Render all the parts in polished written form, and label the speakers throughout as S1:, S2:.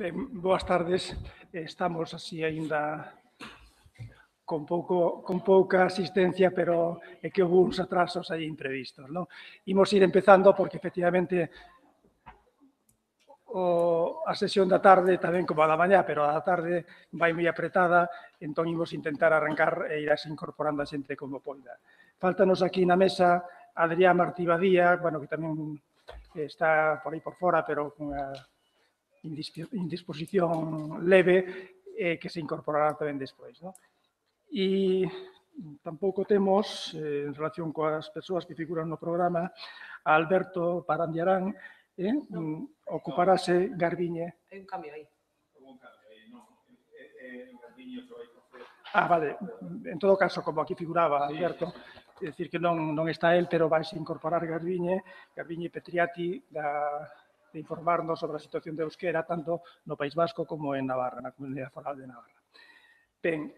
S1: Boas tardes. Estamos así aínda con pouca asistencia, pero é que houve uns atrasos aí imprevistos, non? Imos ir empezando porque, efectivamente, a sesión da tarde, tamén como a da mañá, pero a da tarde vai moi apretada, entón imos intentar arrancar e irás incorporando a xente como poida. Faltanos aquí na mesa Adrián Martí Badía, que tamén está por aí por fora, pero con a indisposición leve, que se incorporará tamén despois. E tampouco temos, en relación coas persoas que figuran no programa, a Alberto Parandiarán, ocuparase Garbiñe.
S2: Hai un cambio aí.
S1: Vale. En todo caso, como aquí figuraba Alberto, é dicir que non está el, pero vais incorporar Garbiñe Petriati, de informarnos sobre a situación de euskera, tanto no País Vasco como en Navarra, na Comunidade Foral de Navarra. Ben,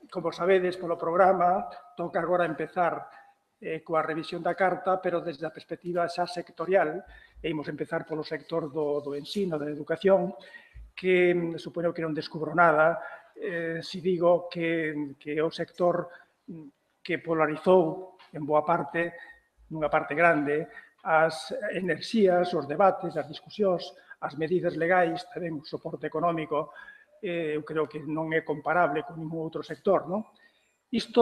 S1: como sabedes polo programa, toca agora empezar coa revisión da carta, pero desde a perspectiva xa sectorial, e imos empezar polo sector do ensino, da educación, que supoño que non descubro nada se digo que o sector que polarizou en boa parte, nunha parte grande, as enerxías, os debates, as discusións, as medidas legais, tamén o soporte económico, eu creo que non é comparable con ningún outro sector. Isto,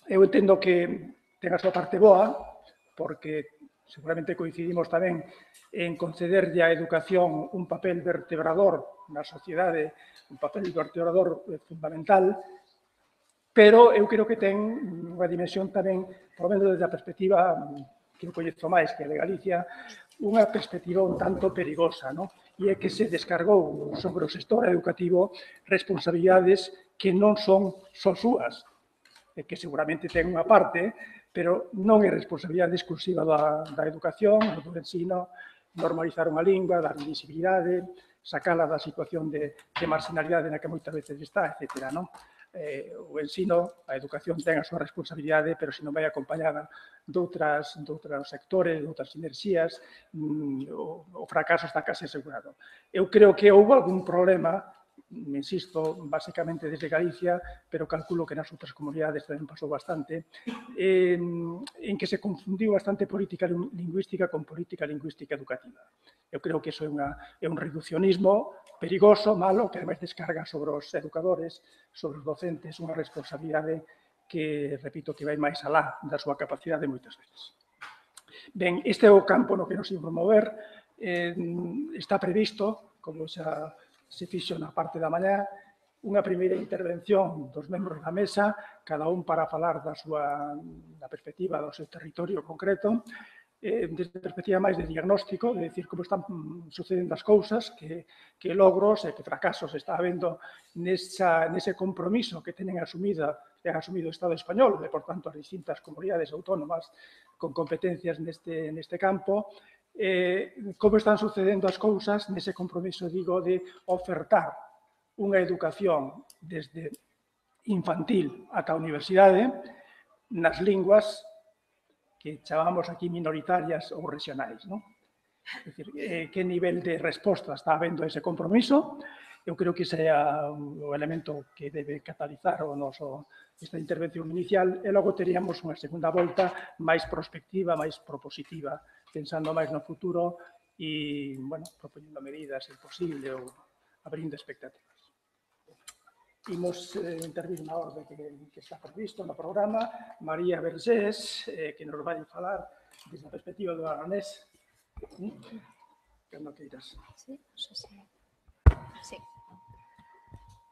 S1: eu entendo que ten a súa parte boa, porque seguramente coincidimos tamén en concederlle á educación un papel vertebrador na sociedade, un papel vertebrador fundamental, pero eu creo que ten unha dimensión tamén, por lo menos desde a perspectiva que eu coñezo máis, que é de Galicia, unha perspectiva un tanto perigosa, e é que se descargou sobre o sector educativo responsabilidades que non son só súas, que seguramente ten unha parte, pero non é responsabilidade exclusiva da educación, do ensino, normalizar unha lingua, dar visibilidade, sacala da situación de marginalidade na que moitas veces está, etc. O ensino, a educación ten a súa responsabilidade, pero se non vai acompañada doutros sectores, doutras sinerxías, o fracaso está case asegurado. Eu creo que houve algún problema, insisto, basicamente desde Galicia, pero calculo que nas outras comunidades tamén pasou bastante, en que se confundiu bastante política lingüística con política lingüística educativa. Eu creo que iso é un reduccionismo perigoso, malo, que ademais descarga sobre os educadores, sobre os docentes, unha responsabilidade que, repito, que vai máis alá da súa capacidade moitas veces. Ben, este é o campo no que nos imos mover. Está previsto, como xa se fixo na parte da mañá, unha primeira intervención dos membros da mesa, cada un para falar da perspectiva do seu territorio concreto, desde a perspectiva máis de diagnóstico, de decir como están sucedendo as cousas, que logros e que fracasos está habendo nese compromiso que ten asumido o Estado español e, por tanto, as distintas comunidades autónomas con competencias neste campo, como están sucedendo as cousas nese compromiso, digo, de ofertar unha educación desde infantil ata a universidade nas linguas que chamamos aquí minoritarias ou regionais. É dicir, que nivel de resposta está habendo ese compromiso? Eu creo que ese é o elemento que debe catalizar esta intervención inicial, e logo teríamos unha segunda volta máis prospectiva, máis propositiva, pensando máis no futuro e, propoñendo medidas, se posible, ou abrindo expectativas. Imos intervir na orde que está previsto no programa. María Versés, que nos vai falar desde a perspectiva do aranés. Cando queiras.
S3: Sí.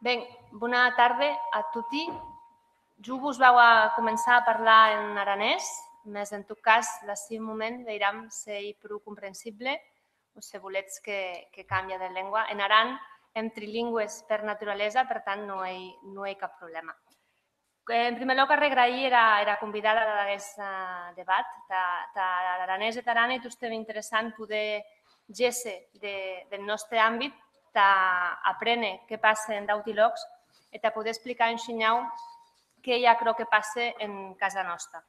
S3: Ben, bona tarda a tutti. Jo vos vau a començar a parlar en aranès, mas en tot cas, l'ací moment veiram si és prou comprensible o si volets que canvia de llengua. En Aran hem trilingües per naturalesa, per tant no hi ha cap problema. En primer lloc, agrair era convidada d'aquest debat. L'aranès et Aran és interessant poder gesse del nostre àmbit, aprendre què passa en d'autres llocs i poder explicar un xinyau que ja crec que passa en casa nostra.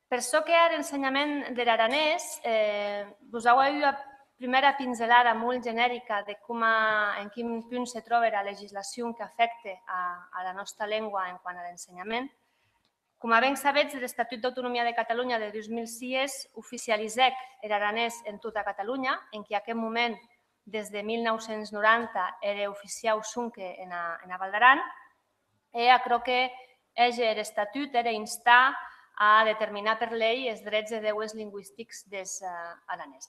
S3: Per això que l'ensenyament de l'aranès vos heu primera pinzelada molt genèrica de en quin punt se troba la legislació que afecta a la nostra llengua en quant a l'ensenyament. Com a ben sabets, l'Estatut d'Autonomia de Catalunya de 2006 oficialitzèc l'aranès en tota Catalunya, en què en aquest moment, des de 1990, era oficiau sonque en a Val d'Aran, e aquerò que l'Estatut era instar a determinar per llei els drets de deures lingüístics dels aranès.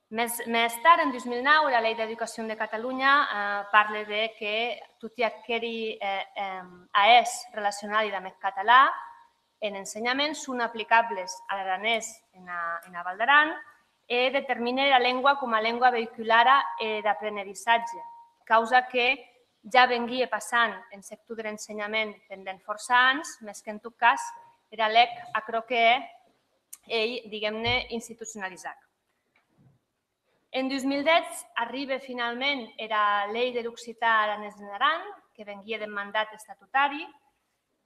S3: Més tard, en 2009, la Llei d'Educació de Catalunya parla que tot aquell AES relacionat amb el català en ensenyament són aplicables a l'aranès en a Val d'Aran i determina la llengua com a llengua vehiculara d'aprenentatge, causa que ja venguia passant en sector de l'ensenyament pendent força anys, més que en tot cas era l'EC aquerò que ell, diguem-ne, institucionalitzat. En 2010 arriba finalment la Llei de l'Occità aranès en Aran, que venguia del mandat estatutari,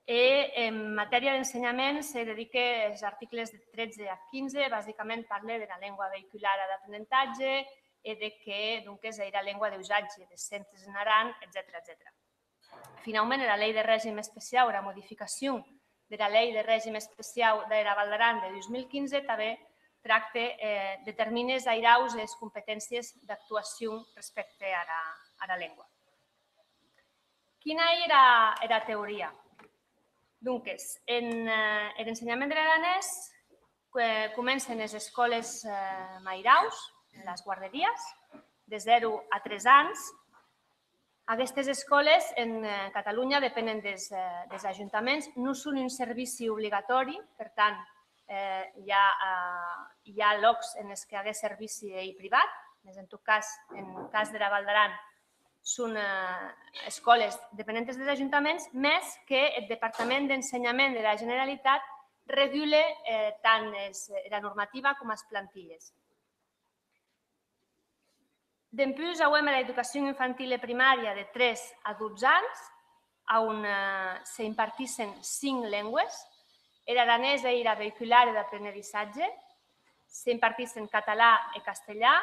S3: i en matèria d'ensenyament se dedica als articles de 13 a 15, bàsicament parla de la llengua vehiculara d'aprenentatge i de que era llengua d'usatge dels centres en Aran, etc. Finalment, la Llei de Règim Especial, la modificació de la Llei de Règim Especial de la Val d'Aran de 2015, també determina els airaus i les competències d'actuació respecte a la llengua. Quina era la teoria? Doncs, en l'ensenyament de l'aranès comencen les escoles mairaus, les guarderies, de 0 a 3 anys. Aquestes escoles en Catalunya depenen dels ajuntaments, no són un servici obligatori, per tant, hi ha llocs en els que hi ha servici privat, en tot cas, en el cas de la Val d'Aran, són escoles dependents dels ajuntaments, més que el Departament d'Ensenyament de la Generalitat regula tant la normativa com les plantilles. Dempués auem l'educació infantil i primària de 3 a 12 anys, on s'imparteixen 5 llengües. L'aranès era vehicular d'aprenentatge, s'imparteixen català i castellà,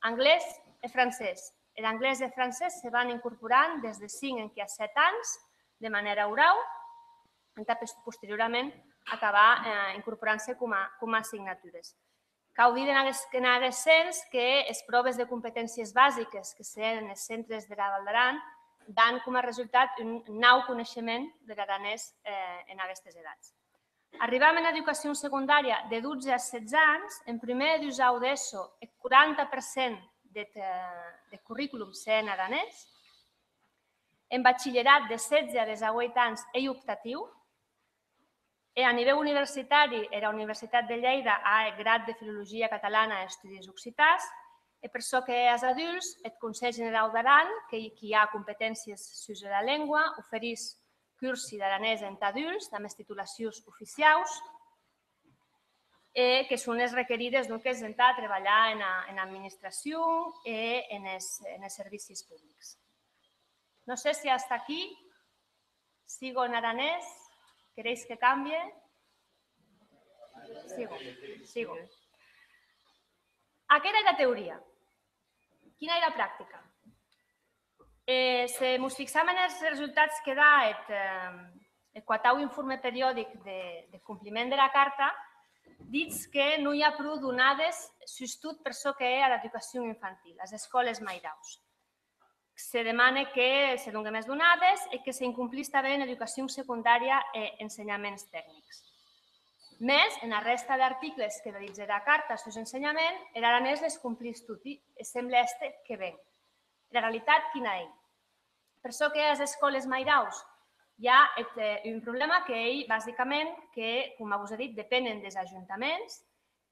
S3: anglès i francès. L'anglès i el francès se van incorporant des de 5 a 7 anys de manera oral, i posteriorment acabar incorporant-se com a assignatures. Cal dir en aquest sens que les proves de competències bàsiques que són els centres de la Val d'Aran dan com a resultat un nou coneixement de l'aranès en aquestes edats. Arribam en educació secundària de 12 a 16 anys, en primer de usau d'ESO, el 40% del currículum és en aranès. En batxillerat de 16 a 18 anys és optatiu. A nivell universitari, a la Universitat de Lleida hi ha el grad de Filologia Catalana i Estudis Occitans, i per això que als adults, el Consell General d'Aran, que hi ha competències sobre la llengua, ofereix cursi d'aranès entre adults, amb les titulacions oficials, que són les requerides d'entrar a treballar en l'administració i en els servicis públics. No sé si fins aquí sigo en aranès. ¿Queréis que cambie? Sigo. Aquesta era la teoria. Quina era la pràctica? Si ens fixam en els resultats que da el quatau informe periòdic de compliment de la carta, dius que no hi ha prou donades sostut per això que és l'educació infantil, les escoles mairaus. Se demana que se doni més donades i que s'incomplís també en educació secundària i ensenyaments tècnics. Més, en la resta d'articles que dins de la carta sobre ensenyament, l'aranès les complís tot i sembla que bé. La realitat quina és? Per això que a les escoles mairaus hi ha un problema que ell, bàsicament, que, com us he dit, depenen dels ajuntaments.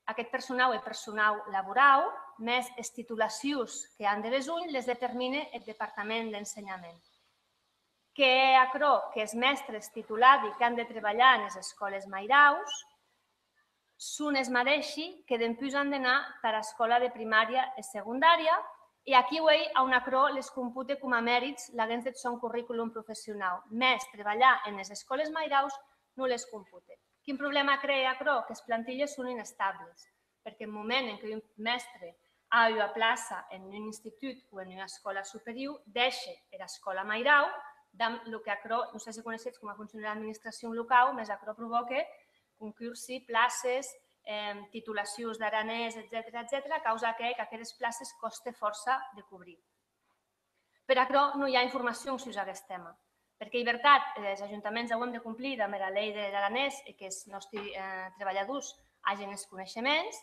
S3: Aquest personal és personal laboral, més les titulacions que han de besull les determina el Departament d'Ensenyament. Que aquerò que els mestres titulats que han de treballar en les escoles mairaus són els mateixos que dempués han d'anar per a l'escola de primària i secundària, i aquí a un aquerò les computa com a mèrits l'haguens de son currículum professional. Més treballar en les escoles mairaus no les computa. Quin problema crea aquerò? Que les plantilles són inestables, perquè en el moment en què un mestre a una plaça en un institut o en una escola superior, deixa l'escola Mairau, el que no sé si coneixes com funciona l'administració local, més acro provoca concursi, places, titulacions d'aranès, etc., a causa que aquestes places costa força de cobrir. Per això no hi ha informació sobre aquest tema, perquè, en veritat, els ajuntaments hem de complir amb la llei de l'aranès i que els nostres treballadors hagin els coneixements,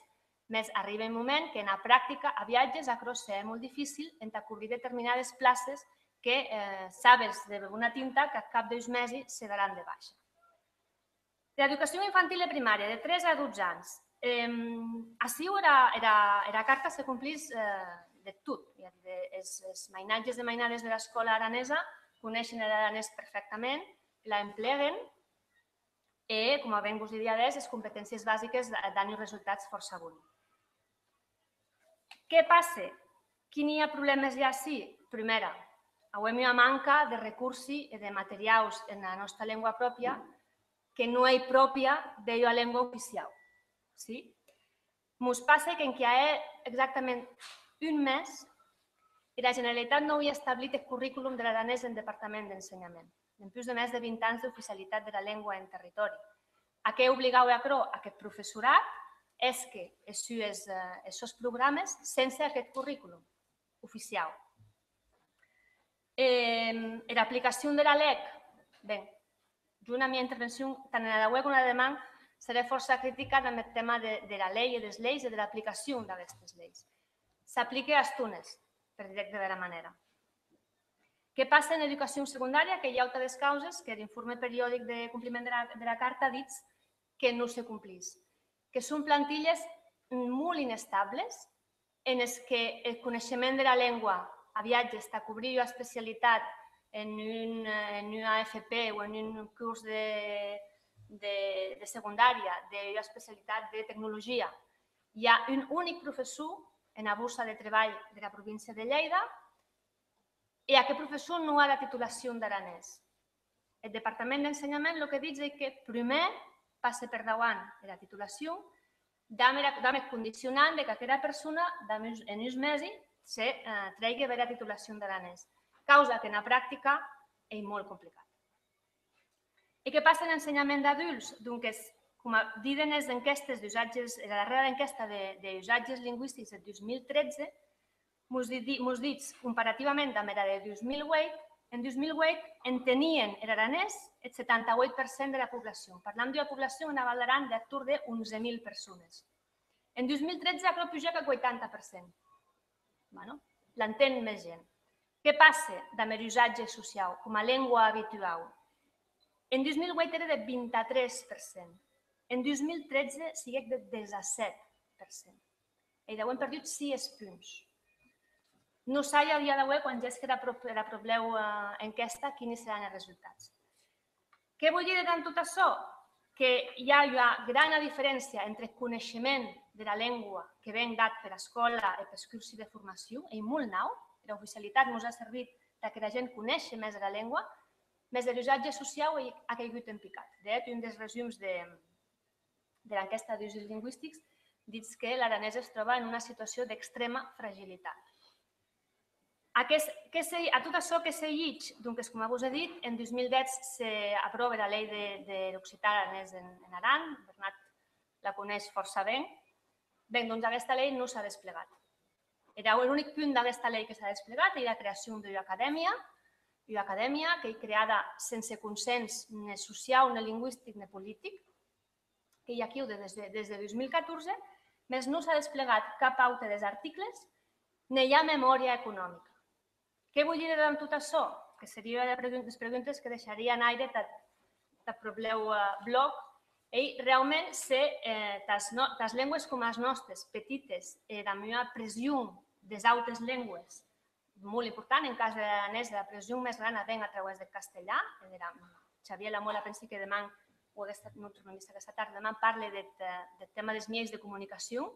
S3: més arriba un moment que en la pràctica a viatges serà molt difícil cobrir determinades places que sabes de una tinta que a cap dels mesos se daran de baixa. L'educació infantil i primària, de 3 a 12 anys. Així la carta se complís de tot. Els mainatges i mainades de l'escola aranesa coneixen l'aranès perfectament, l'empleguen i, com ben vos diria, les competències bàsiques dan uns resultats força bons. Què passa? Quins problemes hi ha així? Primera, hi ha una manca de recursos i de materials en la nostra llengua pròpia que no és pròpia de la llengua oficial. Ens passa que hi ha exactament un mes i la Generalitat no havia establit el currículum de l'aranès en el Departament d'Ensenyament, en més de 20 anys d'oficialitat de la llengua en territori. A què obligava aquest professorat és que els seus programes sense aquest currículum oficial. L'aplicació de la LEC, bé, jo en la meva intervenció, tant en la web com en la demà, seré força crítica amb el tema de la llei i de les lleis i de l'aplicació d'aquestes lleis. S'aplica a estunes, per dir-ho de la manera. Què passa en l'educació secundària? Que hi ha altres causes que l'informe periòdic de compliment de la carta ha dit que no se complís, que són plantilles molt inestables en les que el coneixement de la llengua a viatges està cobrir una especialitat en una AFP o en un curs de secundària d'una especialitat de tecnologia. Hi ha un únic professor en la borsa de treball de la província de Lleida i aquest professor no ha la titulació d'aranès. El Departament d'Ensenyament el que diu és que primer passa per davant de la titulació, dame condicionant que aquella persona en uns mesos se tregui la titulació d'aranès, causa que en la pràctica és molt complicat. I què passa en l'ensenyament d'adults? Doncs, com diuen les enquestes d'usatges, la darrera enquesta d'usatges lingüístics del 2013, ens diu, comparativament amb la de 2008, en 2008 entenien l'aranès el 78% de la població. Parlam d'una població en la Val d'Aran d'actor de 11.000 persones. En 2013 ha pujat al 80%. L'entén més gent. Què passa amb l'usatge social com a llengua habitual? En 2008 era de 23%. En 2013 sigue de 17%. I hem perdut 6 punts. No sé a dia d'avui, quan ja és que la probleu enquesta, quins seran els resultats. Què vull dir amb tot això? Que hi ha una gran diferència entre el coneixement de la llengua que ve dat per l'escola i pels cursos de formació, és molt nou, l'oficialitat ens ha servit perquè la gent coneixi més la llengua, més l'usatge social ha caigut en picat. De fet, un dels resums de l'enquesta d'usos lingüístics diu que l'aranès es troba en una situació d'extrema fragilitat. A tot això que segueix, doncs, com us he dit, en 2010 s'aprova la llei de l'occità aranès en Aran, Bernat la coneix força bé. Bé, doncs aquesta llei no s'ha desplegat. L'únic punt d'aquesta llei que s'ha desplegat és la creació d'una acadèmia, que és creada sense consens ni social, ni lingüístic, ni polític, que hi ha aquí des de 2014, més no s'ha desplegat cap altre dels articles, ni hi ha memòria econòmica. Què vull dir amb tot això? Que serien les preguntes que deixaria en aire del probleu bloc. Realment, les llengües com les nostres, petites, amb una pressió de les altres llengües, molt important, en cas de l'aranès, la pressió més gran ven a través del castellà. Xavier Lamola pensa que demà, o aquesta tarda, demà parla del tema dels mitjans de comunicació.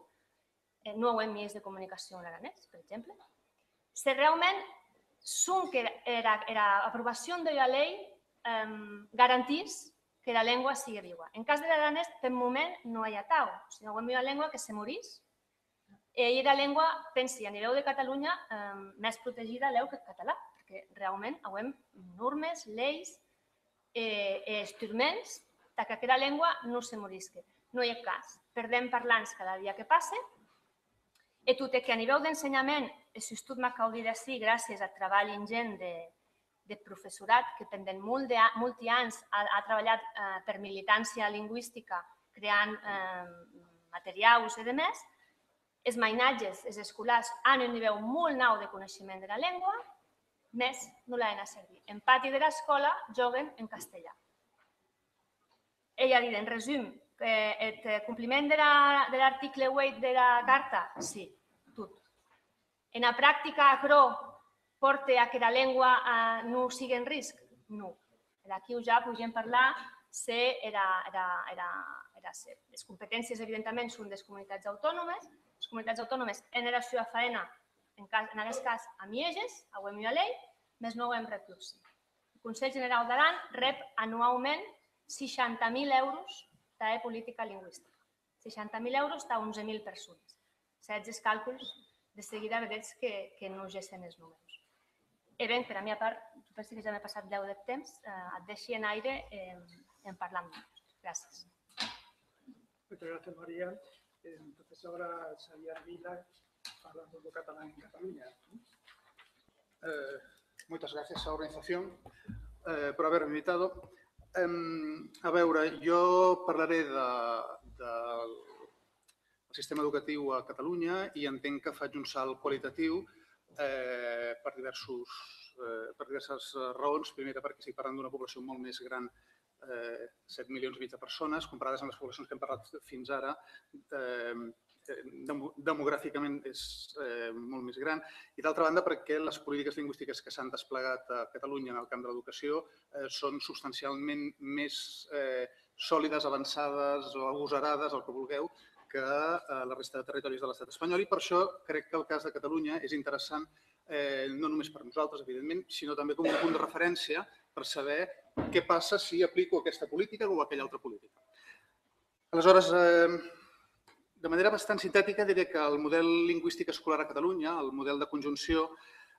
S3: No hi ha mitjans de comunicació en l'aranès, per exemple. Si realment són que l'aprovació de la llei garantís que la llengua sigui viva. En cas de l'aranès, per moment, no hi ha tal. O sigui, hi ha una llengua que se morís I la llengua, pensi, a nivell de Catalunya, més protegida l'eu que el català, perquè realment hem normes, lleis i instruments perquè aquesta llengua no se morisca. No hi ha cas. Perdem parlants cada dia que passa. I tot i que a nivell d'ensenyament l'assistit m'acaudi d'ací gràcies al treball ingent de professorat que pendent molts anys ha treballat per militància lingüística creant materials i demés, els mainatges, els escolars, han un nivell molt nou de coneixement de la llengua, més no l'han a servir. En pati de l'escola juguen en castellà. Ella ha dit, en resum, el compliment de l'article 8 de la carta, sí, tot. En la pràctica, però, porta a que la llengua no sigui en risc? No. Aquí ja podríem parlar si les competències, evidentment, són de les comunitats autònomes. Les comunitats autònomes en la seva feina, en aquest cas, a Mieges, a una llei, més no ho hem recursos. El Consell General d'Aran rep anualment 60.000 euros de política lingüística. 60.000 euros de 11.000 persones. Saps els càlculs? De seguida veig que no gessen els números. I bé, per a mi a part, penso que ja m'he passat 10 de temps, et deixi en aire en parlar amb mi. Gràcies.
S1: Muchas gracias, María. Profesora Xavier Vila, hablando de catalán en Cataluña.
S2: Muchas gracias a la organización por haberme invitado. A veure, jo parlaré del sistema educatiu a Catalunya i entenc que faig un salt qualitatiu per diverses raons. Primera, perquè estic parlant d'una població molt més gran, 7 milions i mig de persones, comparades amb les poblacions que hem parlat fins ara, demogràficament és molt més gran. I d'altra banda, perquè les polítiques lingüístiques que s'han desplegat a Catalunya en el camp de l'educació són substancialment més sòlides, avançades o agosarades, el que vulgueu, que la resta de territoris de l'estat espanyol. I per això crec que el cas de Catalunya és interessant no només per nosaltres, evidentment, sinó també com un punt de referència per saber què passa si aplico aquesta política o aquella altra política. Aleshores, de manera bastant sintètica, diré que el model lingüístic escolar a Catalunya, el model de conjunció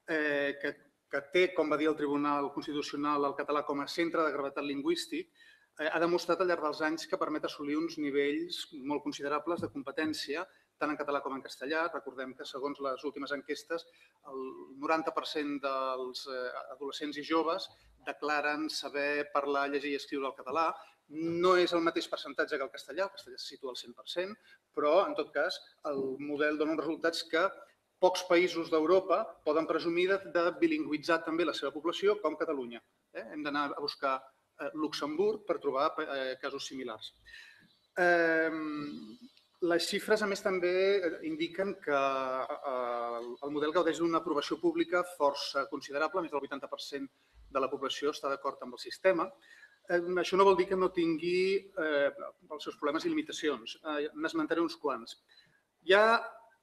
S2: que té, com va dir el Tribunal Constitucional, el català com a centre de gravetat lingüístic, ha demostrat al llarg dels anys que permet assolir uns nivells molt considerables de competència, tant en català com en castellà. Recordem que, segons les últimes enquestes, el 90% dels adolescents i joves declaren saber parlar, llegir i escriure el català. No és el mateix percentatge que el castellà se situa al 100%, però, en tot cas, el model dona uns resultats que pocs països d'Europa poden presumir de bilingüitzar també la seva població com Catalunya. Hem d'anar a buscar Luxemburg per trobar casos similars. Les xifres, a més, també indiquen que el model gaudeix d'una aprovació pública força considerable, més del 80% de la població està d'acord amb el sistema. Això no vol dir que no tingui els seus problemes i limitacions. N'esmentaré uns quants. Hi ha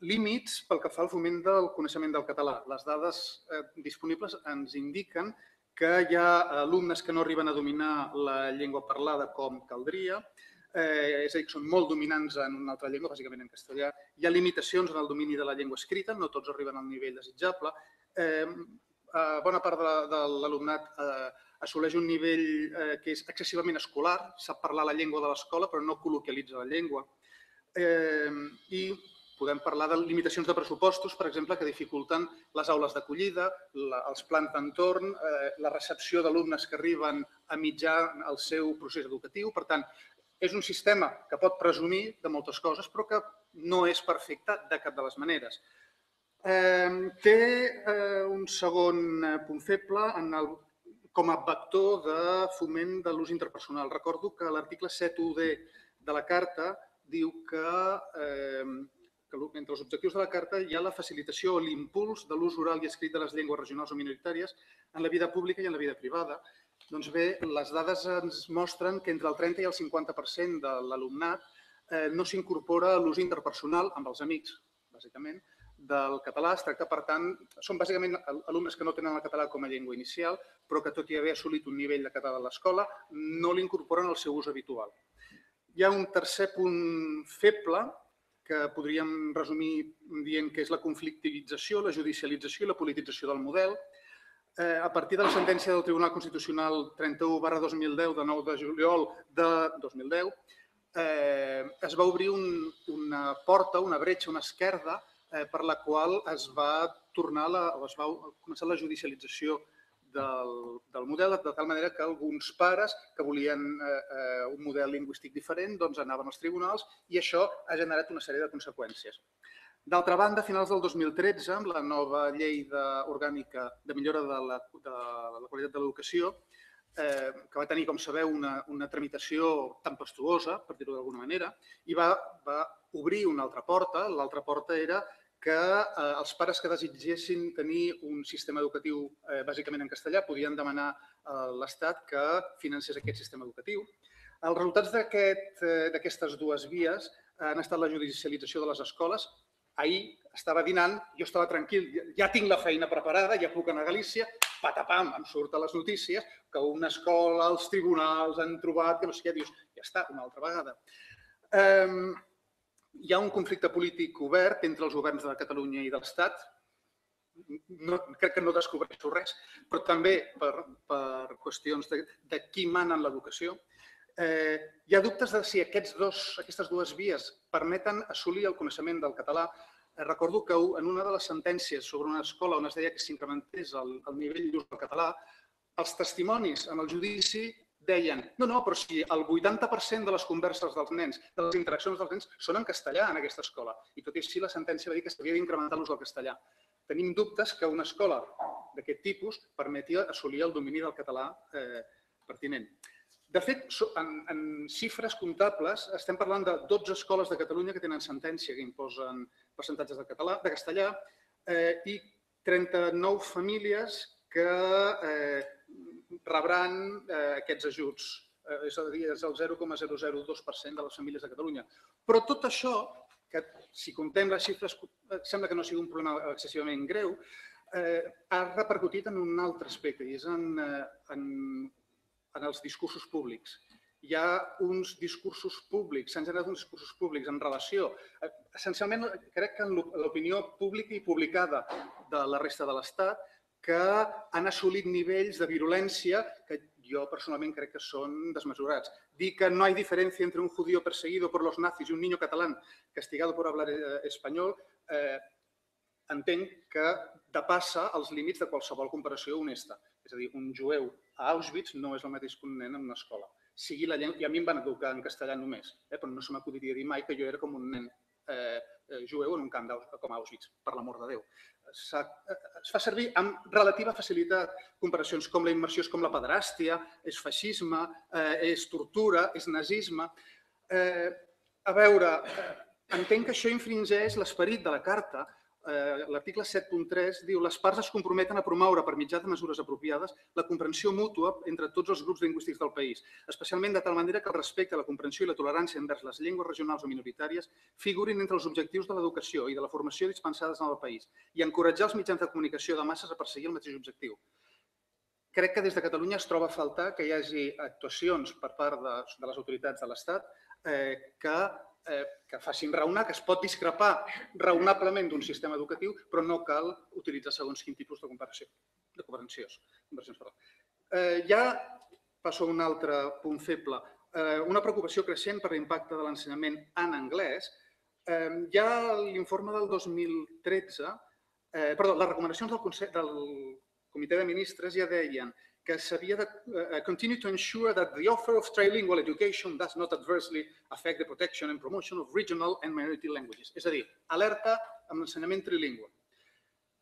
S2: límits pel que fa al foment del coneixement del català. Les dades disponibles ens indiquen que hi ha alumnes que no arriben a dominar la llengua parlada com caldria, és a dir, que són molt dominants en una altra llengua, bàsicament en castellà. Hi ha limitacions en el domini de la llengua escrita, no tots arriben al nivell desitjable. Bona part de l'alumnat assoleix un nivell que és excessivament escolar, sap parlar la llengua de l'escola però no col·loquialitza la llengua. I podem parlar de limitacions de pressupostos, per exemple, que dificulten les aules d'acollida, els plans d'entorn, la recepció d'alumnes que arriben a mitjà el seu procés educatiu. Per tant, és un sistema que pot presumir de moltes coses, però que no és perfecte de cap de les maneres. Té un segon punt feble com a vector de foment de l'ús interpersonal. Recordo que l'article 7.1d de la Carta diu que entre els objectius de la Carta hi ha la facilitació o l'impuls de l'ús oral i escrit de les llengües regionals o minoritàries en la vida pública i en la vida privada. Doncs bé, les dades ens mostren que entre el 30 i el 50% de l'alumnat no s'incorpora a l'ús interpersonal amb els amics, bàsicament, del català. Es tracta, per tant, són bàsicament alumnes que no tenen el català com a llengua inicial, però que tot i haver assolit un nivell de català a l'escola, no l'incorporen al seu ús habitual. Hi ha un tercer punt feble, que podríem resumir dient que és la conflictivització, la judicialització i la politització del model. A partir de la sentència del Tribunal Constitucional 31/2010 de 9 de juliol de 2010, es va obrir una porta, una bretxa, una esquerda, per la qual es va començar la judicialització del model, de tal manera que alguns pares que volien un model lingüístic diferent anaven als tribunals i això ha generat una sèrie de conseqüències. D'altra banda, a finals del 2013, amb la nova llei orgànica de millora de la qualitat de l'educació, que va tenir, com sabeu, una tramitació tempestuosa, per dir-ho d'alguna manera, i va obrir una altra porta. L'altra porta era que els pares que desitgessin tenir un sistema educatiu bàsicament en castellà podien demanar a l'Estat que financés aquest sistema educatiu. Els resultats d'aquestes dues vies han estat la judicialització de les escoles. Ahir estava dinant, jo estava tranquil, ja tinc la feina preparada, ja puc anar a Galícia, patapam, em surt a les notícies que una escola, els tribunals han trobat, que no sé què, dius, ja està, una altra vegada. Hi ha un conflicte polític obert entre els governs de Catalunya i de l'Estat. Crec que no descobreixo res, però també per qüestions de qui mana en l'educació. Hi ha dubtes de si aquestes dues vies permeten assolir el coneixement del català. Recordo que en una de les sentències sobre una escola on es deia que s'incrementés el nivell d'ús del català, els testimonis en el judici deien no, però si el 80% de les converses dels nens, de les interaccions dels nens, són en castellà en aquesta escola. I tot i així la sentència va dir que s'havia d'incrementar l'ús del castellà. Tenim dubtes que una escola d'aquest tipus permeti assolir el domini del català pertinent. De fet, en xifres comptables, estem parlant de 12 escoles de Catalunya que tenen sentència que imposen percentatges de castellà i 39 famílies que rebran aquests ajuts. És a dir, és el 0,002% de les famílies de Catalunya. Però tot això, que si comptem les xifres sembla que no sigui un problema excessivament greu, ha repercutit en un altre aspecte i és en els discursos públics. Hi ha uns discursos públics, s'han generat uns discursos públics en relació, essencialment crec que en l'opinió pública i publicada de la resta de l'Estat, que han assolit nivells de virulència que jo personalment crec que són desmesurats. Dir que no hay diferencia entre un judío perseguido por los nazis y un niño catalán castigado por hablar español, entenc que depassa els límits de qualsevol comparació honesta. És a dir, un jueu a Auschwitz no és el mateix que un nen en una escola. Sigui la llengua, i a mi em van educar en castellà només, però no se m'acudiria dir mai que jo era com un nen jueu en un camp com Auschwitz, per l'amor de Déu. Es fa servir amb relativa facilitat comparacions com la immersió és com la pederàstia, és feixisme, és tortura, és nazisme. A veure, entenc que això infringeix l'esperit de la Carta. L'article 7.3 diu les parts es comprometen a promoure per mitjà de mesures apropiades la comprensió mútua entre tots els grups lingüístics del país, especialment de tal manera que el respecte, la comprensió i la tolerància envers les llengües regionals o minoritàries figurin entre els objectius de l'educació i de la formació dispensades en el país i encoratjar els mitjans de comunicació de masses a perseguir el mateix objectiu. Crec que des de Catalunya es troba a faltar que hi hagi actuacions per part de les autoritats de l'Estat que facin raonar, que es pot discrepar raonablement d'un sistema educatiu, però no cal utilitzar segons quin tipus de comparacions. Ja passo a un altre punt feble. Una preocupació creixent per l'impacte de l'ensenyament en anglès. Ja l'informe del 2013, perdó, les recomanacions del Comitè de Ministres ja deien que s'havia de continue to ensure that the offer of trilingual education does not adversely affect the protection and promotion of regional and minority languages. És a dir, alerta amb l'ensenyament trilingüe.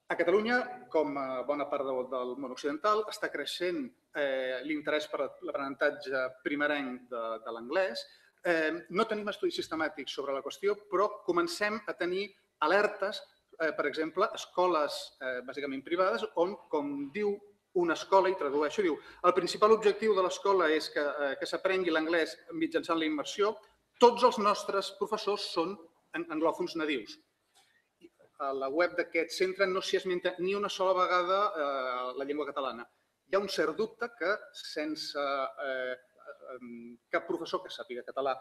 S2: A Catalunya, com a bona part del món occidental, està creixent l'interès per l'aprenentatge primerenc de l'anglès. No tenim estudis sistemàtics sobre la qüestió, però comencem a tenir alertes, per exemple, escoles bàsicament privades, on, com diu una escola, i tradueixo, diu el principal objectiu de l'escola és que s'aprengui l'anglès mitjançant la immersió. Tots els nostres professors són anglòfons nadius. A la web d'aquest centre no s'hi esmenta ni una sola vegada la llengua catalana. Hi ha un cert dubte que sense cap professor que sàpiga català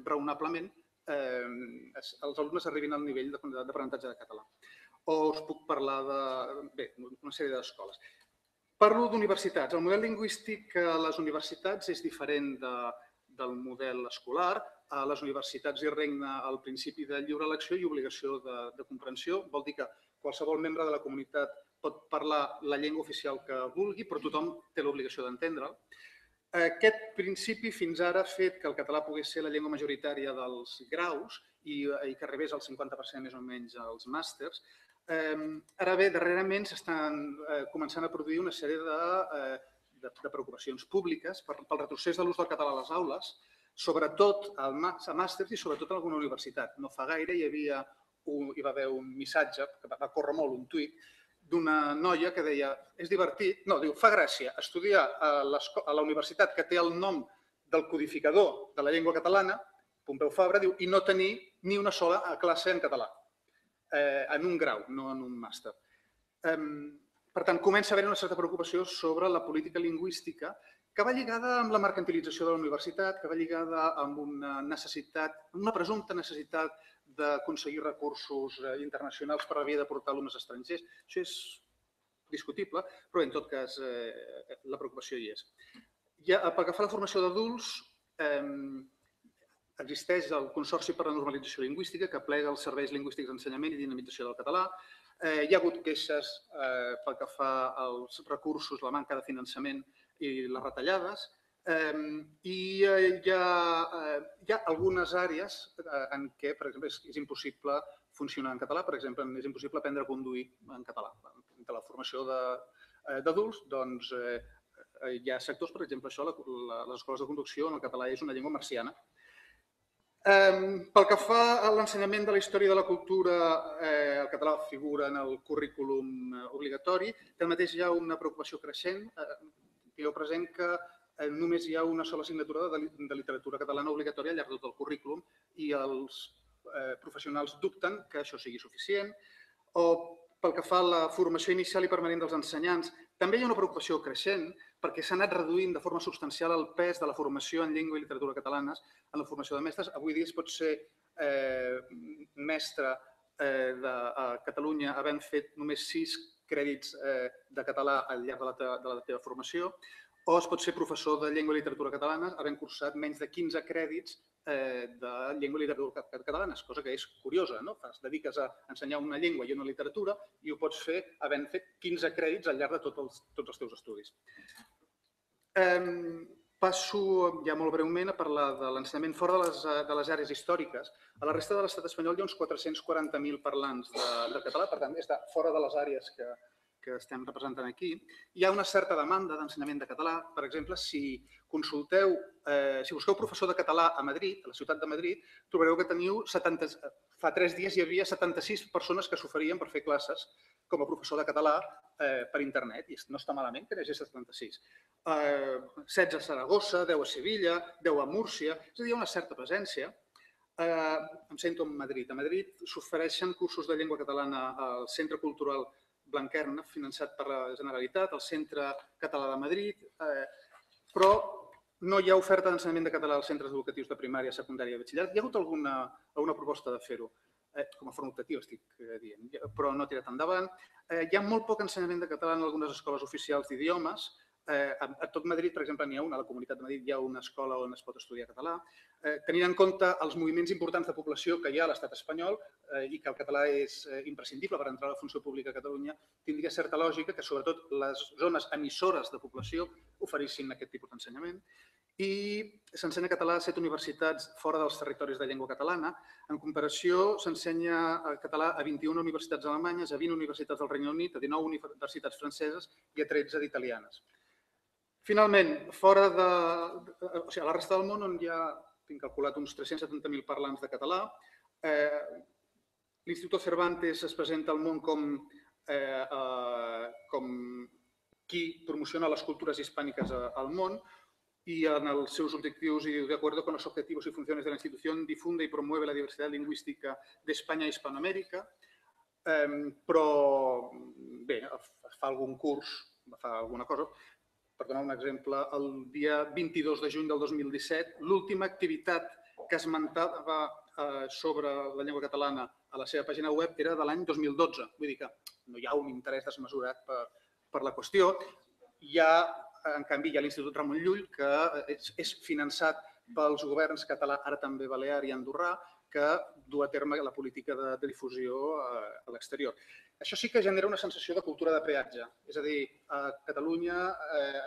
S2: raonablement els alumnes arribin al nivell d'aprenentatge de català. O us puc parlar d'una sèrie d'escoles. Parlo d'universitats. El model lingüístic a les universitats és diferent del model escolar. A les universitats hi regna el principi de lliure elecció i obligació de comprensió. Vol dir que qualsevol membre de la comunitat pot parlar la llengua oficial que vulgui, però tothom té l'obligació d'entendre'l. Aquest principi fins ara ha fet que el català pogués ser la llengua majoritària dels graus i que arribés al 50% més o menys als màsters. Ara bé, darrerament s'estan començant a produir una sèrie de preocupacions públiques pel retrocés de l'ús del català a les aules, sobretot a màsters i sobretot a alguna universitat. No fa gaire hi va haver un missatge, que va córrer molt, un tuit, d'una noia que deia, és divertit, no, diu, fa gràcia estudiar a la universitat que té el nom del codificador de la llengua catalana, Pompeu Fabra, diu, i no tenir ni una sola classe en català, en un grau, no en un màster. Per tant, comença a haver una certa preocupació sobre la política lingüística que va lligada amb la mercantilització de la universitat, que va lligada amb una presumpta necessitat d'aconseguir recursos internacionals per la via de portar alumnes estrangers. Això és discutible, però en tot cas la preocupació hi és. Pel que fa a la formació d'adults, existeix el Consorci per a la Normalització Lingüística, que plega els serveis lingüístics d'ensenyament i dinamització del català. Hi ha hagut queixes pel que fa als recursos, la manca de finançament i les retallades. I hi ha algunes àrees en què, per exemple, és impossible funcionar en català. Per exemple, és impossible aprendre a conduir en català. De la formació d'adults, doncs, hi ha sectors, per exemple, això, les escoles de conducció, on el català és una llengua marciana. Pel que fa a l'ensenyament de la història i de la cultura, el català figura en el currículum obligatori. Tanmateix hi ha una preocupació creixent. Tingueu present que només hi ha una sola assignatura de literatura catalana obligatòria al llarg de tot el currículum i els professionals dubten que això sigui suficient. O pel que fa a la formació inicial i permanent dels ensenyants, també hi ha una preocupació creixent perquè s'ha anat reduint de forma substancial el pes de la formació en llengua i literatura catalanes en la formació de mestres. Avui dia es pot ser mestre a Catalunya havent fet només 6 crèdits de català al llarg de la teva formació, o es pot ser professor de llengua i literatura catalanes havent cursat menys de 15 crèdits de llengua i literatura catalanes, cosa que és curiosa, no? Et dediques a ensenyar una llengua i una literatura i ho pots fer havent fet 15 crèdits al llarg de tots els teus estudis. Passo ja molt breument a parlar de l'ensenyament fora de les àrees històriques. A la resta de l'estat espanyol hi ha uns 440.000 parlants de català, per tant, està fora de les àrees que estem representant aquí. Hi ha una certa demanda d'ensenyament de català. Per exemple, si busqueu professor de català a Madrid, a la ciutat de Madrid, trobareu que fa 3 dies hi havia 76 persones que s'oferien per fer classes com a professor de català per internet, i no està malament que n'hi hagi 76. 16 a Saragossa, 10 a Sevilla, 10 a Múrcia, és a dir, hi ha una certa presència. Em sento en Madrid. A Madrid s'ofereixen cursos de llengua catalana al Centre Cultural Blanquerna, finançat per la Generalitat, al Centre Català de Madrid, però no hi ha oferta d'ensenyament de català als centres educatius de primària, secundària i batxillerat. Hi ha hagut alguna proposta de fer-ho, com a forma optativa estic dient, però no ha tirat endavant. Hi ha molt poc ensenyament de català en algunes escoles oficials d'idiomes. A tot Madrid, per exemple, n'hi ha una, a la Comunitat de Madrid hi ha una escola on es pot estudiar català. Tenint en compte els moviments importants de població que hi ha a l'estat espanyol i que el català és imprescindible per entrar a la funció pública a Catalunya, tindria certa lògica que sobretot les zones emissores de població oferissin aquest tipus d'ensenyament. I s'ensenya català a 7 universitats fora dels territoris de llengua catalana. En comparació, s'ensenya català a 21 universitats alemanyes, a 20 universitats del Regne Unit, a 19 universitats franceses i a 13 d'italianes. Finalment, a la resta del món, on hi ha, tinc calculat, uns 370.000 parlants de català, l'Instituto Cervantes es presenta al món com qui promociona les cultures hispàniques al món y en els seus objectius i de acuerdo con los objetivos y funciones de la institución difunde y promueve la diversidad lingüística de España y Hispanoamérica, però bé, fa algun curs, fa alguna cosa. Per donar un exemple, el dia 22 de juny del 2017, l'última activitat que esmentava sobre la llengua catalana a la seva pàgina web era de l'any 2012. Vull dir que no hi ha un interès desmesurat per la qüestió. En canvi, hi ha l'Institut Ramon Llull, que és finançat pels governs català, ara també balear i andorrà, que du a terme la política de difusió a l'exterior. Això sí que genera una sensació de cultura de peatge. És a dir, a Catalunya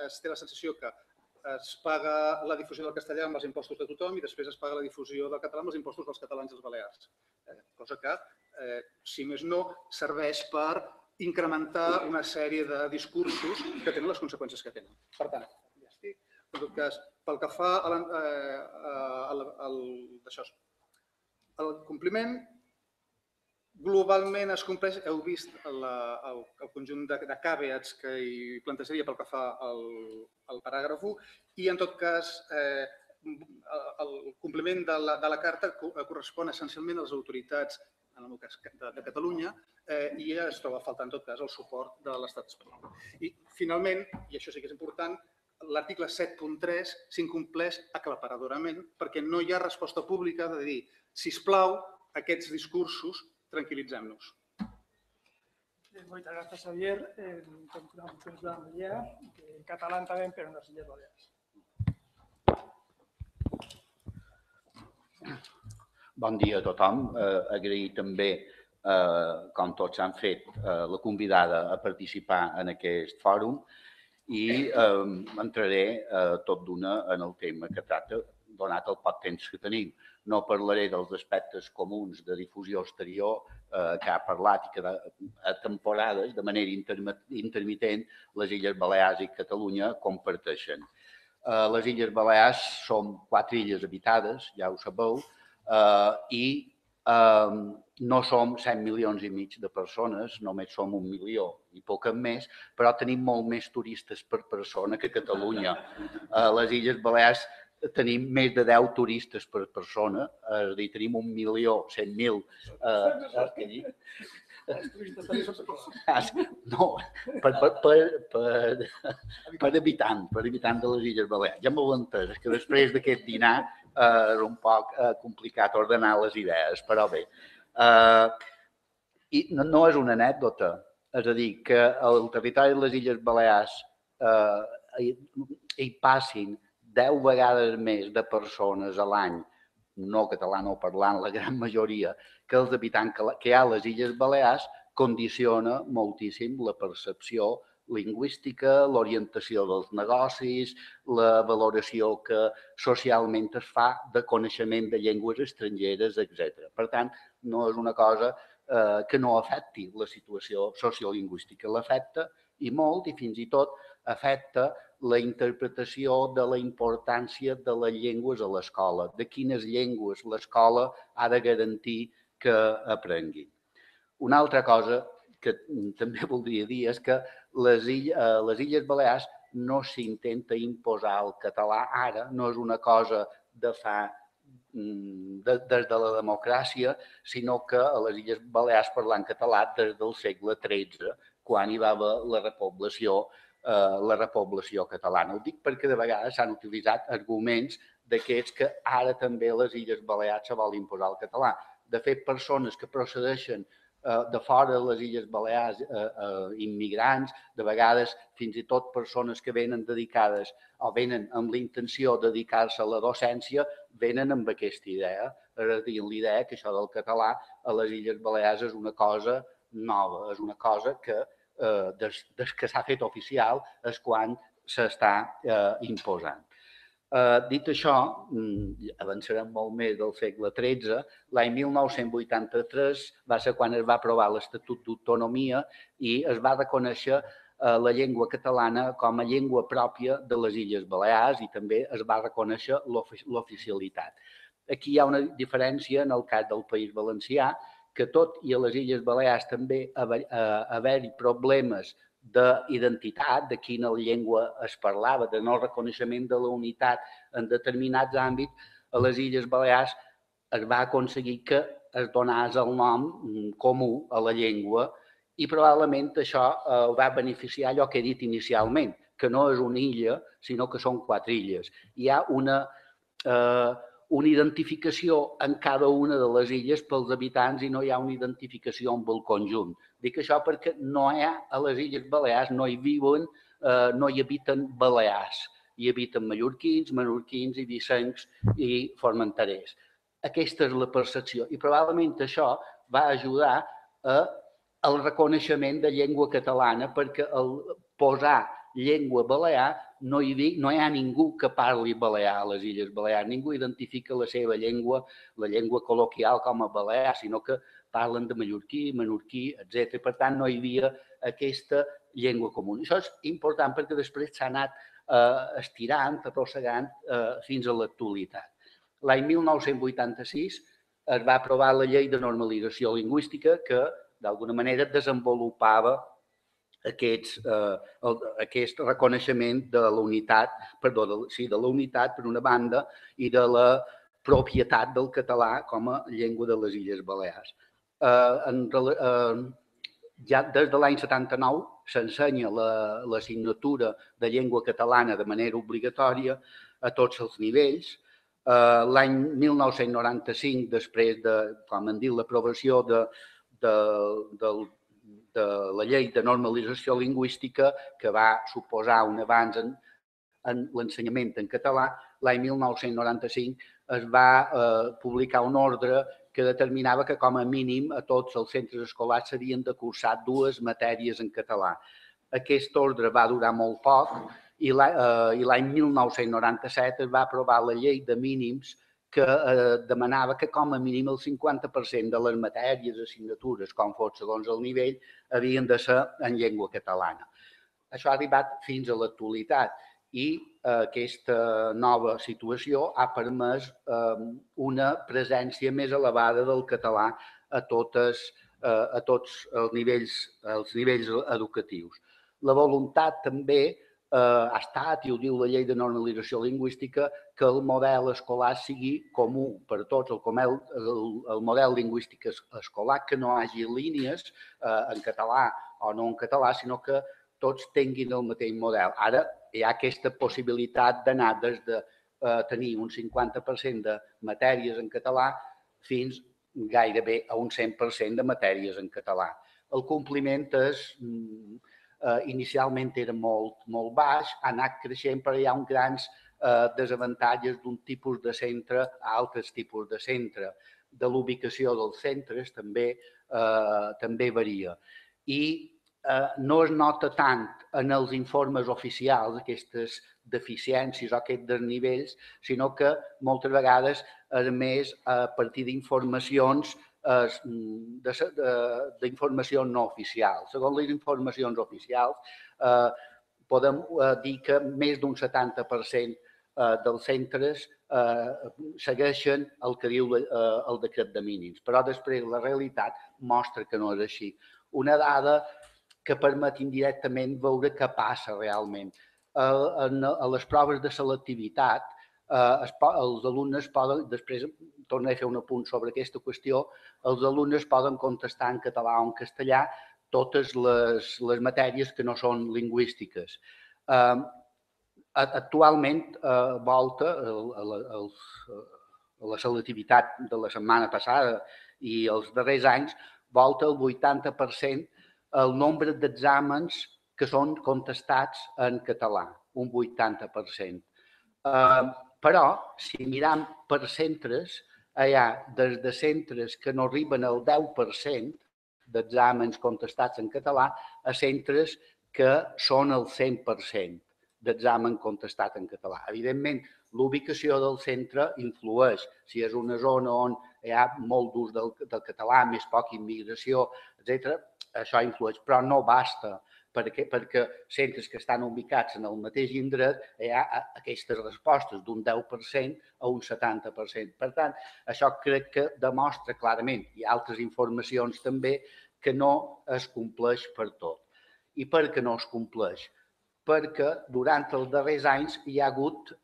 S2: es té la sensació que es paga la difusió del castellà amb els impostos de tothom i després es paga la difusió del català amb els impostos dels catalans i els balears. Cosa que, si més no, serveix per incrementar una sèrie de discursos que tenen les conseqüències que tenen. Per tant, ja estic. En tot cas, pel que fa al compliment, globalment es compleix, heu vist el conjunt de caveats que hi plantejaria pel que fa al paràgraf 1 i, en tot cas, el compliment de la carta correspon essencialment a les autoritats, en el cas de Catalunya, i es troba a faltar, en tot cas, el suport de l'Estat espanyol. I, finalment, i això sí que és important, l'article 7.3 s'incompleix aclaparadorament perquè no hi ha resposta pública de dir, sisplau, aquests discursos, tranquil·litzem-nos.
S1: Moltes gràcies, Xavier. Continuamos con la mayoría, en catalán también, pero en las Illes Balears.
S4: Bon dia a tothom. Agrair també, com tots han fet, la convidada a participar en aquest fòrum i entraré tot d'una en el tema que tracta, donat el poc temps que tenim. No parlaré dels aspectes comuns de difusió exterior que ha parlat i que a temporades, de manera intermitent, les Illes Balears i Catalunya comparteixen. Les Illes Balears són 4 illes habitades, ja ho sabeu, i no som 7 milions i mig de persones, només som 1 milió i poc més, però tenim molt més turistes per persona que Catalunya. A les Illes Balears tenim més de 10 turistes per persona, és a dir, tenim 1.100.000. No, per habitant de les Illes Balears. Ja m'ho he entès, és que després d'aquest dinar és un poc complicat ordenar les idees, però bé. I no és una anècdota, és a dir, que al territori de les Illes Balears hi passin 10 vegades més de persones a l'any, no catalanoparlant, la gran majoria, que els habitants que hi ha a les Illes Balears, condiciona moltíssim la percepció lingüística, l'orientació dels negocis, la valoració que socialment es fa de coneixement de llengües estrangeres, etc. Per tant, no és una cosa que no afecti la situació sociolingüística. L'afecta i molt, i fins i tot afecta la interpretació de la importància de les llengües a l'escola, de quines llengües l'escola ha de garantir que aprenguin. Una altra cosa que també voldria dir és que les Illes Balears no s'intenta imposar el català ara, no és una cosa de fa des de la democràcia, sinó que a les Illes Balears parlant català des del segle XIII, quan hi va haver la repoblació catalana. Ho dic perquè de vegades s'han utilitzat arguments d'aquests que ara també a les Illes Balears se vol imposar el català. De fet, persones que procedeixen de fora de les Illes Balears, immigrants, de vegades fins i tot persones que venen dedicades o venen amb la intenció de dedicar-se a la docència, venen amb aquesta idea, és a dir, l'idea que això del català a les Illes Balears és una cosa nova, és una cosa que des que s'ha fet oficial és quan s'està imposant. Dit això, avançarem molt més del segle XIII, l'any 1983 va ser quan es va aprovar l'Estatut d'Autonomia i es va reconèixer la llengua catalana com a llengua pròpia de les Illes Balears i també es va reconèixer l'oficialitat. Aquí hi ha una diferència en el cas del País Valencià, que tot i a les Illes Balears també haver-hi problemes d'identitat, de quina llengua es parlava, de no reconeixement de la unitat en determinats àmbits, a les Illes Balears es va aconseguir que es donés el nom comú a la llengua i probablement això va beneficiar allò que he dit inicialment, que no és una illa, sinó que són 4 illes. Hi ha una identificació en cada una de les illes pels habitants i no hi ha una identificació amb el conjunt. Dic això perquè a les Illes Balears no hi viuen, no hi habiten balears, hi habiten mallorquins, menorquins, ibicencs i formenterers. Aquesta és la percepció i probablement això va ajudar al reconeixement de llengua catalana perquè al posar llengua balear no hi ha ningú que parli balear a les Illes Balears, ningú identifica la seva llengua, la llengua col·loquial com a balear, sinó que parlen de mallorquí, menorquí, etc. Per tant, no hi havia aquesta llengua comuna. Això és important perquè després s'ha anat estirant, arrossegant fins a l'actualitat. L'any 1986 es va aprovar la Llei de Normalització Lingüística que, d'alguna manera, desenvolupava aquest reconeixement de la unitat, de la unitat per una banda i de la propietat del català com a llengua de les Illes Balears. Ja des de l'any 79 s'ensenya l'assignatura de llengua catalana de manera obligatòria a tots els nivells. L'any 1995, després de, com hem dit, l'aprovació de la Llei de Normalització Lingüística, que va suposar un avanç en l'ensenyament en català, l'any 1995 es va publicar un ordre que determinava que, com a mínim, a tots els centres escolars s'havien de cursar 2 matèries en català. Aquest ordre va durar molt poc i l'any 1997 es va aprovar la Llei de Mínims que demanava que, com a mínim, el 50% de les matèries, assignatures, com fos segons el nivell, havien de ser en llengua catalana. Això ha arribat fins a l'actualitat i aquesta nova situació ha permès una presència més elevada del català a tots els nivells educatius. La voluntat també ha estat, i ho diu la Llei de Normalització Lingüística, que el model escolar sigui comú per tots, el model lingüístic escolar, que no hi hagi línies en català o no en català, sinó que tots tinguin el mateix model. Ara hi ha aquesta possibilitat d'anar des de tenir un 50% de matèries en català fins gairebé a un 100% de matèries en català. El compliment inicialment era molt baix, ha anat creixent, però hi ha uns grans desavantatges d'un tipus de centre a altres tipus de centre. De l'ubicació dels centres també varia. I no es nota tant en els informes oficials aquestes deficiències o aquests desnivells, sinó que moltes vegades, a més, a partir d'informacions no oficials. Segons les informacions oficials, podem dir que més d'un 70% dels centres segueixen el que diu el decret de mínims, però després la realitat mostra que no és així. Una dada que permet indirectament veure què passa realment. A les proves de selectivitat, els alumnes poden, després tornaré a fer un apunt sobre aquesta qüestió, els alumnes poden contestar en català o en castellà totes les matèries que no són lingüístiques. Actualment, Volta, la selectivitat de la setmana passada i els darrers anys, Volta el 80% el nombre d'exàmens que són contestats en català, un 80%. Però, si mirem per centres, hi ha des de centres que no arriben al 10% d'exàmens contestats en català a centres que són el 100% d'examen contestat en català. Evidentment, l'ubicació del centre influeix. Si és una zona on hi ha molt d'ús del català, més poca immigració, etc., això influeix, però no basta, perquè centres que estan ubicats en el mateix indret hi ha aquestes respostes d'un 10% a un 70%. Per tant, això crec que demostra clarament, hi ha altres informacions també, que no es compleix per tot. I per què no es compleix? Perquè durant els darrers anys hi ha hagut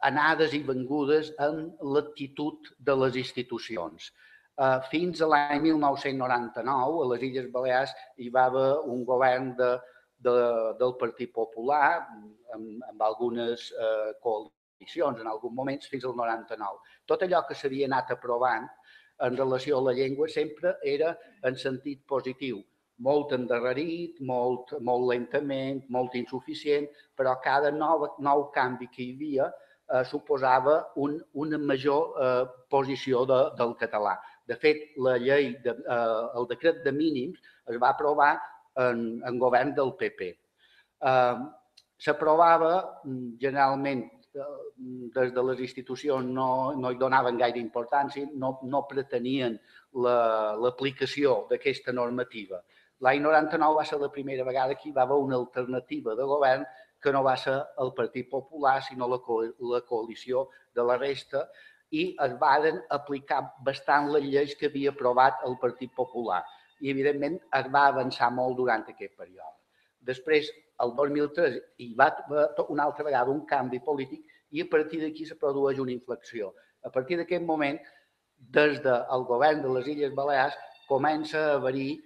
S4: anades i vengudes en l'actitud de les institucions. Fins a l'any 1999, a les Illes Balears, hi va haver un govern del Partit Popular, amb algunes condicions, en alguns moments fins al 99. Tot allò que s'havia anat aprovant en relació a la llengua sempre era en sentit positiu, molt endarrerit, molt lentament, molt insuficient, però cada nou canvi que hi havia suposava una major posició del català. De fet, la llei, el decret de mínims es va aprovar en govern del PP. S'aprovava generalment des de les institucions, no hi donaven gaire importància, no pretenien l'aplicació d'aquesta normativa. L'any 99 va ser la primera vegada que hi va haver una alternativa de govern que no va ser el Partit Popular, sinó la coalició de la resta, i es van aplicar bastant les lleis que havia aprovat el Partit Popular. I, evidentment, es va avançar molt durant aquest període. Després, el 2003, hi va haver una altra vegada un canvi polític i a partir d'aquí se produeix una inflexió. A partir d'aquest moment, des del govern de les Illes Balears, comença a haver-hi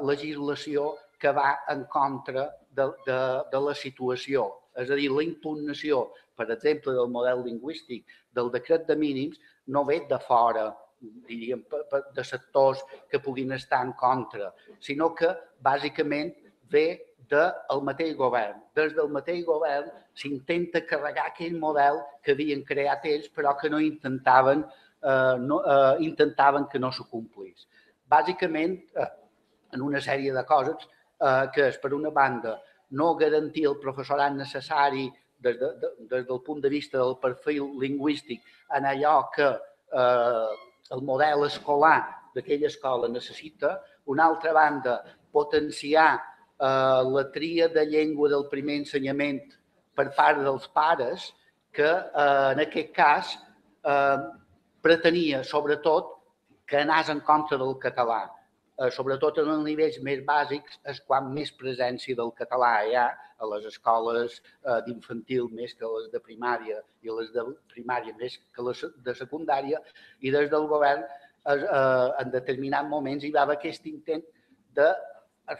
S4: legislació que va en contra de la situació. És a dir, la impugnació, per exemple, del model lingüístic del decret de mínims no ve de fora, diríem, de sectors que puguin estar en contra, sinó que, bàsicament, ve del mateix govern. Des del mateix govern s'intenta carregar aquell model que havien creat ells, però que intentaven que no s'acomplís. Bàsicament, en una sèrie de coses que és, per una banda, no garantir el professorat necessari des del punt de vista del perfil lingüístic en allò que el model escolar d'aquella escola necessita. Una altra banda, potenciar la tria de llengua del primer ensenyament per part dels pares, que en aquest cas pretenia, sobretot, que anés en contra del català. Sobretot en els nivells més bàsics és quan més presència del català hi ha a les escoles d'infantil més que les de primària i les de primària més que les de secundària, i des del govern en determinats moments hi va haver aquest intent de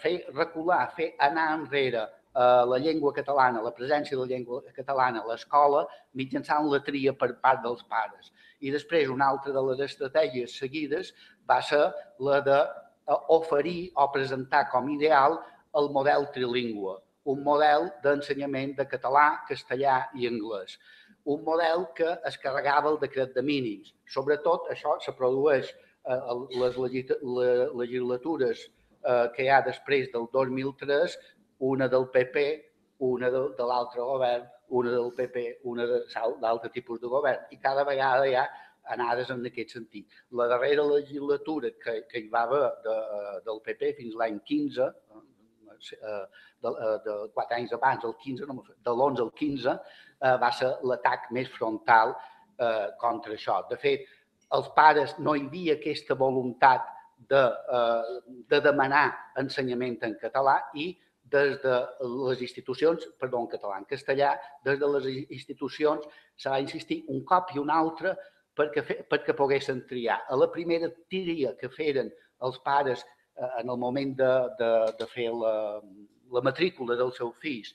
S4: fer recular, fer anar enrere la llengua catalana, la presència de la llengua catalana a l'escola mitjançant la tria per part dels pares. I després una altra de les estratègies seguides va ser la de oferir o presentar com ideal el model trilingüe, un model d'ensenyament de català, castellà i anglès. Un model que es carregava el decret de mínims. Sobretot, això se produeix a les legislatures que hi ha després del 2003, una del PP, una de l'altre govern, una del PP, una d'altre tipus de govern, i cada vegada hi ha anades en aquest sentit. La darrera legislatura que hi va haver del PP fins l'any 15, 4 anys abans, de l'11 al 15, va ser l'atac més frontal contra això. De fet, els pares no hi havia aquesta voluntat de demanar ensenyament en català i des de les institucions, perdó, en català, en castellà, des de les institucions se va insistir un cop i un altre perquè poguessin triar. A la primera tria que feren els pares en el moment de fer la matrícula dels seus fills,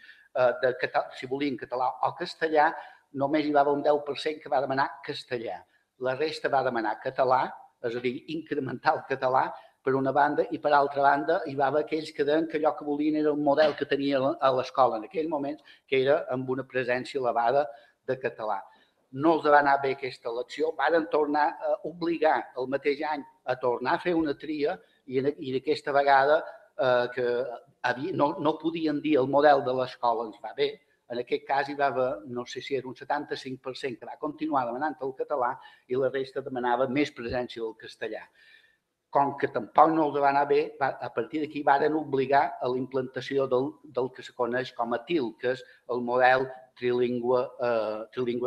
S4: si volien català o castellà, només hi va haver un 10% que va demanar castellà. La resta va demanar català, és a dir, incrementar el català, per una banda, i per altra banda hi va haver aquells que deien que allò que volien era el model que tenia a l'escola en aquell moment, que era amb una presència elevada de català. No els va anar bé aquesta elecció, van tornar a obligar el mateix any a tornar a fer una tria i aquesta vegada que no podien dir el model de l'escola ens va bé. En aquest cas hi va haver, no sé si era un 75% que va continuar demanant el català i la resta demanava més presència del castellà. Com que tampoc no els va anar bé, a partir d'aquí van obligar a la implantació del que se coneix com a TIL, que és el model trilingüe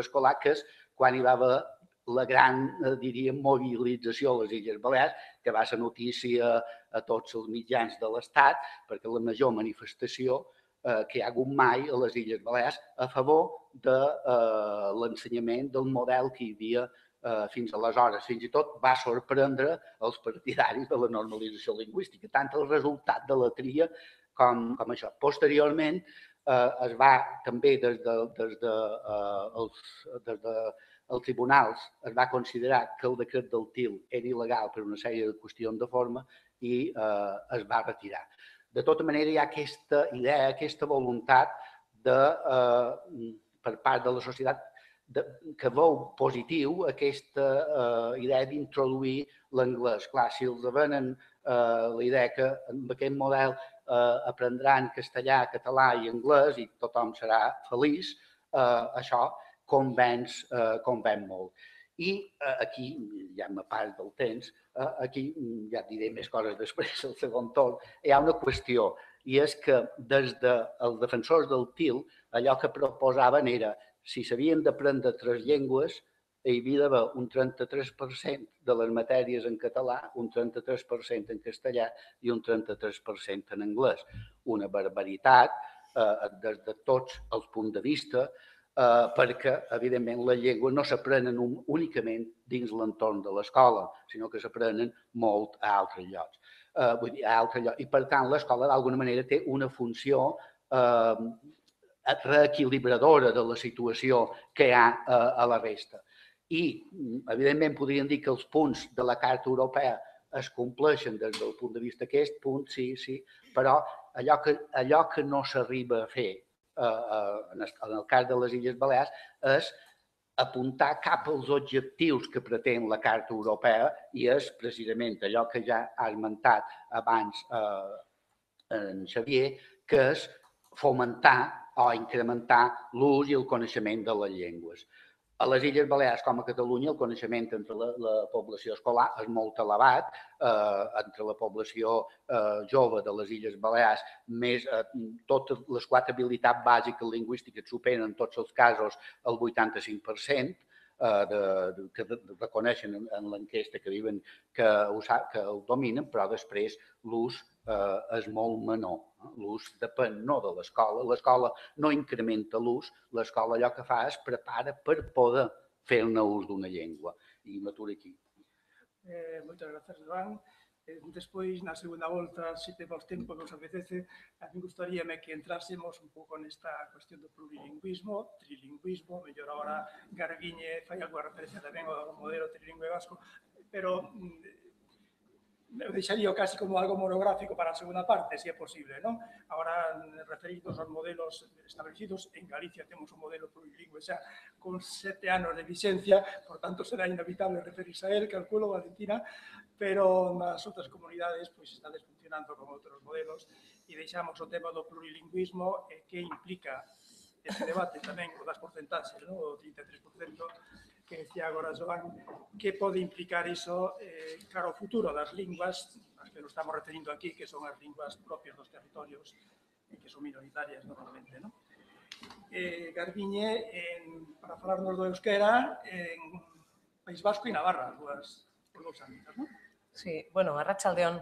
S4: escolar, que és quan hi va haver la gran, diríem, mobilització a les Illes Balears, que va ser notícia a tots els mitjans de l'Estat, perquè la major manifestació que hi ha hagut mai a les Illes Balears a favor de l'ensenyament del model que hi havia fins aleshores. Fins i tot va sorprendre els partidaris de la normalització lingüística, tant el resultat de la tria com això. Posteriorment, es va també des dels tribunals es va considerar que el decret del TIL era il·legal per una sèrie de qüestions de forma i es va retirar. De tota manera, hi ha aquesta idea, aquesta voluntat per part de la societat que veu positiu aquesta idea d'introduir l'anglès. Clar, si els venen la idea que amb aquest model aprendran castellà, català i anglès i tothom serà feliç, això convenç molt. I aquí, ja a part del temps, aquí ja diré més coses després, al segon torn, hi ha una qüestió, i és que des dels defensors del TIL allò que proposaven era si s'havien d'aprendre 3 llengües hi havia d'haver un 33% de les matèries en català, un 33% en castellà i un 33% en anglès. Una barbaritat des de tots els punts de vista, perquè, evidentment, les llengües no s'aprenen únicament dins l'entorn de l'escola, sinó que s'aprenen molt a altres llocs. I, per tant, l'escola, d'alguna manera, té una funció reequilibradora de la situació que hi ha a la resta. I, evidentment, podríem dir que els punts de la Carta Europea es compleixen des del punt de vista aquest punt, sí, però allò que no s'arriba a fer en el cas de les Illes Balears és apuntar cap als objectius que pretén la Carta Europea i és precisament allò que ja ha esmentat abans en Xavier, que és fomentar o incrementar l'ús i el coneixement de les llengües. A les Illes Balears, com a Catalunya, el coneixement entre la població escolar és molt elevat. Entre la població jove de les Illes Balears, totes les 4 habilitats bàsiques lingüístiques superen en tots els casos el 85%, que reconeixen en l'enquesta que diuen que el dominen, però després l'ús és molt menor. L'ús depèn no de l'escola. L'escola no incrementa l'ús, l'escola allò que fa és prepara per poder fer-ne ús d'una llengua. I m'aturo aquí.
S1: Moitas grazas, Joan. Despois, na segunda volta, se temos tempo que os apetece, a mí gustaríame que entrásemos un pouco nesta cuestión do plurilingüismo, trilingüismo, mellor agora Garbiñe fai alguna referencia tamén ao modelo trilingüe vasco, pero eu deixaría casi como algo monográfico para a segunda parte, se é posible, non? Agora, referidos aos modelos establecidos, en Galicia temos un modelo plurilingüe xa con 7 anos de vigencia, por tanto será inevitable referirse a él, calculo, Valentina, pero nas outras comunidades pois están funcionando con outros modelos e deixamos o tema do plurilingüismo e que implica ese debate tamén o das porcentaxes, o 33%, que decía agora Joan, que pode implicar iso cara ao futuro das linguas, as que nos estamos referindo aquí, que son as linguas propias dos territorios e que son minoritarias normalmente, non? Garbiñe, para falarnos do euskera, en País Vasco e Navarra, os dous ámbitos, non?
S5: Sí, bueno, arratsaldeon.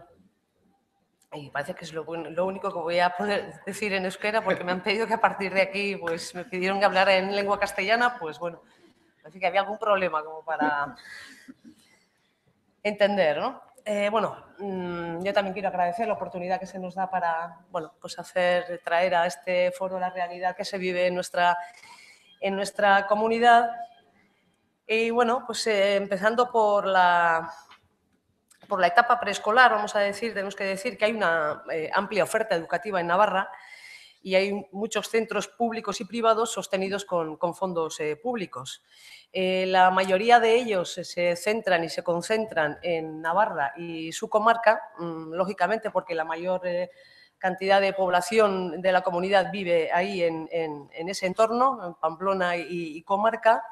S5: Y parece que es lo único que voy a poder decir en euskera, porque me han pedido que a partir de aquí, pues me pidieron que hablara en lengua castellana, pues bueno, parece que había algún problema como para entender, ¿no? Yo también quiero agradecer la oportunidad que se nos da para, bueno, pues traer a este foro la realidad que se vive en nuestra comunidad. Y bueno, pues empezando por la etapa preescolar, vamos a decir, tenemos que decir que hay una amplia oferta educativa en Navarra y hay muchos centros públicos y privados sostenidos con fondos públicos. La mayoría de ellos se centran y se concentran en Navarra y su comarca, lógicamente porque la mayor cantidad de población de la comunidad vive ahí en ese entorno, en Pamplona y comarca.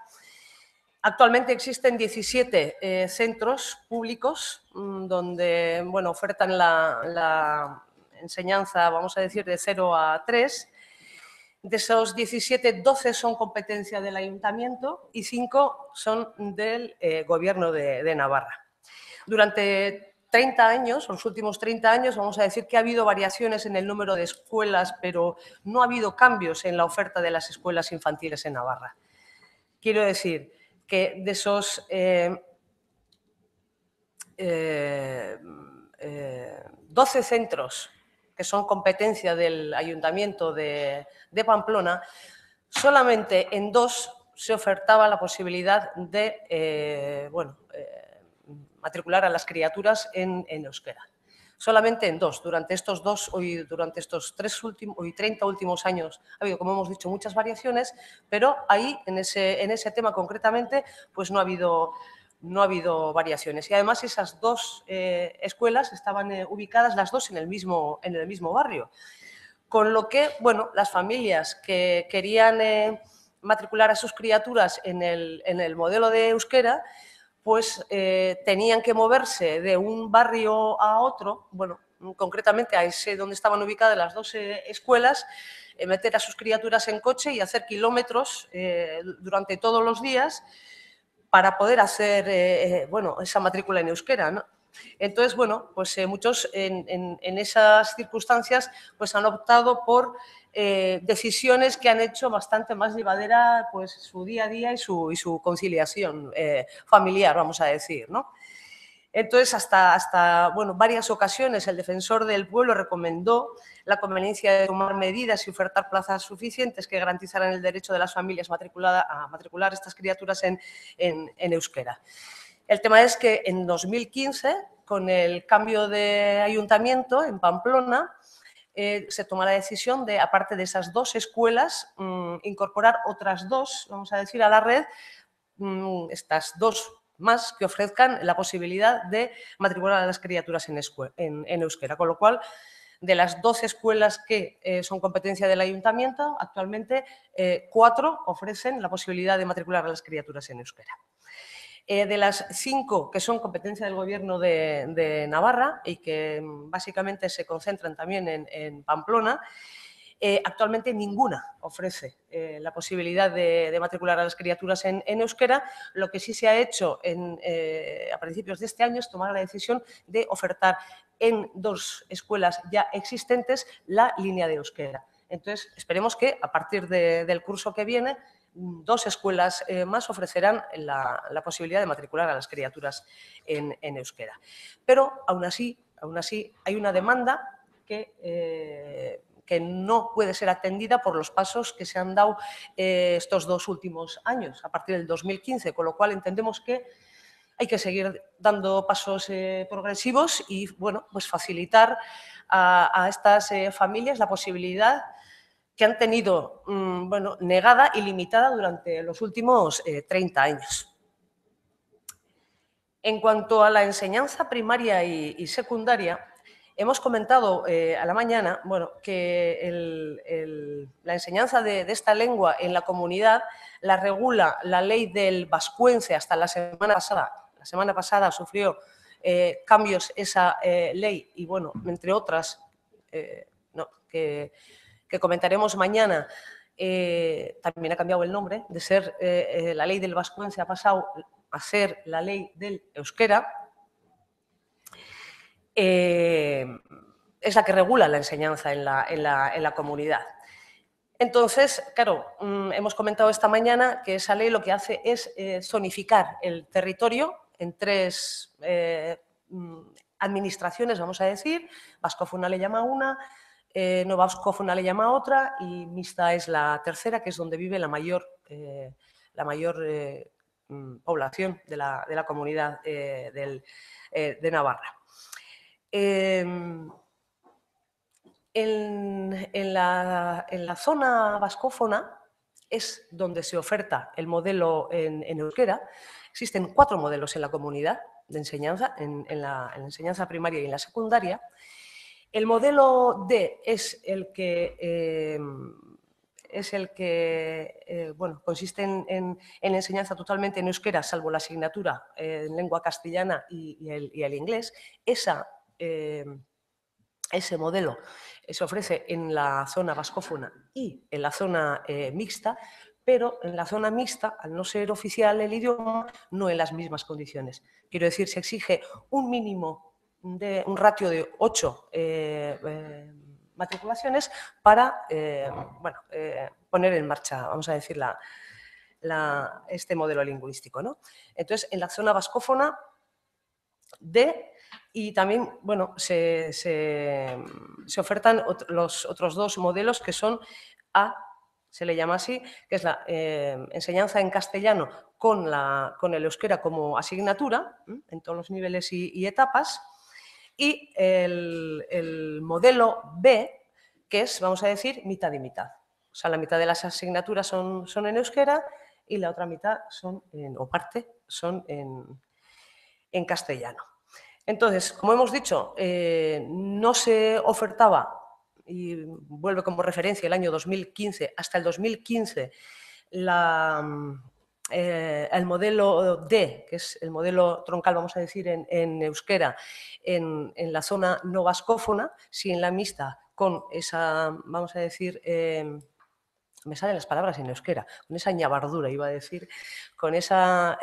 S5: Actualmente existen 17 centros públicos donde ofertan la enseñanza, vamos a decir, de 0 a 3. De esos 17, 12 son competencia del Ayuntamiento y 5 son del Gobierno de Navarra. Durante 30 años, los últimos 30 años, vamos a decir que ha habido variaciones en el número de escuelas, pero no ha habido cambios en la oferta de las escuelas infantiles en Navarra. Quiero decir que de esos 12 centros que son competencia del Ayuntamiento de Pamplona, solamente en 2 se ofertaba la posibilidad de matricular a las criaturas en euskera. Solamente en 2. Durante estos 30 últimos años ha habido, como hemos dicho, muchas variaciones, pero ahí, en ese tema concretamente, pues no ha habido variaciones. Y además esas 2 escuelas estaban ubicadas las 2 en el mismo barrio. Con lo que, bueno, las familias que querían matricular a sus criaturas en el modelo de euskera, pues tenían que moverse de un barrio a otro, bueno, concretamente a ese donde estaban ubicadas las 2 escuelas, meter a sus criaturas en coche y hacer kilómetros durante todos los días para poder hacer esa matrícula en euskera, ¿no? Entonces, bueno, pues muchos en esas circunstancias pues han optado por decisiones que han hecho bastante más llevadera pues su día a día y su conciliación familiar, vamos a decir, ¿no? Entonces, hasta varias ocasiones el defensor del pueblo recomendó la conveniencia de tomar medidas y ofertar plazas suficientes que garantizaran el derecho de las familias a matricular estas criaturas en euskera. El tema es que en 2015, con el cambio de ayuntamiento en Pamplona, se toma la decisión de, aparte de esas 2 escuelas, incorporar otras 2, vamos a decir, a la red, estas 2 más que ofrezcan la posibilidad de matricular a las criaturas en euskera. Con lo cual, de las 12 escuelas que son competencia del ayuntamiento, actualmente 4 ofrecen la posibilidad de matricular a las criaturas en euskera. De las 5 que son competencia del Gobierno de Navarra y que básicamente se concentran también en Pamplona, actualmente ninguna ofrece la posibilidad de matricular a las criaturas en euskera. Lo que sí se ha hecho a principios de este año es tomar la decisión de ofertar en 2 escuelas ya existentes la línea de euskera. Entonces, esperemos que a partir del curso que viene 2 escuelas más ofrecerán la posibilidad de matricular a las criaturas en euskera. Pero, aún así, hay una demanda que no puede ser atendida por los pasos que se han dado estos 2 últimos años, a partir del 2015, con lo cual entendemos que hay que seguir dando pasos progresivos y, bueno, pues facilitar a estas familias la posibilidad que han tenido negada y limitada durante los últimos 30 años. En cuanto a la enseñanza primaria y secundaria, hemos comentado a la mañana que la enseñanza de esta lengua en la comunidad la regula la ley del vascuence hasta la semana pasada. La semana pasada sufrió cambios esa ley y, bueno, entre otras, que comentaremos mañana, también ha cambiado el nombre, de ser la ley del vascuence ha pasado a ser la ley del euskera. Es la que regula la enseñanza en la comunidad. Entonces, claro, hemos comentado esta mañana que esa ley lo que hace es zonificar el territorio en 3 administraciones, vamos a decir. Vascófona le llama una, no vascófona le llama otra y mixta es la tercera, que es donde vive la mayor población de la comunidad de Navarra. En la zona vascófona es donde se oferta el modelo en euskera. Existen 4 modelos en la comunidad de enseñanza, en la enseñanza primaria y en la secundaria. El modelo D es el que consiste en enseñanza totalmente en euskera, salvo la asignatura en lengua castellana y el inglés. Ese modelo se ofrece en la zona vascófona y en la zona mixta, pero en la zona mixta, al no ser oficial el idioma, no en las mismas condiciones. Quiero decir, se exige un mínimo de un ratio de 8 matriculaciones para poner en marcha, vamos a decir, este modelo lingüístico, ¿no? Entonces, en la zona vascófona Y también, bueno, se ofertan los otros dos modelos que son se le llama así, que es la enseñanza en castellano con el euskera como asignatura, en todos los niveles y etapas, y el modelo B, que es, vamos a decir, mitad y mitad. O sea, la mitad de las asignaturas son en euskera y la otra mitad o parte son en castellano. Entonces, como hemos dicho, no se ofertaba, y vuelve como referencia el año 2015, hasta el 2015, el modelo D, que es el modelo troncal, vamos a decir, en euskera, en la zona no vascófona, sí en la mixta, con esa, vamos a decir, me salen las palabras en euskera, con esa ñabardura, iba a decir, con esa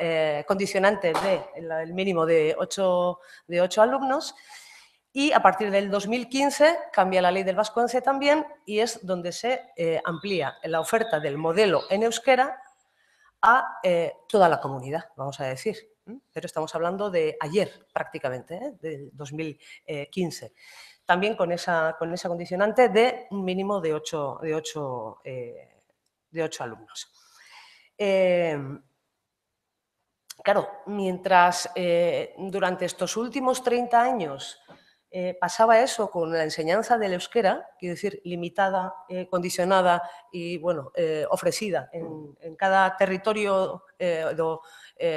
S5: condicionante del mínimo de 8 alumnos. Y a partir del 2015 cambia la ley del vascuence también y es donde se amplía la oferta del modelo en euskera a toda la comunidad, vamos a decir. Pero estamos hablando de ayer prácticamente, del 2015. También con esa condicionante de un mínimo de 8 alumnos. Claro, mientras durante estos últimos 30 años pasaba eso con la enseñanza del euskera, quiero decir, limitada, condicionada y bueno, ofrecida en cada territorio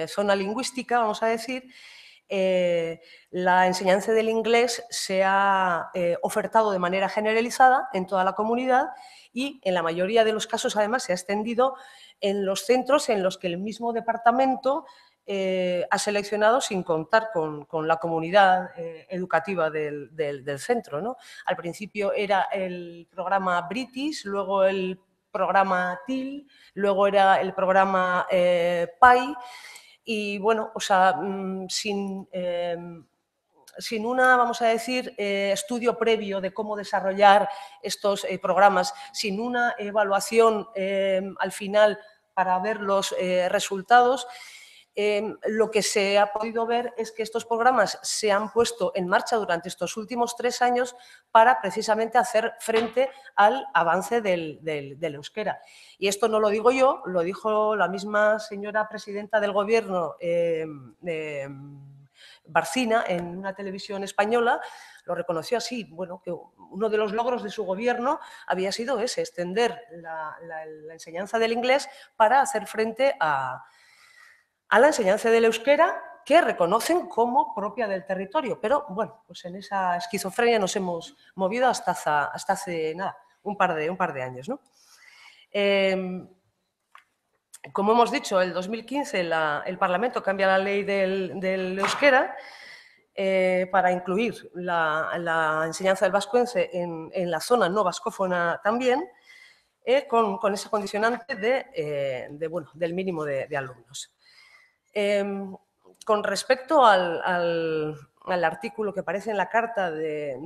S5: zona lingüística, vamos a decir, la enseñanza del inglés se ha ofertado de manera generalizada en toda la comunidad y en la mayoría de los casos además se ha extendido en los centros en los que el mismo departamento ha seleccionado sin contar con la comunidad educativa del centro, ¿no? Al principio era el programa British, luego el programa TIL, luego era el programa PAI y bueno, o sea, sin una, vamos a decir, estudio previo de cómo desarrollar estos programas, sin una evaluación al final para ver los resultados, lo que se ha podido ver es que estos programas se han puesto en marcha durante estos últimos 3 años para precisamente hacer frente al avance del euskera. Y esto no lo digo yo, lo dijo la misma señora presidenta del Gobierno, Barcina, en una televisión española, lo reconoció así, bueno, que uno de los logros de su gobierno había sido ese, extender la enseñanza del inglés para hacer frente a la enseñanza del euskera que reconocen como propia del territorio. Pero, bueno, pues en esa esquizofrenia nos hemos movido hasta hace nada, un par de años, ¿no? Como hemos dicho, en el 2015 el Parlamento cambia la ley del euskera para incluir la enseñanza del vascuence en la zona no vascófona también, con esa condicionante del mínimo de alumnos. Con respecto al artículo que aparece en la carta de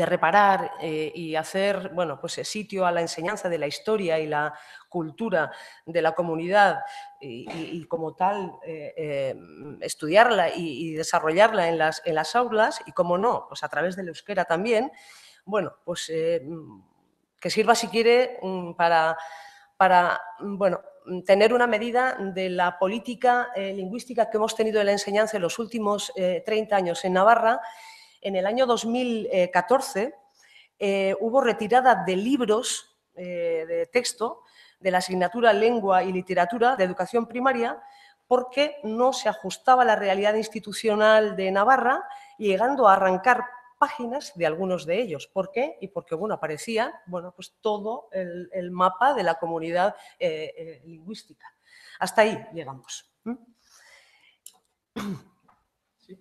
S5: reparar y hacer pues, sitio a la enseñanza de la historia y la cultura de la comunidad y como tal estudiarla y desarrollarla en las aulas y, como no, pues a través del euskera también, bueno, pues que sirva si quiere para tener una medida de la política lingüística que hemos tenido en la enseñanza en los últimos 30 años en Navarra. En el año 2014 hubo retirada de libros de texto de la asignatura Lengua y Literatura de Educación Primaria porque no se ajustaba a la realidad institucional de Navarra, llegando a arrancar páginas de algunos de ellos. ¿Por qué? Y porque aparecía pues todo el mapa de la comunidad lingüística. Hasta ahí llegamos.
S1: Sí.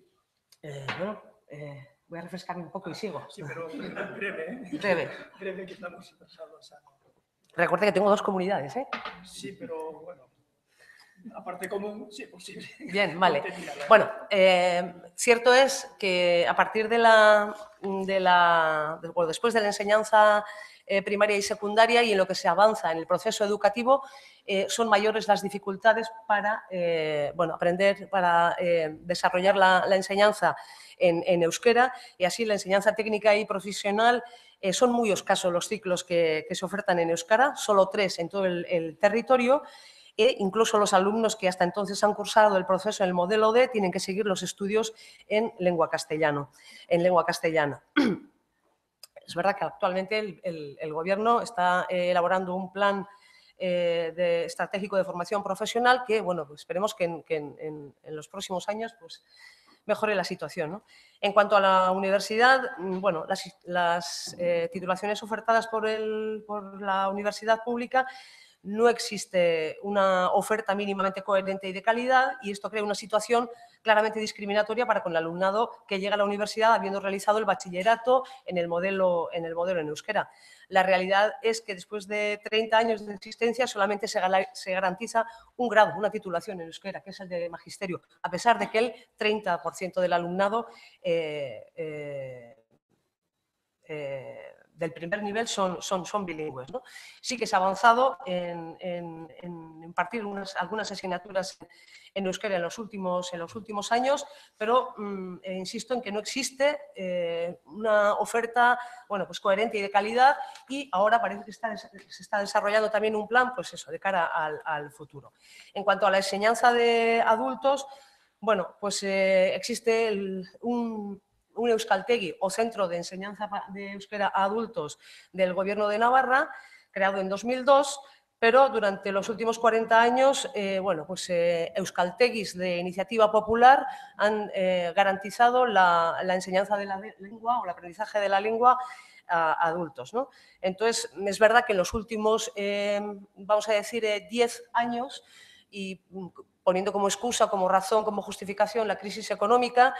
S5: Voy a refrescarme un poco y sigo.
S1: Sí, pero breve, ¿eh?
S5: Breve.
S1: Breve, que estamos atrasados.
S5: Recuerda que tengo 2 comunidades, ¿eh?
S1: Sí, pero bueno. La parte común, sí, posible.
S5: Bien, vale. Bueno, cierto es que a partir después de la enseñanza primaria y secundaria y en lo que se avanza en el proceso educativo, son mayores las dificultades para aprender, para desarrollar la enseñanza en euskera, y así la enseñanza técnica y profesional. Son muy escasos los ciclos que se ofertan en euskara, solo 3 en todo el territorio. E incluso los alumnos que hasta entonces han cursado el proceso en el modelo D tienen que seguir los estudios en lengua castellana. Es verdad que actualmente el Gobierno está elaborando un plan estratégico de formación profesional que, bueno, pues esperemos que en los próximos años pues, mejore la situación, ¿no? En cuanto a la universidad, bueno, las titulaciones ofertadas por la universidad pública, no existe una oferta mínimamente coherente y de calidad, y esto crea una situación claramente discriminatoria para con el alumnado que llega a la universidad habiendo realizado el bachillerato en el modelo en euskera. La realidad es que después de 30 años de existencia solamente se garantiza un grado, una titulación en euskera, que es el de magisterio, a pesar de que el 30% del alumnado del primer nivel son bilingües, ¿no? Sí que se ha avanzado en impartir algunas asignaturas en euskera en los últimos años, pero insisto en que no existe una oferta pues coherente y de calidad, y ahora parece que se está desarrollando también un plan pues eso, de cara al futuro. En cuanto a la enseñanza de adultos, bueno, pues existe un euskaltegi o Centro de Enseñanza de Euskera a Adultos del Gobierno de Navarra, creado en 2002, pero durante los últimos 40 años, euskaltegis de iniciativa popular han garantizado la enseñanza de la lengua o el aprendizaje de la lengua a adultos, ¿no? Entonces, es verdad que en los últimos, vamos a decir, 10 años, y poniendo como excusa, como razón, como justificación la crisis económica,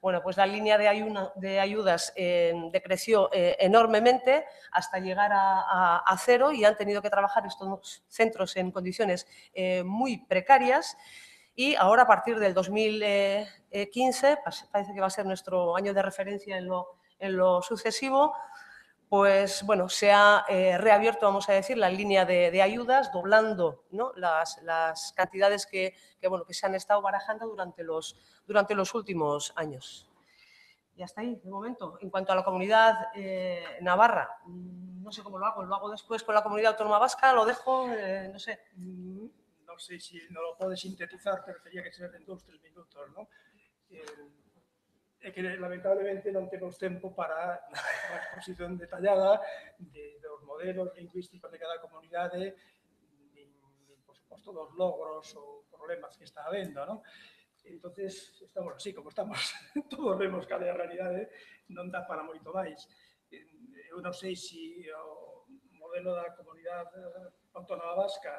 S5: bueno, pues la línea de ayudas decreció enormemente hasta llegar a cero, y han tenido que trabajar estos centros en condiciones muy precarias. Y ahora, a partir del 2015, parece que va a ser nuestro año de referencia en lo sucesivo, pues bueno, se ha reabierto, vamos a decir, la línea de ayudas, doblando, ¿no?, las cantidades que se han estado barajando durante los últimos años. Y hasta ahí, de momento. En cuanto a la comunidad navarra, no sé cómo lo hago después con la comunidad autónoma vasca, lo dejo, no sé.
S1: No sé si no lo puedes sintetizar, pero tendría que ser en 2-3 minutos, ¿no? É que, lamentablemente, non temos tempo para unha exposición detallada dos modelos lingüísticos de cada comunidade, nin, por suposto, dos logros ou problemas que está habendo, non? Entonces, estamos así como estamos. Todos vemos cal é a realidade, non dá para moito máis. Eu non sei se o modelo da comunidade autónoma vasca,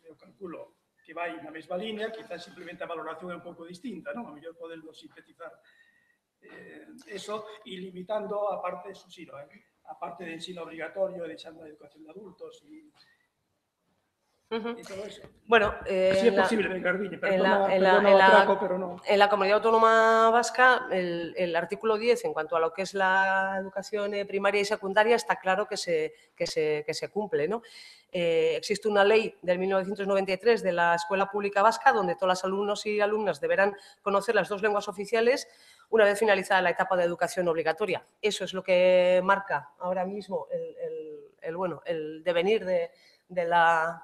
S1: eu calculo que vai na mesma línea, quizás simplemente a valoración é un pouco distinta, non? A mellor podemos sintetizar eso, y limitando a parte, eso sí, ¿no? A parte de ensino obligatorio, deixando a educación de adultos y todo eso.
S5: Bueno,
S1: sí es posible, Garbiñe,
S5: en la comunidad autónoma vasca, el artículo 10, en cuanto a lo que es la educación primaria y secundaria, está claro que se cumple, ¿no? Existe una ley del 1993 de la Escuela Pública Vasca, donde todos los alumnos y alumnas deberán conocer las 2 lenguas oficiales una vez finalizada la etapa de educación obligatoria. Eso es lo que marca ahora mismo el devenir de la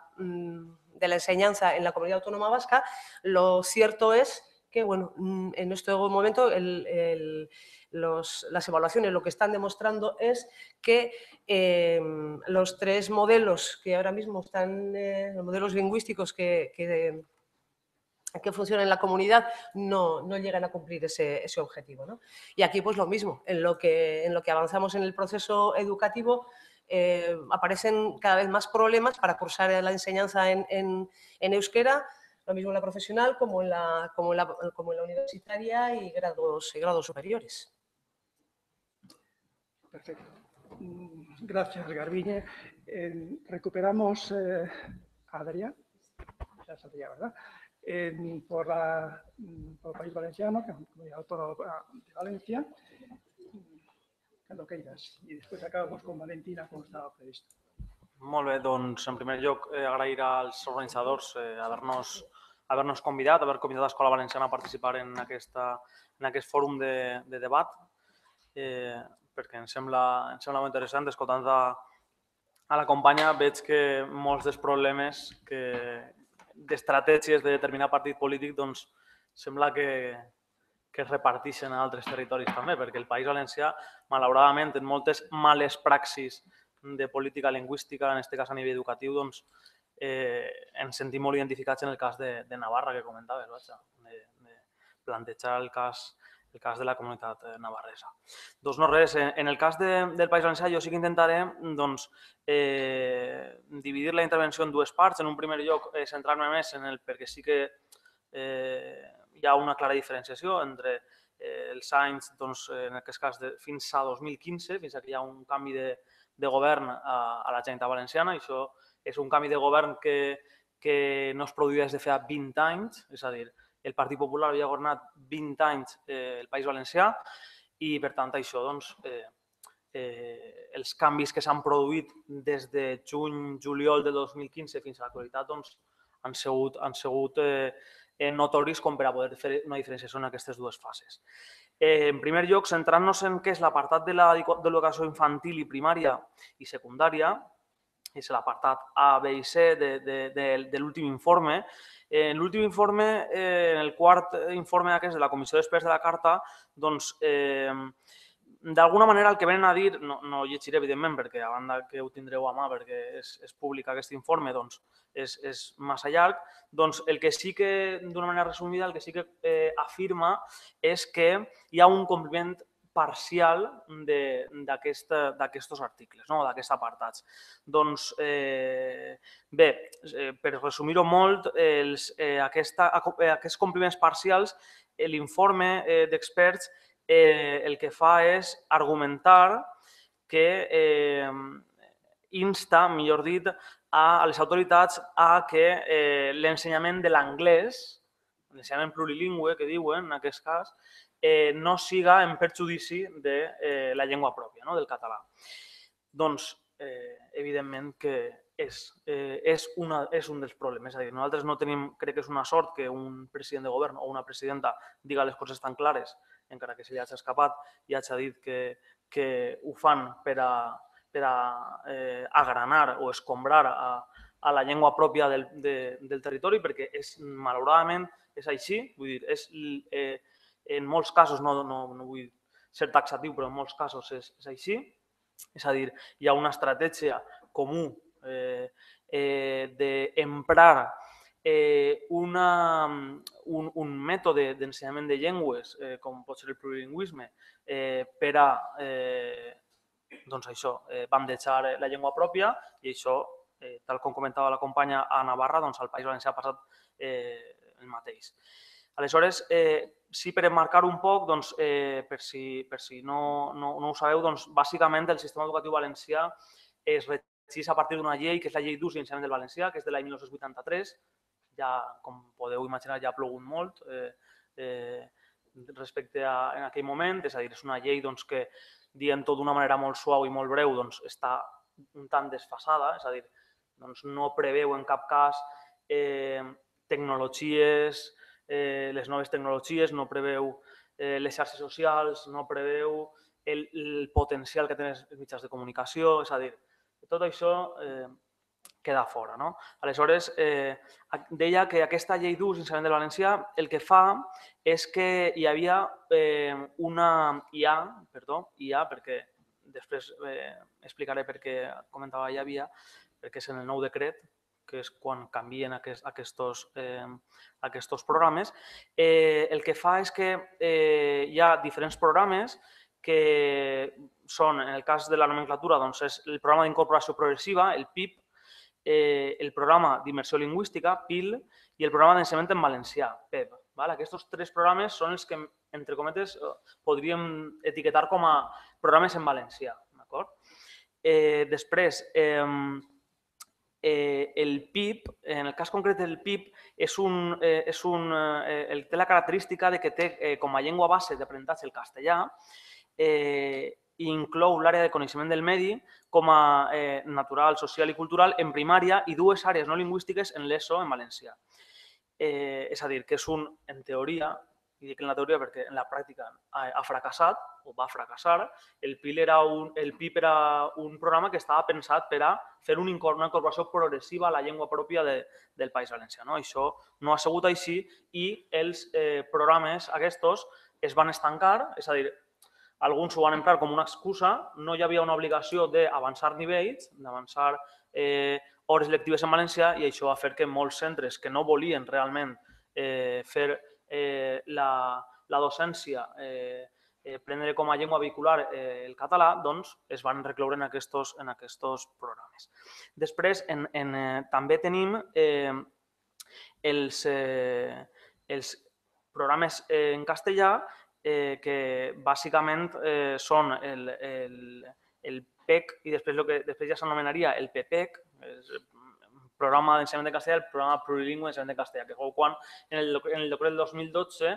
S5: enseñanza en la comunidad autónoma vasca. Lo cierto es que, bueno, en este momento las evaluaciones lo que están demostrando es que los 3 modelos que ahora mismo están, los modelos lingüísticos que funcionan en la comunidad no llegan a cumplir ese objetivo, ¿no? Y aquí, pues lo mismo, en lo que avanzamos en el proceso educativo, aparecen cada vez más problemas para cursar la enseñanza en euskera, lo mismo en la profesional como en la universitaria y grados superiores.
S1: Perfecto. Gracias, Garbiñe. Recuperamos a Adrián. ya sabría, ¿verdad? Por el País Valenciano, Comunidad Autónoma de Valencia, cuando queiras. I després acabamos con Valentina, com estava previst.
S6: Molt bé, doncs en primer lloc agrair als organitzadors haver-nos convidat, haver convidat l'Escola Valenciana a participar en aquest fòrum de debat, perquè em sembla molt interessant. Escoltant a la companya veig que molts dels problemes d'estratègies de determinat partit polític doncs sembla que es reparteixen a altres territoris també, perquè el País Valencià, malauradament, en moltes males praxis de política lingüística, en aquest cas a nivell educatiu, doncs ens sentim molt identificats en el cas de Navarra, que comentaves, de plantejar el cas de la comunitat navarresa. Doncs no res, en el cas del País Valencià jo sí que intentaré dividir la intervenció en dues parts. En un primer lloc, centrar-me més en el perquè sí que hi ha una clara diferenciació entre els anys, en aquest cas, fins a 2015, fins que hi ha un canvi de govern a la Generalitat Valenciana. I això és un canvi de govern que no es produïa des de fa 20 anys, és a dir, el Partit Popular havia governat 20 anys el País Valencià i, per tant, això, els canvis que s'han produït des de juny-juliol de 2015 fins a l'actualitat han sigut notoris com per a poder fer una diferenciació en aquestes dues fases. En primer lloc, centrant-nos en què és l'apartat de l'educació infantil i primària i secundària, és l'apartat A, B i C de l'últim informe. En l'últim informe, en el quart informe aquest de la Comissió d'Experts de la Carta, doncs, d'alguna manera el que venen a dir, no llegiré evidentment perquè a banda que ho tindreu a mà perquè és públic aquest informe, doncs és massa llarg, doncs el que sí que, d'una manera resumida, el que sí que afirma és que hi ha un compliment parcial d'aquests articles, d'aquests apartats. Doncs bé, per resumir-ho molt, aquests compliments parcials, l'informe d'experts el que fa és argumentar que insta, millor dit, a les autoritats a que l'ensenyament de l'anglès, l'ensenyament plurilingüe que diuen en aquest cas, no siga en perjudici de la llengua pròpia, del català. Doncs, evidentment que és un dels problemes. És a dir, nosaltres no tenim, crec que és una sort que un president de govern o una presidenta diga les coses tan clares, encara que se li hagi escapat i hagi dit que ho fan per a agranar o escombrar a la llengua pròpia del territori, perquè malauradament és així. Vull dir, en molts casos, no vull ser taxatiu, però en molts casos és així. És a dir, hi ha una estratègia comú d'emprar un mètode d'ensenyament de llengües, com pot ser el plurilingüisme, per a bandejar la llengua pròpia, i això, tal com comentava la companya a Navarra, al País Valencià ha passat el mateix. Aleshores, sí, per emmarcar un poc, per si no ho sabeu, bàsicament el sistema educatiu valencià es regeix a partir d'una llei, que és la Llei d'Ús i Ensenyament del Valencià, que és de l'any 1983. Ja, com podeu imaginar, ja ha plogut molt respecte a en aquell moment. És a dir, és una llei que, dient-ho d'una manera molt suau i molt breu, està un tant desfasada, és a dir, no preveu en cap cas tecnologies, les noves tecnologies, no preveu les xarxes socials, no preveu el potencial que tenen els mitjans de comunicació, és a dir, tot això queda fora. Aleshores, deia que aquesta llei d'ús i ensenyament del valencià el que fa és que hi havia perquè després explicaré per què comentava hi havia, perquè és en el nou decret, que és quan canvien aquests programes, el que fa és que hi ha diferents programes que són, en el cas de la nomenclatura, és el programa d'incorporació progressiva, el PIP, el programa d'immersió lingüística, PIL, i el programa d'ensenyament en valencià, PEV. Aquests tres programes són els que, entre cometes, podríem etiquetar com a programes en valencià. Després, el PIB, en el cas concret del PIB, té la característica de que té com a llengua base d'aprenentatge el castellà i inclou l'àrea de coneixement del medi com a natural, social i cultural en primària i dues àrees no lingüístiques en l'ESO en valencià. És a dir, que és en teoria, i dic en la teoria perquè en la pràctica ha fracassat o va fracassar, el PIB era un programa que estava pensat per a fer una incorporació progressiva a la llengua pròpia del País Valencià. Això no ha sigut així i els programes aquests es van estancar, és a dir, alguns ho van emprar com una excusa, no hi havia una obligació d'avançar nivells, d'avançar hores lectives en valencià i això va fer que molts centres que no volien realment fer la docència, prendre com a llengua vehicular el català, doncs es van recloure en aquests programes. Després també tenim els programes en castellà que bàsicament són el PEC i després ja s'anomenaria el PPEC, Programa d'Ensenyament de Castellà, el Programa Plurilingüe d'Ensenyament de Castellà, que fou quan en el decret del 2012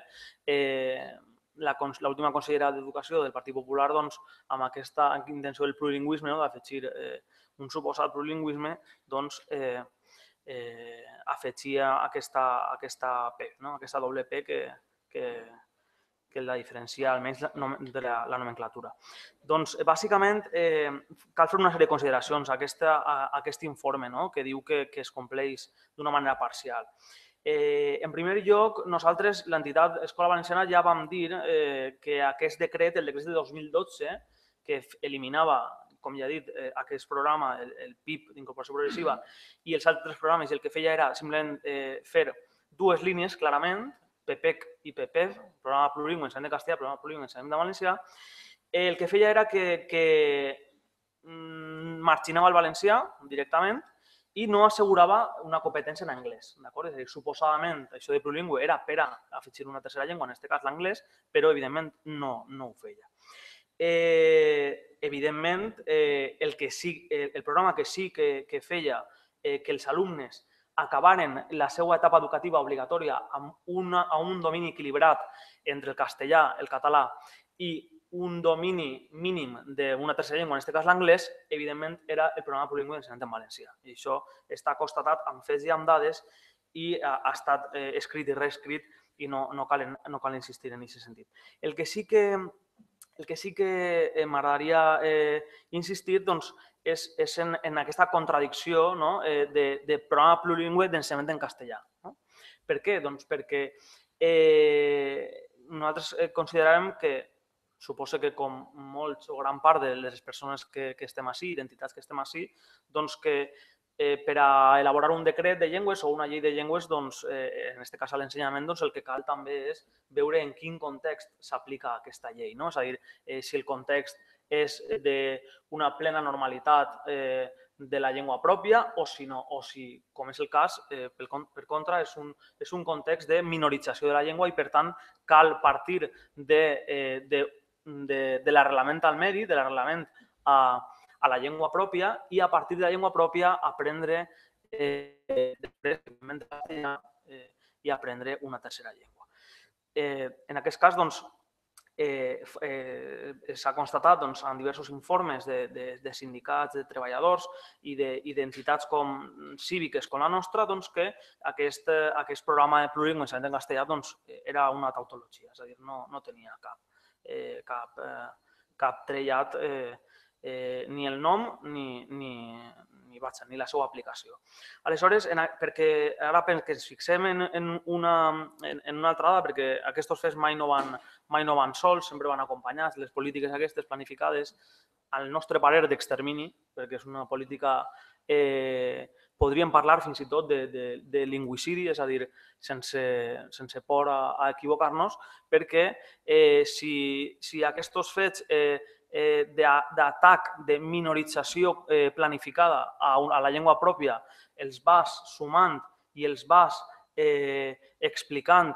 S6: l'última consellera d'Educació del Partit Popular, amb aquesta intenció del plurilingüisme, d'afegir un suposat plurilingüisme, afegia aquesta P, aquesta doble P que la diferencia almenys de la nomenclatura. Doncs, bàsicament, cal fer una sèrie de consideracions a aquest informe que diu que es compleix d'una manera parcial. En primer lloc, nosaltres, l'entitat Escola Valenciana, ja vam dir que aquest decret, el decret de 2012, que eliminava, com ja he dit, aquest programa, el PIB d'incorporació progressiva, i els altres programes, el que feia era simplement fer dues línies, clarament, PPEC i PPEV, Programa Plurilingüe d'Ensenyament de Castellà, Programa Plurilingüe d'Ensenyament de Valencià, el que feia era que marginava el valencià directament i no assegurava una competència en anglès. És a dir, suposadament, això de plurilingüe era per a afegir una tercera llengua, en aquest cas l'anglès, però evidentment no ho feia. Evidentment, el programa que sí que feia que els alumnes acabaren la seva etapa educativa obligatòria amb un domini equilibrat entre el castellà, el català i un domini mínim d'una tercera llengua, en aquest cas l'anglès, evidentment era el programa plurilingüe d'ensenyament en valencià. I això està constatat amb fets i amb dades i ha estat escrit i reescrit i no cal insistir en aquest sentit. El que sí que m'agradaria insistir és en aquesta contradicció de programa plurilingüe d'ensenyament en castellà. Per què? Doncs perquè nosaltres considerem que, suposo que com molts o gran part de les persones que estem ací, d'entitats que estem ací, doncs que per a elaborar un decret de llengües o una llei de llengües, en aquest cas a l'ensenyament, el que cal també és veure en quin context s'aplica aquesta llei. És a dir, si el context és d'una plena normalitat de la llengua pròpia o si no, o si, com és el cas, per contra, és un context de minorització de la llengua i, per tant, cal partir de l'arrelament al medi, de l'arrelament a la llengua pròpia i a partir de la llengua pròpia aprendre i aprendre una tercera llengua. En aquest cas, s'ha constatat en diversos informes de sindicats, de treballadors i d'entitats cíviques com la nostra que aquest programa de plurilingüe en castellà era una tautologia, és a dir, no tenia cap trellat ni el nom ni la seva aplicació. Aleshores, perquè ens fixem en una altra dada, perquè aquests fets mai no van sols, sempre van acompanyats, les polítiques aquestes planificades, al nostre parer d'extermini, perquè és una política, podríem parlar fins i tot de lingüicidi, és a dir, sense por a equivocar-nos, perquè si aquests fets d'atac, de minorització planificada a la llengua pròpia els vas sumant i els vas explicant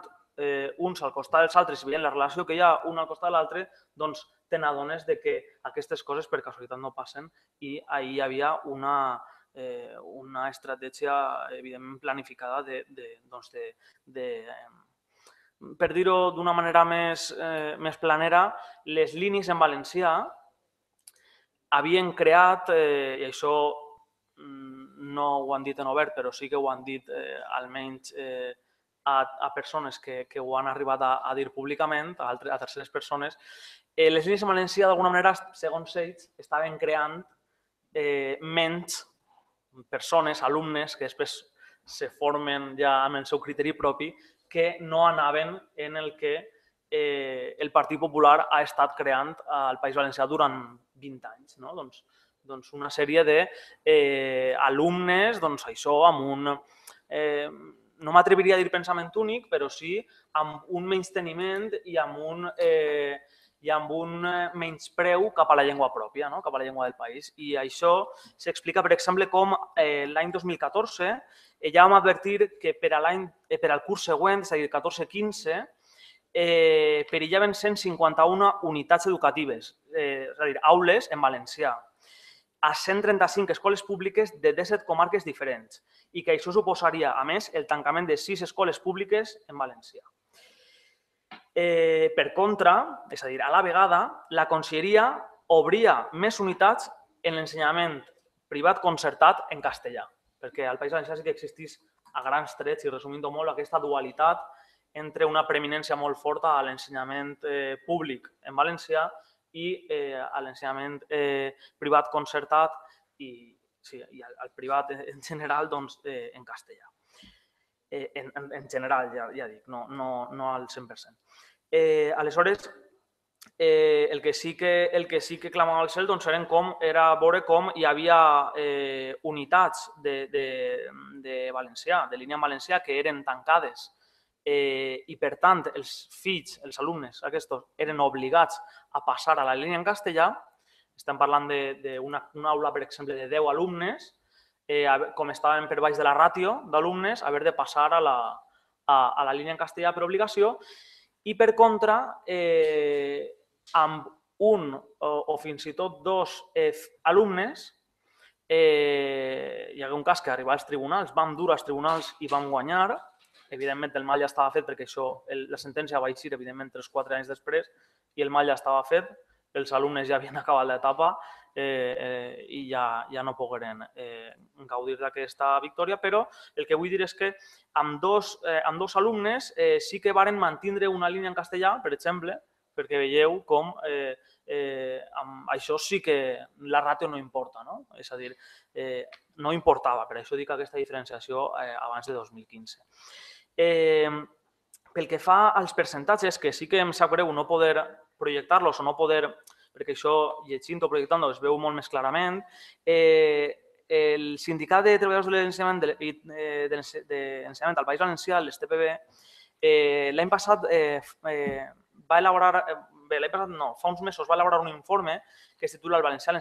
S6: uns al costat dels altres i veient la relació que hi ha un al costat de l'altre, doncs te n'adones que aquestes coses per casualitat no passen i ahir hi havia una estratègia, evidentment, planificada per dir-ho d'una manera més planera, les línies en valencià havien creat, i això no ho han dit en obert, però sí que ho han dit almenys a persones que ho han arribat a dir públicament, a terceres persones, les línies en valencià, d'alguna manera, segons ells, estaven creant menys persones, alumnes, que després se formen ja amb el seu criteri propi, que no anaven en el que el Partit Popular ha estat creant al País Valencià durant 20 anys. Doncs una sèrie d'alumnes, això amb un, no m'atreviria a dir pensament únic, però sí amb un menysteniment i amb un menyspreu cap a la llengua pròpia, cap a la llengua del país. I això s'explica, per exemple, com l'any 2014 ja vam advertir que per al curs següent, és a dir, 14-15, perillaven 151 unitats educatives, és a dir, aules en valencià, a 135 escoles públiques de 17 comarques diferents i que això suposaria, a més, el tancament de 6 escoles públiques en valencià. Per contra, és a dir, a la vegada, la Conselleria obria més unitats en l'ensenyament privat concertat en castellà, perquè al País Valencià sí que existeix a grans trets, i resumint-ho molt, aquesta dualitat entre una preeminència molt forta a l'ensenyament públic en valencià i a l'ensenyament privat concertat i al privat en general en castellà. En general, ja dic, no al 100%. Aleshores, el que sí que clamava al cel era veure com hi havia unitats de valencià, de línia en valencià, que eren tancades i, per tant, els fills, els alumnes aquests, eren obligats a passar a la línia en castellà. Estem parlant d'una aula, per exemple, de 10 alumnes, com estaven per baix de la ràtio d'alumnes, haver de passar a la línia en castellà per obligació. I, per contra, amb un o fins i tot 2 alumnes, hi hagué un cas que arribava als tribunals, vam dur als tribunals i vam guanyar. Evidentment, el mal ja estava fet perquè la sentència va eixir, evidentment, 3-4 anys després i el mal ja estava fet, els alumnes ja havien acabat l'etapa i ja no pogueren gaudir d'aquesta victòria, però el que vull dir és que amb dos alumnes sí que varen mantindre una línia en castellà, per exemple, perquè veieu com això sí que la ràtio no importa, és a dir, no importava, per això dic aquesta diferenciació abans de 2015. Pel que fa als percentatges, que sí que em sap greu no poder projectar-los o no poder, perquè això llegint o projectant-ho es veu molt més clarament, el Sindicat de Treballadors de l'Ensenyament al País Valencià, l'STPB, l'any passat va elaborar, fa uns mesos va elaborar un informe que es titula El valencià a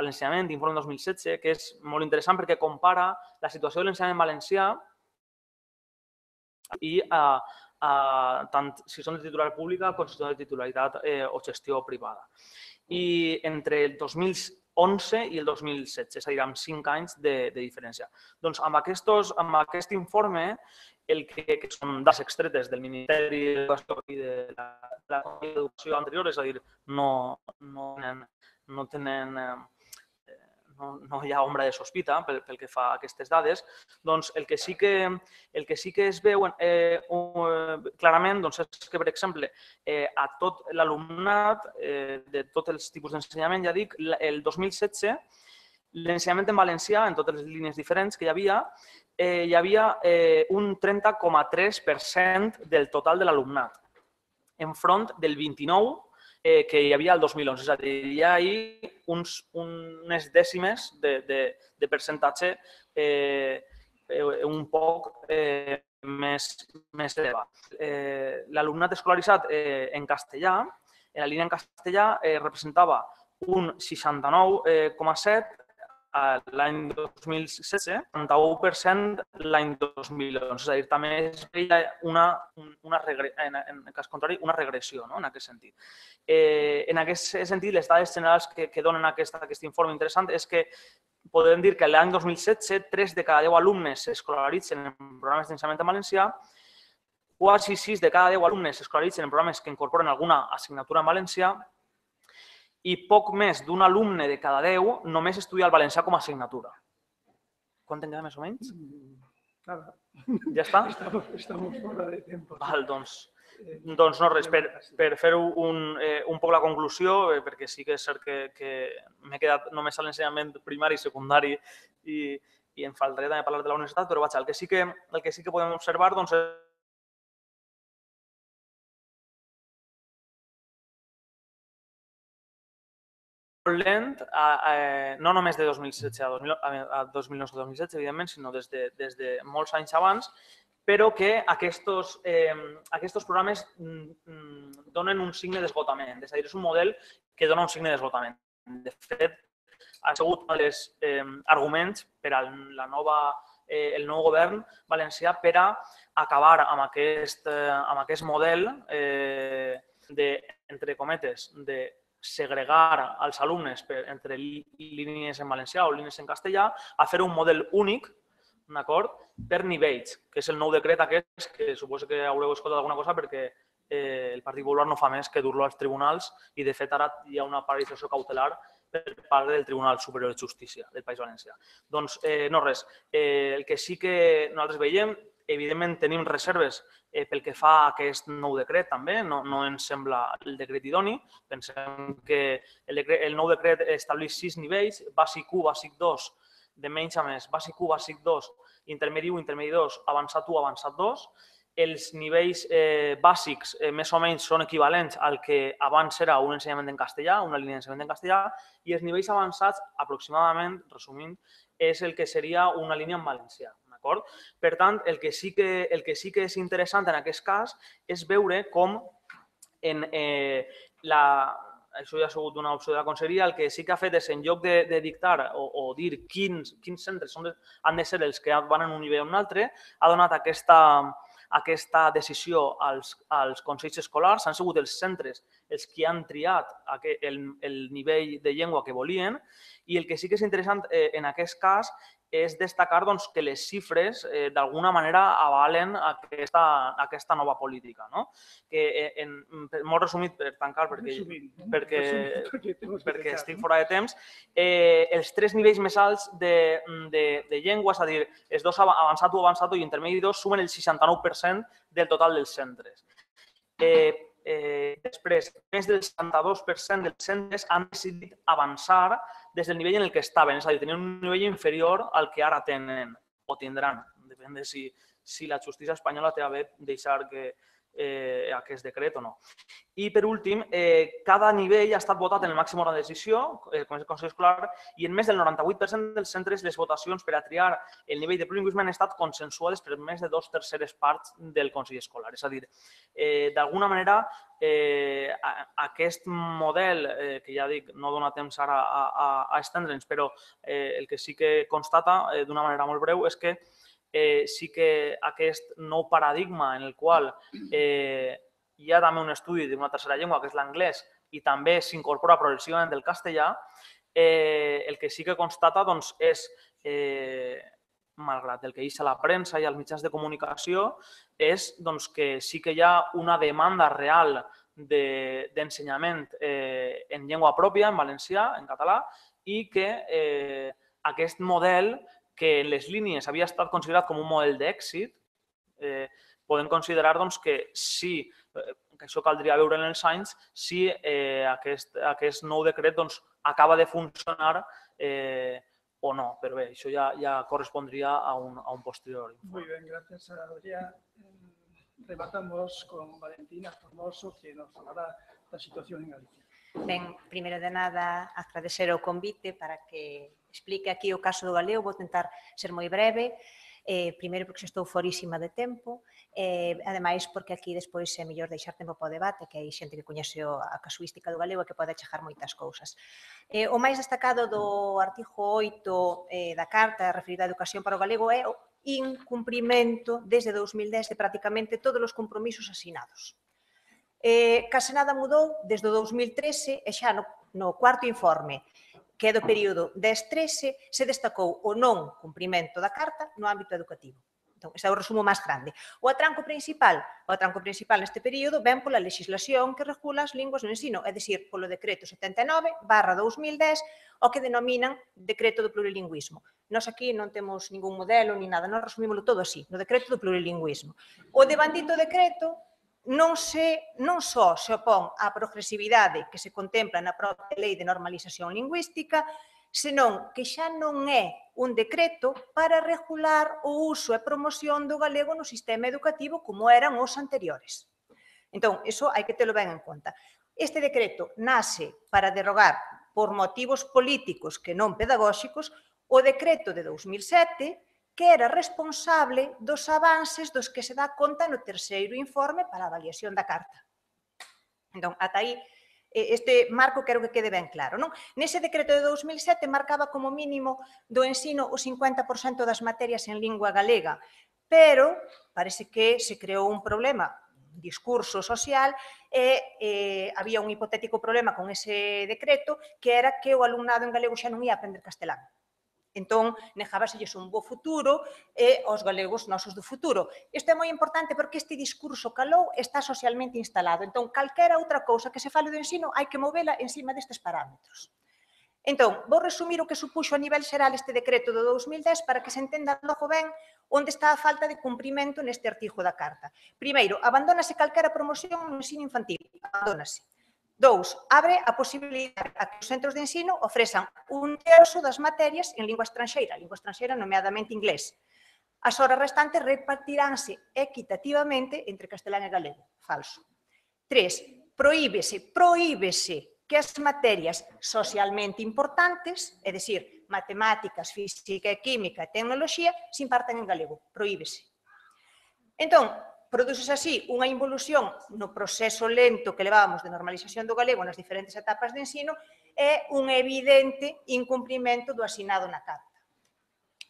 S6: l'ensenyament, informe 2016, que és molt interessant perquè compara la situació de l'ensenyament valencià i tant si són de titularitat pública com si són de titularitat o gestió privada. I entre el 2011 i el 2016, és a dir, amb 5 anys de diferència. Doncs amb aquest informe, que són dades extretes del Ministeri d'Educació i de la Comissió d'Educació anterior, és a dir, no hi ha ombra de sospita pel que fa a aquestes dades, doncs el que sí que es veu clarament és que, per exemple, a tot l'alumnat de tots els tipus d'ensenyament, ja dic, el 2016, l'ensenyament en valencià, en totes les línies diferents que hi havia un 30,3% del total de l'alumnat, enfront del 29% que hi havia el 2011. És a dir, hi ha unes dècimes de percentatge un poc més elevat. L'alumnat escolaritzat en castellà, en la línia en castellà, representava un 69,7% l'any 2016, 31% l'any 2011. És a dir, també es veia en cas contrari una regressió en aquest sentit. En aquest sentit, les dades generals que donen aquest informe interessant és que podem dir que l'any 2017 3 de cada 10 alumnes s'escolaritzen en programes d'ensenyament en valencià, quasi 6 de cada 10 alumnes s'escolaritzen en programes que incorporen alguna assignatura en valencià i poc més d'un alumne de cada 10 només estudia el valencià com a assignatura. Quant en queda més o menys?
S1: Nada.
S6: Ja està?
S1: Estamos fora de temps.
S6: Val, doncs no res, per fer un poc la conclusió, perquè sí que és cert que m'he quedat només a l'ensenyament primari i secundari i em faltaria també parlar de la universitat, però vaja, el que sí que podem observar doncs, és lent, no només de 2016 a 2009-2016, evidentment, sinó des de molts anys abans, però que aquests programes donen un signe d'esgotament. És a dir, és un model que dona un signe d'esgotament. De fet, ha sigut un dels arguments per al nou govern valencià per a acabar amb aquest model entre cometes, de segregar els alumnes entre línies en valencià o línies en castellà, a fer un model únic, d'acord, per nivells, que és el nou decret aquest, que suposo que haureu escoltat alguna cosa perquè el Partit Popular no fa més que dur-lo als tribunals i, de fet, ara hi ha una paralització cautelar per part del Tribunal Superior de Justícia del País Valencià. Doncs no res, el que sí que nosaltres veiem, evidentment tenim reserves pel que fa a aquest nou decret també, no ens sembla el decret idoni, pensem que el nou decret estableix 6 nivells, bàsic 1, bàsic 2, de menys a més, bàsic 1, bàsic 2, intermedi 1, intermedi 2, avançat 1, avançat 2. Els nivells bàsics més o menys són equivalents al que abans era un ensenyament en castellà, una línia d'ensenyament en castellà, i els nivells avançats, aproximadament, resumint, és el que seria una línia en valencià. Per tant, el que sí que és interessant en aquest cas és veure com això ja ha sigut una opció de la conselleria, el que sí que ha fet és, en lloc de dictar o dir quins centres han de ser els que van en un nivell o en un altre, ha donat aquesta decisió als consells escolars. Han sigut els centres els que han triat el nivell de llengua que volien, i el que sí que és interessant en aquest cas és destacar que les xifres d'alguna manera avalen aquesta nova política. Molt resumit, per tancar, perquè estic fora de temps, els 3 nivells més alts de llengua, és a dir, els 2 avançat 1, avançat 2 i intermedi 2, sumen el 69% del total dels centres. Després, més del 62% dels centres han decidit avançar des del nivell en el que estaven, és a dir, tenien un nivell inferior al que ara tenen o tindran. Depèn de si la justícia espanyola té a bé deixar aquest decret o no. I, per últim, cada nivell ha estat votat en el màxim òrgan de decisió, com és el Consell Escolar, i en més del 98% dels centres les votacions per a triar el nivell de plurilingüisme han estat consensuades per més de 2/3 parts del Consell Escolar. És a dir, d'alguna manera, aquest model, que ja dic, no dona temps ara a estendre'ns, però el que sí que constata d'una manera molt breu és que sí que aquest nou paradigma en el qual hi ha també un estudi d'una tercera llengua, que és l'anglès, i també s'incorpora progressivament el castellà, el que sí que constata és, malgrat el que deixa la premsa i els mitjans de comunicació, és que sí que hi ha una demanda real d'ensenyament en llengua pròpia, en valencià, en català, i que aquest model, que en les línies havia estat considerat com un model d'èxit, podem considerar que sí, que això caldria veure en els anys, si aquest nou decret acaba de funcionar o no. Però bé, això ja correspondria a un posterior informe.
S1: Muy bien, gracias, Adrià. Rematamos con Valentina Formoso, que nos hablará de la situación en Galicia.
S7: Ben, primeiro de nada, agradecer o convite para que explique aquí o caso do galego. Vou tentar ser moi breve, primeiro porque estou forísima de tempo, ademais porque aquí despois é mellor deixar tempo para o debate, que hai xente que coñece a casuística do galego e que pode achegar moitas cousas. O máis destacado do artigo 8 da Carta referida á educación para o galego é o incumprimento desde 2010 de prácticamente todos os compromisos asinados. Case nada mudou desde o 2013 e xa no cuarto informe que é do período 10-13, se destacou o non cumprimento da Carta no ámbito educativo. Entón, ese é o resumo máis grande. O atranco principal neste período ven pola legislación que regula as linguas no ensino, é dicir, polo decreto 79/2010, o que denominan decreto do plurilingüismo. Nós aquí non temos ningún modelo ni nada, nós resumímoslo todo así, no decreto do plurilingüismo. O devandito decreto non só se opón á progresividade que se contempla na propia Lei de Normalización Lingüística, senón que xa non é un decreto para regular o uso e promoción do galego no sistema educativo como eran os anteriores. Entón, iso hai que telo ben en conta. Este decreto nace para derogar, por motivos políticos que non pedagóxicos, o decreto de 2007, que era responsable dos avances dos que se dá conta no terceiro informe para a avaliación da Carta. Entón, ata aí, este marco quero que quede ben claro. Nese decreto de 2007 marcaba como mínimo do ensino o 50% das materias en lingua galega, pero parece que se creou un problema, un discurso social, e había un hipotético problema con ese decreto, que era que o alumnado en galego xa non ia aprender castelán. Entón, negábaselles un bo futuro e aos galegos nosos do futuro. Isto é moi importante porque este discurso calou está socialmente instalado. Entón, calquera outra cousa que se fale do ensino hai que movela encima destes parámetros. Entón, vou resumir o que supuxo a nivel xeral este decreto do 2010 para que se entenda logo ben onde está a falta de cumprimento neste artigo da Carta. Primeiro, abandónase calquera promoción no ensino infantil. Abandónase. 2. Abre a posibilidade a que os centros de ensino ofrezan un terço das materias en lingua estranxeira nomeadamente inglés. As horas restantes repartiránse equitativamente entre castelán e galego. Falso. 3. Prohíbese que as materias socialmente importantes, é dicir, matemáticas, física e química e tecnoloxía, se impartan en galego. Prohíbese. Entón, produces así unha involución no proceso lento que levábamos de normalización do galego nas diferentes etapas de ensino e un evidente incumprimento do asinado na Carta.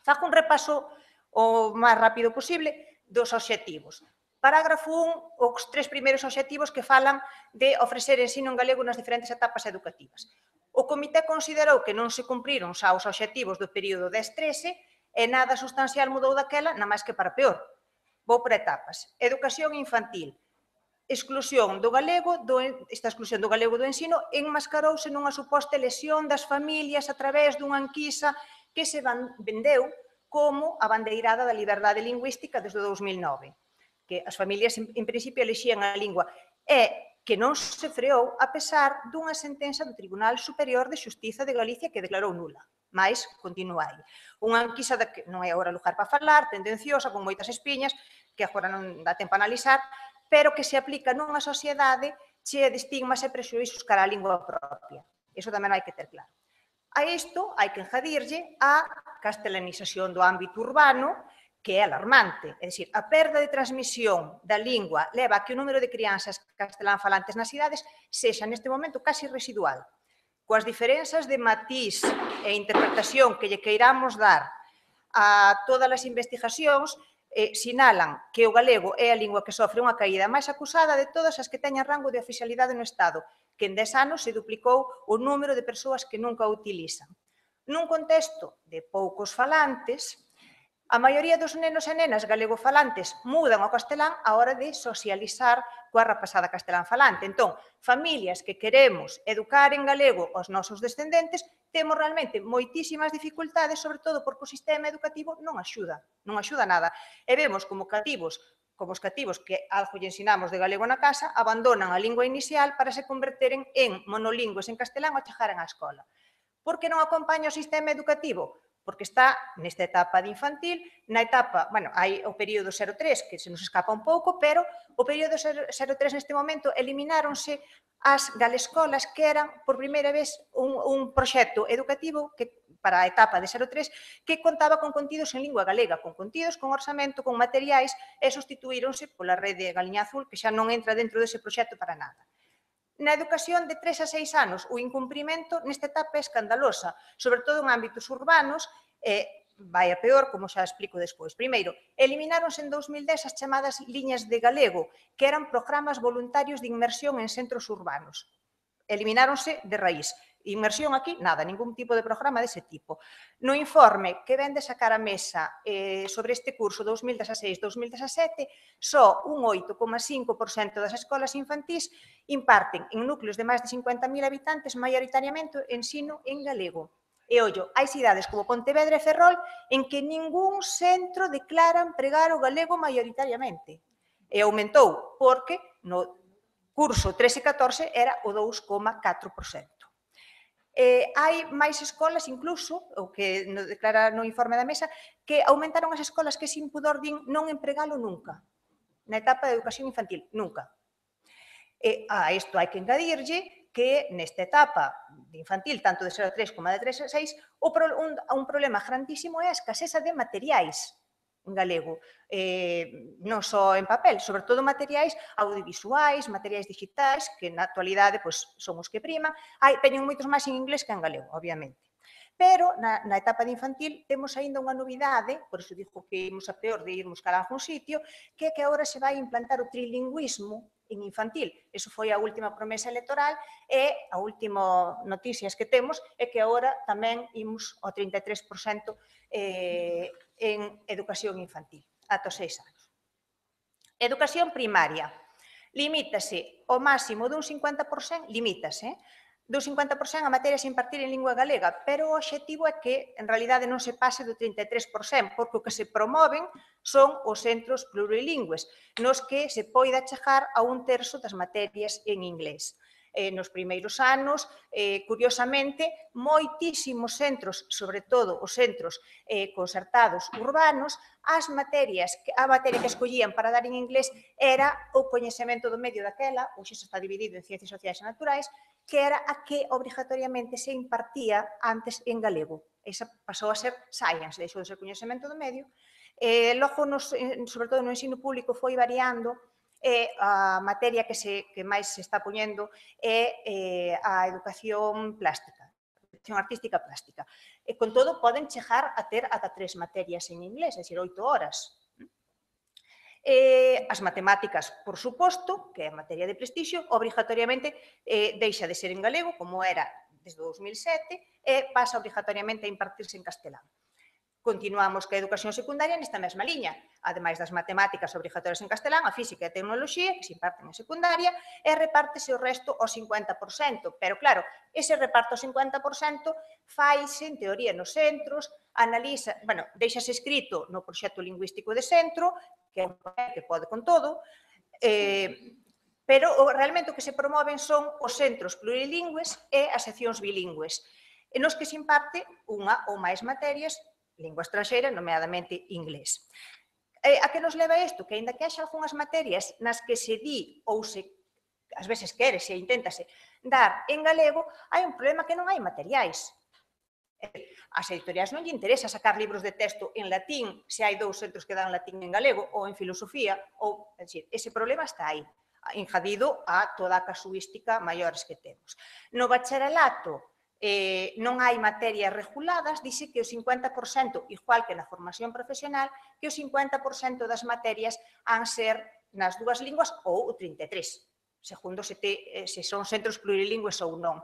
S7: Fago un repaso o máis rápido posible dos obxectivos. Parágrafo 1, os 3 primeiros obxectivos que falan de ofrecer ensino en galego nas diferentes etapas educativas. O Comité considerou que non se cumpriron xa os obxectivos do período 10-13 e nada sustancial mudou daquela, na máis que para peor. Vou por etapas. Educación infantil. Exclusión do galego, esta exclusión do galego do ensino enmascarouse nunha suposta lesión das familias a través dunha enquisa que se vendeu como a bandeirada da liberdade lingüística desde 2009, que as familias en principio elexían a lingua e que non se freou a pesar dunha sentenza do Tribunal Superior de Xustiza de Galicia que declarou nula. Mais, continua aí. Unha enquisa que non é agora lugar para falar, tendenciosa, con moitas espiñas, que agora non dá tempo a analizar, pero que se aplica nunha sociedade chea de estigmas e prexuízos cara á lingua propia. Iso tamén hai que ter claro. A isto hai que enjadirlle a castelanización do ámbito urbano, que é alarmante. É dicir, a perda de transmisión da lingua leva a que o número de crianzas castelán falantes nas cidades sexa neste momento casi residual. Coas diferenzas de matiz e interpretación que lle queiramos dar a todas as investigacións, sinalan que o galego é a lingua que sofre unha caída máis acusada de todas as que teñan rango de oficialidade no Estado, que en 10 anos se duplicou o número de persoas que nunca o utilizan. Nun contexto de poucos falantes, a maioría dos nenos e nenas galegofalantes mudan ao castelán á hora de socializar coa rapazada castelán falante. Entón, familias que queremos educar en galego aos nosos descendentes, temos realmente moitísimas dificultades, sobre todo porque o sistema educativo non axuda nada. E vemos como os cativos que algo lle ensinamos de galego na casa, abandonan a lingua inicial para se converteren en monolingües en castelán ao chegaren á escola. Por que non acompaña o sistema educativo? Porque está nesta etapa de infantil, na etapa, hai o período 03, que se nos escapa un pouco, pero o período 03 neste momento elimináronse as galescolas que eran, por primeira vez, un proxecto educativo que para a etapa de 03 que contaba con contidos en lingua galega, con contidos, con orzamento, con materiais, e sustituíronse pola rede Galiña Azul, que xa non entra dentro dese proxecto para nada. Na educación de 3 a 6 anos, o incumprimento nesta etapa é escandalosa, sobre todo en ámbitos urbanos, e vai a peor, como xa explico despois. Primeiro, elimináronse en 2010 as chamadas liñas de galego, que eran programas voluntarios de inmersión en centros urbanos. Elimináronse de raíz. inmersión aquí, nada, ningún tipo de programa dese tipo. No informe que vende sacar a mesa sobre este curso 2016-2017, só un 8,5% das escolas infantís imparten en núcleos de máis de 50.000 habitantes maioritariamente ensino en galego. E, ollo, hai cidades como Pontevedra e Ferrol en que ningún centro declara empregar o galego maioritariamente. E aumentou, porque no curso 13 e 14 era o 2,4%. Hai máis escolas, incluso, o que declara no informe da mesa, que aumentaron as escolas que sin pudor din non empregalo nunca, na etapa de educación infantil, nunca. A isto hai que engadirlle que nesta etapa de infantil, tanto de 0 a 3 como de 3 a 6, un problema grandísimo é a escaseza de materiais en galego, non só en papel, sobre todo materiais audiovisuais, materiais digitais, que na actualidade son os que priman, teñen moitos máis en inglés que en galego, obviamente. Pero na etapa de infantil temos aínda unha novidade, por iso digo que imos a peor de irmos cara a algún sitio, que é que agora se vai implantar o trilingüismo en infantil. Eso foi a última promesa electoral e a última noticias que temos é que agora tamén imos ao 33% en educación infantil, ata os 6 anos. Educación primaria. Limítase ao máximo dun 50%, limítase, do 50% a materias a impartir en lingua galega, pero o obxectivo é que, en realidade, non se pase do 33%, porque o que se promoven son os centros plurilingües, nos que se poida chegar a 1/3 das materias en inglés. Nos primeiros anos, curiosamente, moitísimos centros, sobre todo os centros concertados urbanos, a materia que escollían para dar en inglés era o coñecemento do medio daquela, hoxe se está dividido en ciencias sociais e naturais, que era a que obrigatoriamente se impartía antes en galego. Esa pasou a ser science, deixou de ser coñecemento do medio. Logo, sobre todo no ensino público, foi variando e a materia que máis se está poñendo é a educación plástica, educación artística plástica. E, con todo, poden chegar a ter ata 3 materias en inglés, é dicir, 8 horas. As matemáticas, por suposto, que é a materia de prestixio, obrigatoriamente deixa de ser en galego, como era desde 2007, e pasa obrigatoriamente a impartirse en castelán. Continuamos ca educación secundaria nesta mesma liña. Ademais das matemáticas obrigatorias en castelán, a física e a tecnoloxía, que se imparten en secundaria, e repártese o resto ao 50%. Pero, claro, ese reparto ao 50% faise, en teoría, nos centros, deixase escrito no proxecto lingüístico de centro, que é un papel que pode con todo, pero realmente o que se promoven son os centros plurilingües e as seccións bilingües, nos que se imparte unha ou máis materias lingua estranxeira, nomeadamente inglés. A que nos leva isto? Que, aínda que haxa algunhas materias nas que se di ou ás veces quérese e inténtase dar en galego, hai un problema que non hai materiais. As editoriais non lle interesa sacar libros de texto en latín se hai 2 centros que dan latín en galego ou en filosofía, é dicir, ese problema está aí, engadido a toda a casuística maiores que temos. No bacharelato, non hai materias reguladas, dixe que o 50%, igual que na formación profesional, que o 50% das materias han ser nas 2 linguas ou o 33%, segundo se son centros plurilingües ou non.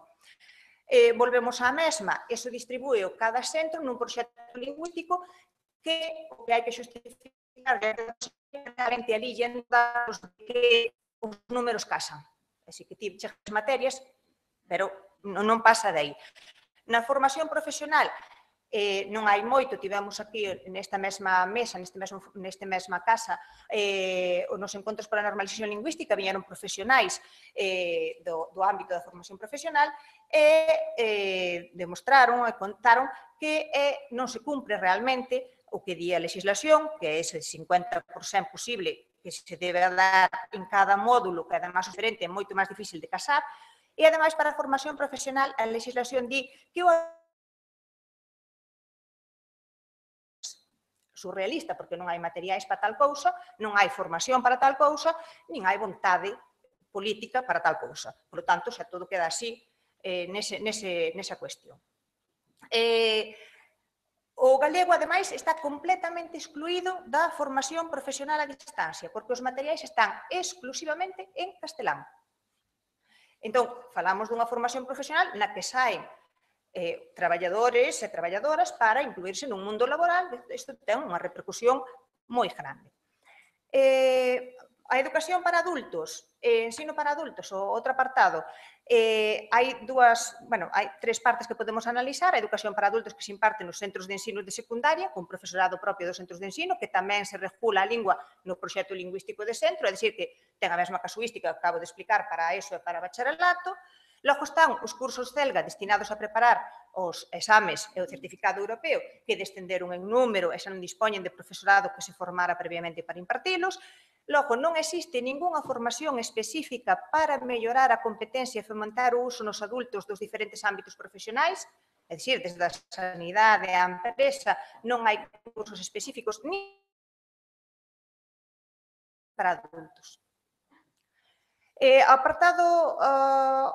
S7: Volvemos á mesma, eso distribúe cada centro nun proxecto lingüístico que o que hai que justificar realmente ali datos que os números casan. Así que ti chegas as materias, pero non pasa de aí. Na formación profesional non hai moito, tivemos aquí nesta mesma mesa, nesta mesma casa, nos encontros para a normalización lingüística, viñeron profesionais do ámbito da formación profesional e demostraron e contaron que non se cumpre realmente o que di a legislación, que é ese 50% posible que se debe dar en cada módulo, que además o diferente é moito máis difícil de casar. E, ademais, para a formación profesional, a legislación di que o surrealista, porque non hai materiais para tal cousa, non hai formación para tal cousa, nin hai vontade política para tal cousa. Por lo tanto, xa todo queda así nesa cuestión. O galego, ademais, está completamente excluído da formación profesional a distancia, porque os materiais están exclusivamente en castelán. Entón, falamos dunha formación profesional na que saen traballadores e traballadoras para incluirse nun mundo laboral. Isto ten unha repercusión moi grande. A educación para adultos, ensino para adultos, o outro apartado, hai tres partes que podemos analizar. A educación para adultos que se imparte nos centros de ensino de secundaria, con profesorado propio dos centros de ensino, que tamén se regula a lingua no proxecto lingüístico de centro, é dicir, que ten a mesma casuística que acabo de explicar para a ESO e para bacharelato. Logo están os cursos CELGA destinados a preparar os exames e o certificado europeo, que descenderon en número e xa non dispoñen de profesorado que se formara previamente para impartilos. Logo, non existe ningunha formación específica para mellorar a competencia e fomentar o uso nos adultos dos diferentes ámbitos profesionais, é dicir, desde a sanidade a empresa, non hai cursos específicos ni para adultos. Apartado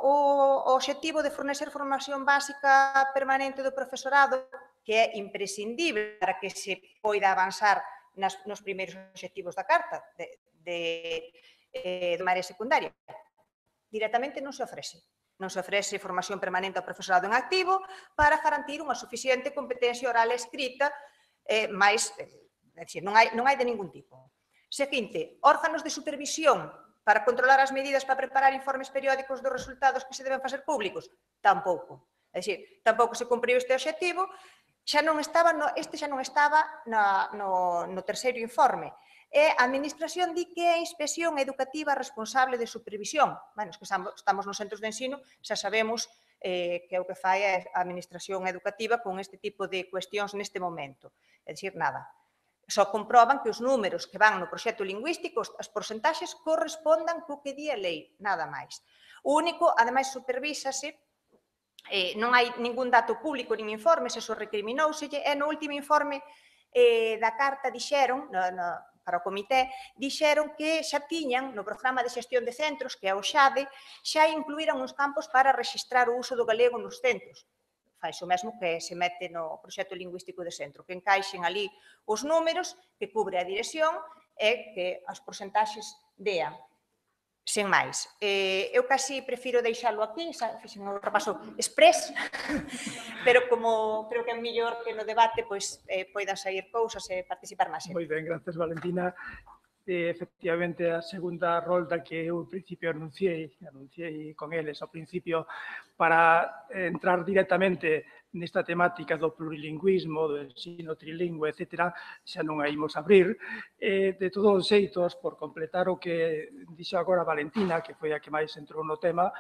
S7: o obxectivo de fornecer formación básica permanente do profesorado, que é imprescindible para que se poida avanzar nos primeiros obxectivos da Carta de área secundaria. Directamente non se ofrece. Non se ofrece formación permanente ao profesorado en activo para garantir unha suficiente competencia oral e escrita, máis, é dicir, non hai de ningún tipo. Seguinte, órganos de supervisión para controlar as medidas para preparar informes periódicos dos resultados que se deben facer públicos? Tampouco. É dicir, tampouco se cumpriu este obxectivo. Este xa non estaba no terceiro informe. A Administración di que é a inspección educativa responsable de supervisión. Bueno, os que estamos nos centros de ensino xa sabemos que é o que fai a Administración educativa con este tipo de cuestións neste momento. É dicir, nada. Só comproban que os números que van no proxecto lingüístico, as porcentaxes, correspondan co que di a lei, nada máis. O único, ademais, supervísase, non hai ningún dato público nin informes, eso recriminóuselle, e no último informe da Carta dixeron, para o comité, dixeron que xa tiñan no programa de xestión de centros, que é o XADE, xa incluíran uns campos para registrar o uso do galego nos centros. Faixe o mesmo que se mete no proxecto lingüístico de centro, que encaixen ali os números, que cubre a dirección e que as porcentaxes dean. Sen máis. Eu casi prefiro deixalo aquí, fixen un repaso express, pero como creo que é mellor que no debate poidan sair cousas e participar máis.
S1: Moi ben, gracias, Valentina. Efectivamente, a segunda rolda que eu ao principio anunciei con eles ao principio para entrar directamente nesta temática do plurilingüismo, do ensino trilingüe, etc., xa non a imos abrir. De todos os xeitos, por completar o que dixo agora Valentina, que foi a que máis entrou no tema,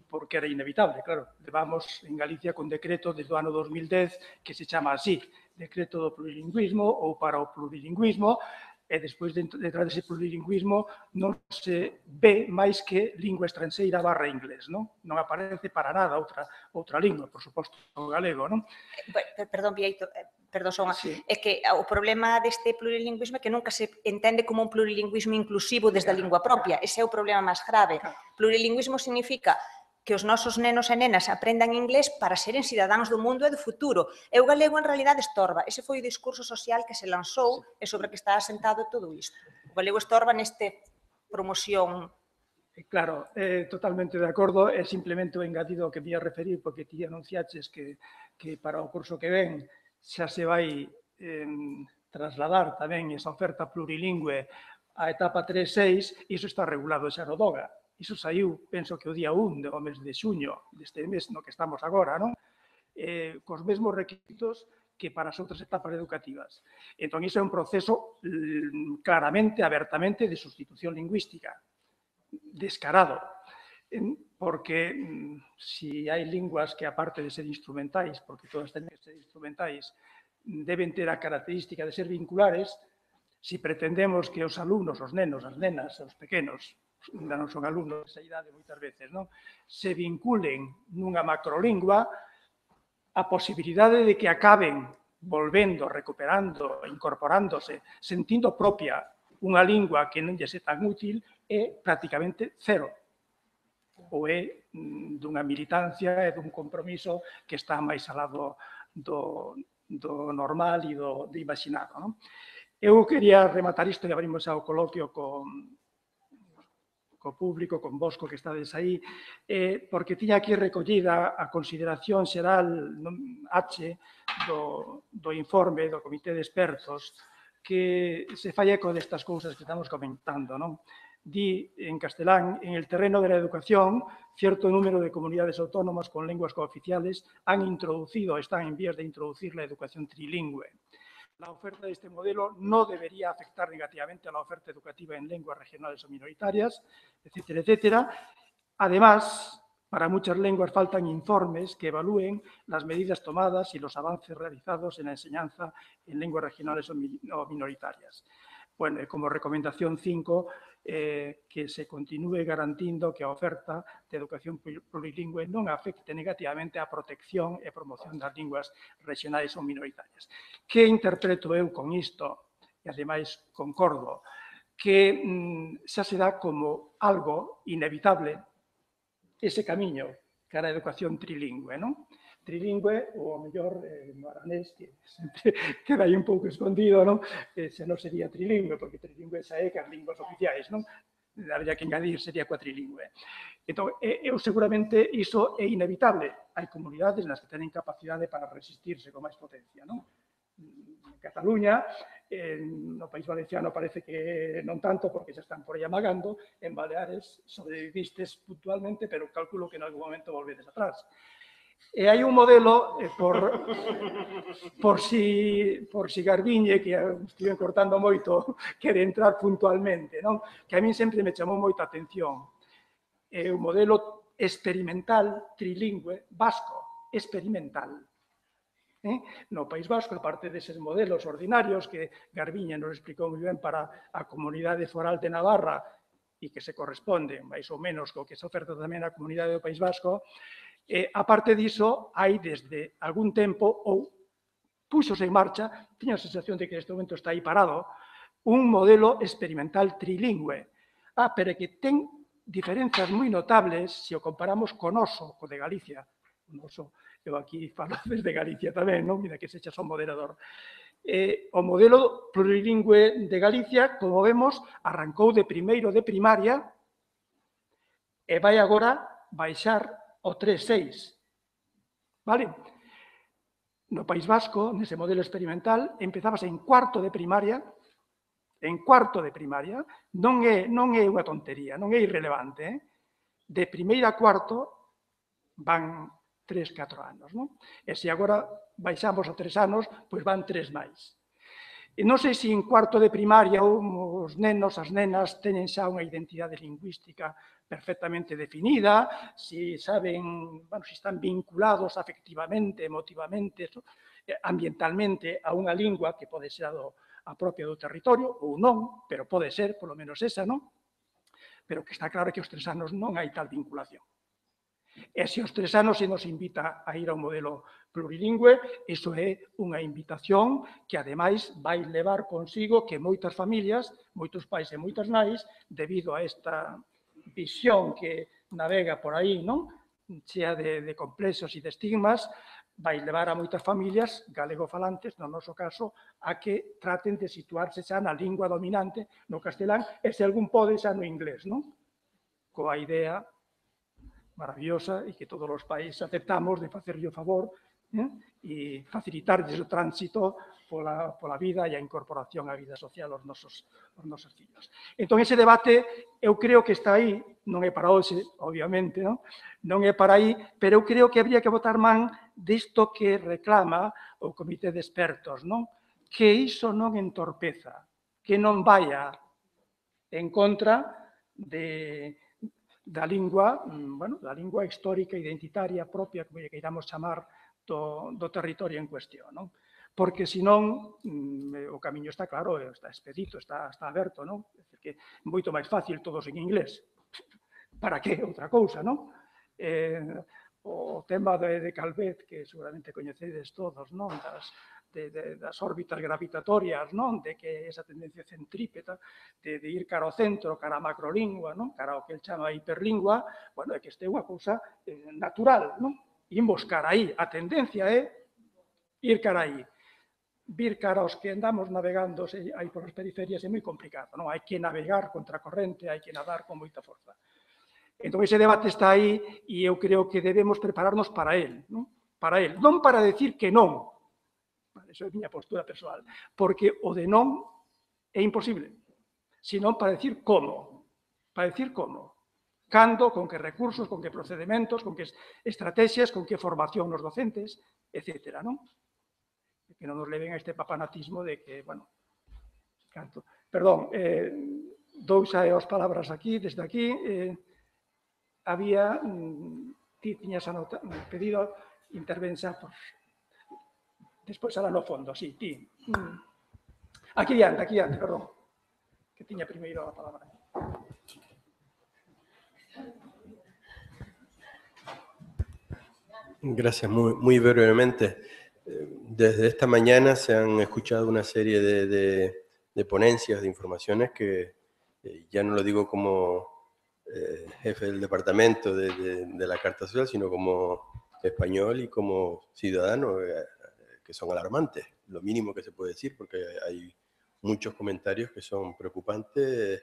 S1: porque era inevitable, claro. Levamos en Galicia con decreto desde o ano 2010 que se chama así, Decreto do Plurilingüismo ou para o plurilingüismo, e despois detrás dese plurilingüismo non se ve máis que lingua estranxeira barra inglés, non? Non aparece para nada outra lingua, por suposto, o galego, non?
S7: Perdón, Vieito, é que o problema deste plurilingüismo é que nunca se entende como un plurilingüismo inclusivo desde a lingua propia. Ese é o problema máis grave. Plurilingüismo significa que os nosos nenos e nenas aprendan inglés para seren cidadáns do mundo e do futuro. E o galego, en realidade, estorba. Ese foi o discurso social que se lanzou e sobre que está asentado todo isto. O galego estorba neste promoción.
S1: Claro, totalmente de acordo. É simplemente o engadido que me ia referir, porque ti anunciaches que para o curso que ven xa se vai trasladar tamén esa oferta plurilingüe á etapa 3-6, e iso está regulado xa no DOGA. Iso saiu, penso que o día 1 do mes de xuño deste mes no que estamos agora, non? Cos mesmos requisitos que para as outras etapas educativas. Entón, iso é un proceso claramente, abertamente, de sustitución lingüística, descarado, porque se hai linguas que, aparte de ser instrumentais, porque todas teñen que ser instrumentais, deben ter a característica de ser vinculares, se pretendemos que os alumnos, os nenos, as nenas, os pequenos, ainda non son alumnos desa idade moitas veces, non? Se vinculen nunha macrolingua, a posibilidade de que acaben volvendo, recuperando, incorporándose, sentindo propia unha lingua que non lle é tan útil, é prácticamente cero. Ou é dunha militancia e dun compromiso que está máis alá do normal e do imaginado, non? Eu quería rematar isto e abrimos ao coloquio con co público, con vosco que estades aí, porque tiña aquí recollida a consideración xeral H do informe do Comité de Expertos que se fai eco destas cousas que estamos comentando, non? Di en castelán, en el terreno de la educación, cierto número de comunidades autónomas con lenguas cooficiales han introducido, están en vías de introducir la educación trilingüe. La oferta de este modelo no debería afectar negativamente a la oferta educativa en lenguas regionales o minoritarias, etcétera, etcétera. Además, para muchas lenguas faltan informes que evalúen las medidas tomadas y los avances realizados en la enseñanza en lenguas regionales o minoritarias. Bueno, como recomendación 5, que se continúe garantindo que a oferta de educación plurilingüe non afecte negativamente a protección e promoción das linguas regionais ou minoritarias. Que interpreto eu con isto? E, ademais, concordo, que xa se dá como algo inevitable ese camiño cara a educación trilingüe, non? Trilingüe, ou, ao mellor, no aranés, que sempre queda aí un pouco escondido, non? Se non sería trilingüe, porque trilingüe xa é que as linguas oficiais, non? Habría que engadir, sería cuatrilingüe. Entón, eu seguramente iso é inevitable. Hai comunidades nas que tenen capacidade para resistirse con máis potencia, non? En Cataluña, no País Valenciano parece que non tanto, porque xa están por aí amagando. En Baleares sobrevivistes puntualmente, pero calculo que en algún momento volvedes atrás. E hai un modelo, por si Garbiñe, que estiven cortando moito, quere entrar puntualmente, non? Que a min sempre me chamou moita atención. É un modelo experimental, trilingüe, vasco, experimental. No País Vasco, aparte deses modelos ordinarios que Garbiñe nos explicou moi ben para a Comunidade Foral de Navarra e que se corresponde, máis ou menos, co que se oferta tamén na Comunidade do País Vasco, aparte diso, hai desde algún tempo, ou puxos en marcha, tiño a sensación de que neste momento está aí parado, un modelo experimental trilingüe. Pero que ten diferenzas moi notables se o comparamos con noso, co de Galicia. Noso, eu aquí falo desde Galicia tamén, non? Mira que se echa son moderador. O modelo plurilingüe de Galicia, como vemos, arrancou de primeiro de primaria e vai agora baixar o 3-6, vale? No País Vasco, nese modelo experimental, empezabas en cuarto de primaria, non é unha tontería, non é irrelevante, de primeira a cuarto van 3-4 anos, non? E se agora baixamos a 3 anos, pois van 3 máis. E non sei se en cuarto de primaria os nenos, as nenas, teñen xa unha identidade lingüística perfectamente definida, se saben, bueno, se están vinculados afectivamente, emotivamente, ambientalmente a unha lingua que pode ser a propia do territorio, ou non, pero pode ser, polo menos esa, non? Pero que está claro que aos 3 anos non hai tal vinculación. E se aos 3 anos se nos invita a ir a un modelo plurilingüe, iso é unha invitación que, ademais, vai levar consigo que moitas familias, moitos pais e moitas nais, debido a esta visión que navega por aí, non? Chea de complexos e de estigmas, vai levar a moitas familias galegofalantes, no noso caso, a que traten de situarse xa na lingua dominante, no castelán, e se algún pode xa no inglés, non? Coa idea maravillosa e que todos os países aceptamos de facerlle o favor e facilitarlles o tránsito pola vida e a incorporación á vida social aos nosos fillos. Entón, ese debate, eu creo que está aí, non é para hoxe, obviamente, non é para aí, pero eu creo que habría que botar man disto que reclama o Comité de Expertos, que iso non entorpeza, que non vaya en contra da lingua, da lingua histórica, identitaria, propia, como lle queiramos chamar, do territorio en cuestión, non? Porque, senón, o camiño está claro, está expedito, está aberto, non? É dicir, que é moito máis fácil todos en inglés. Para que outra cousa, non? O tema de Calvet, que seguramente coñecedes todos, non? Das órbitas gravitatorias, non? De que esa tendencia centrípeta de ir cara ao centro, cara a macrolingua, non? Cara ao que el chama hiperlingua, bueno, é que este é unha cousa natural, non? Imos cara aí. A tendencia é ir cara aí. vir cara aos que andamos navegando aí por as periferias é moi complicado, non? Hai que navegar contra a corrente, hai que nadar con moita forza. Entón, ese debate está aí e eu creo que debemos prepararnos para él, non? Para él, non para decir que non, eso é a miña postura persoal, porque o de non é imposible, sino para decir como, cando, con que recursos, con que procedimentos, con que estrategias, con que formación nos docentes, etcétera, non? Que non nos leven a este papanatismo de que, bueno, canto. Perdón, dous as palabras aquí, desde aquí, había, ti tiñas pedido intervención, despois alá no fondo, sí, ti. Aquí diante, perdón, que tiña primeiro a palabra.
S8: Gracias, muy brevemente. Desde esta mañana se han escuchado una serie de ponencias, de informaciones que ya no lo digo como jefe del departamento de la Carta Social, sino como español y como ciudadano, que son alarmantes, lo mínimo que se puede decir, porque hay muchos comentarios que son preocupantes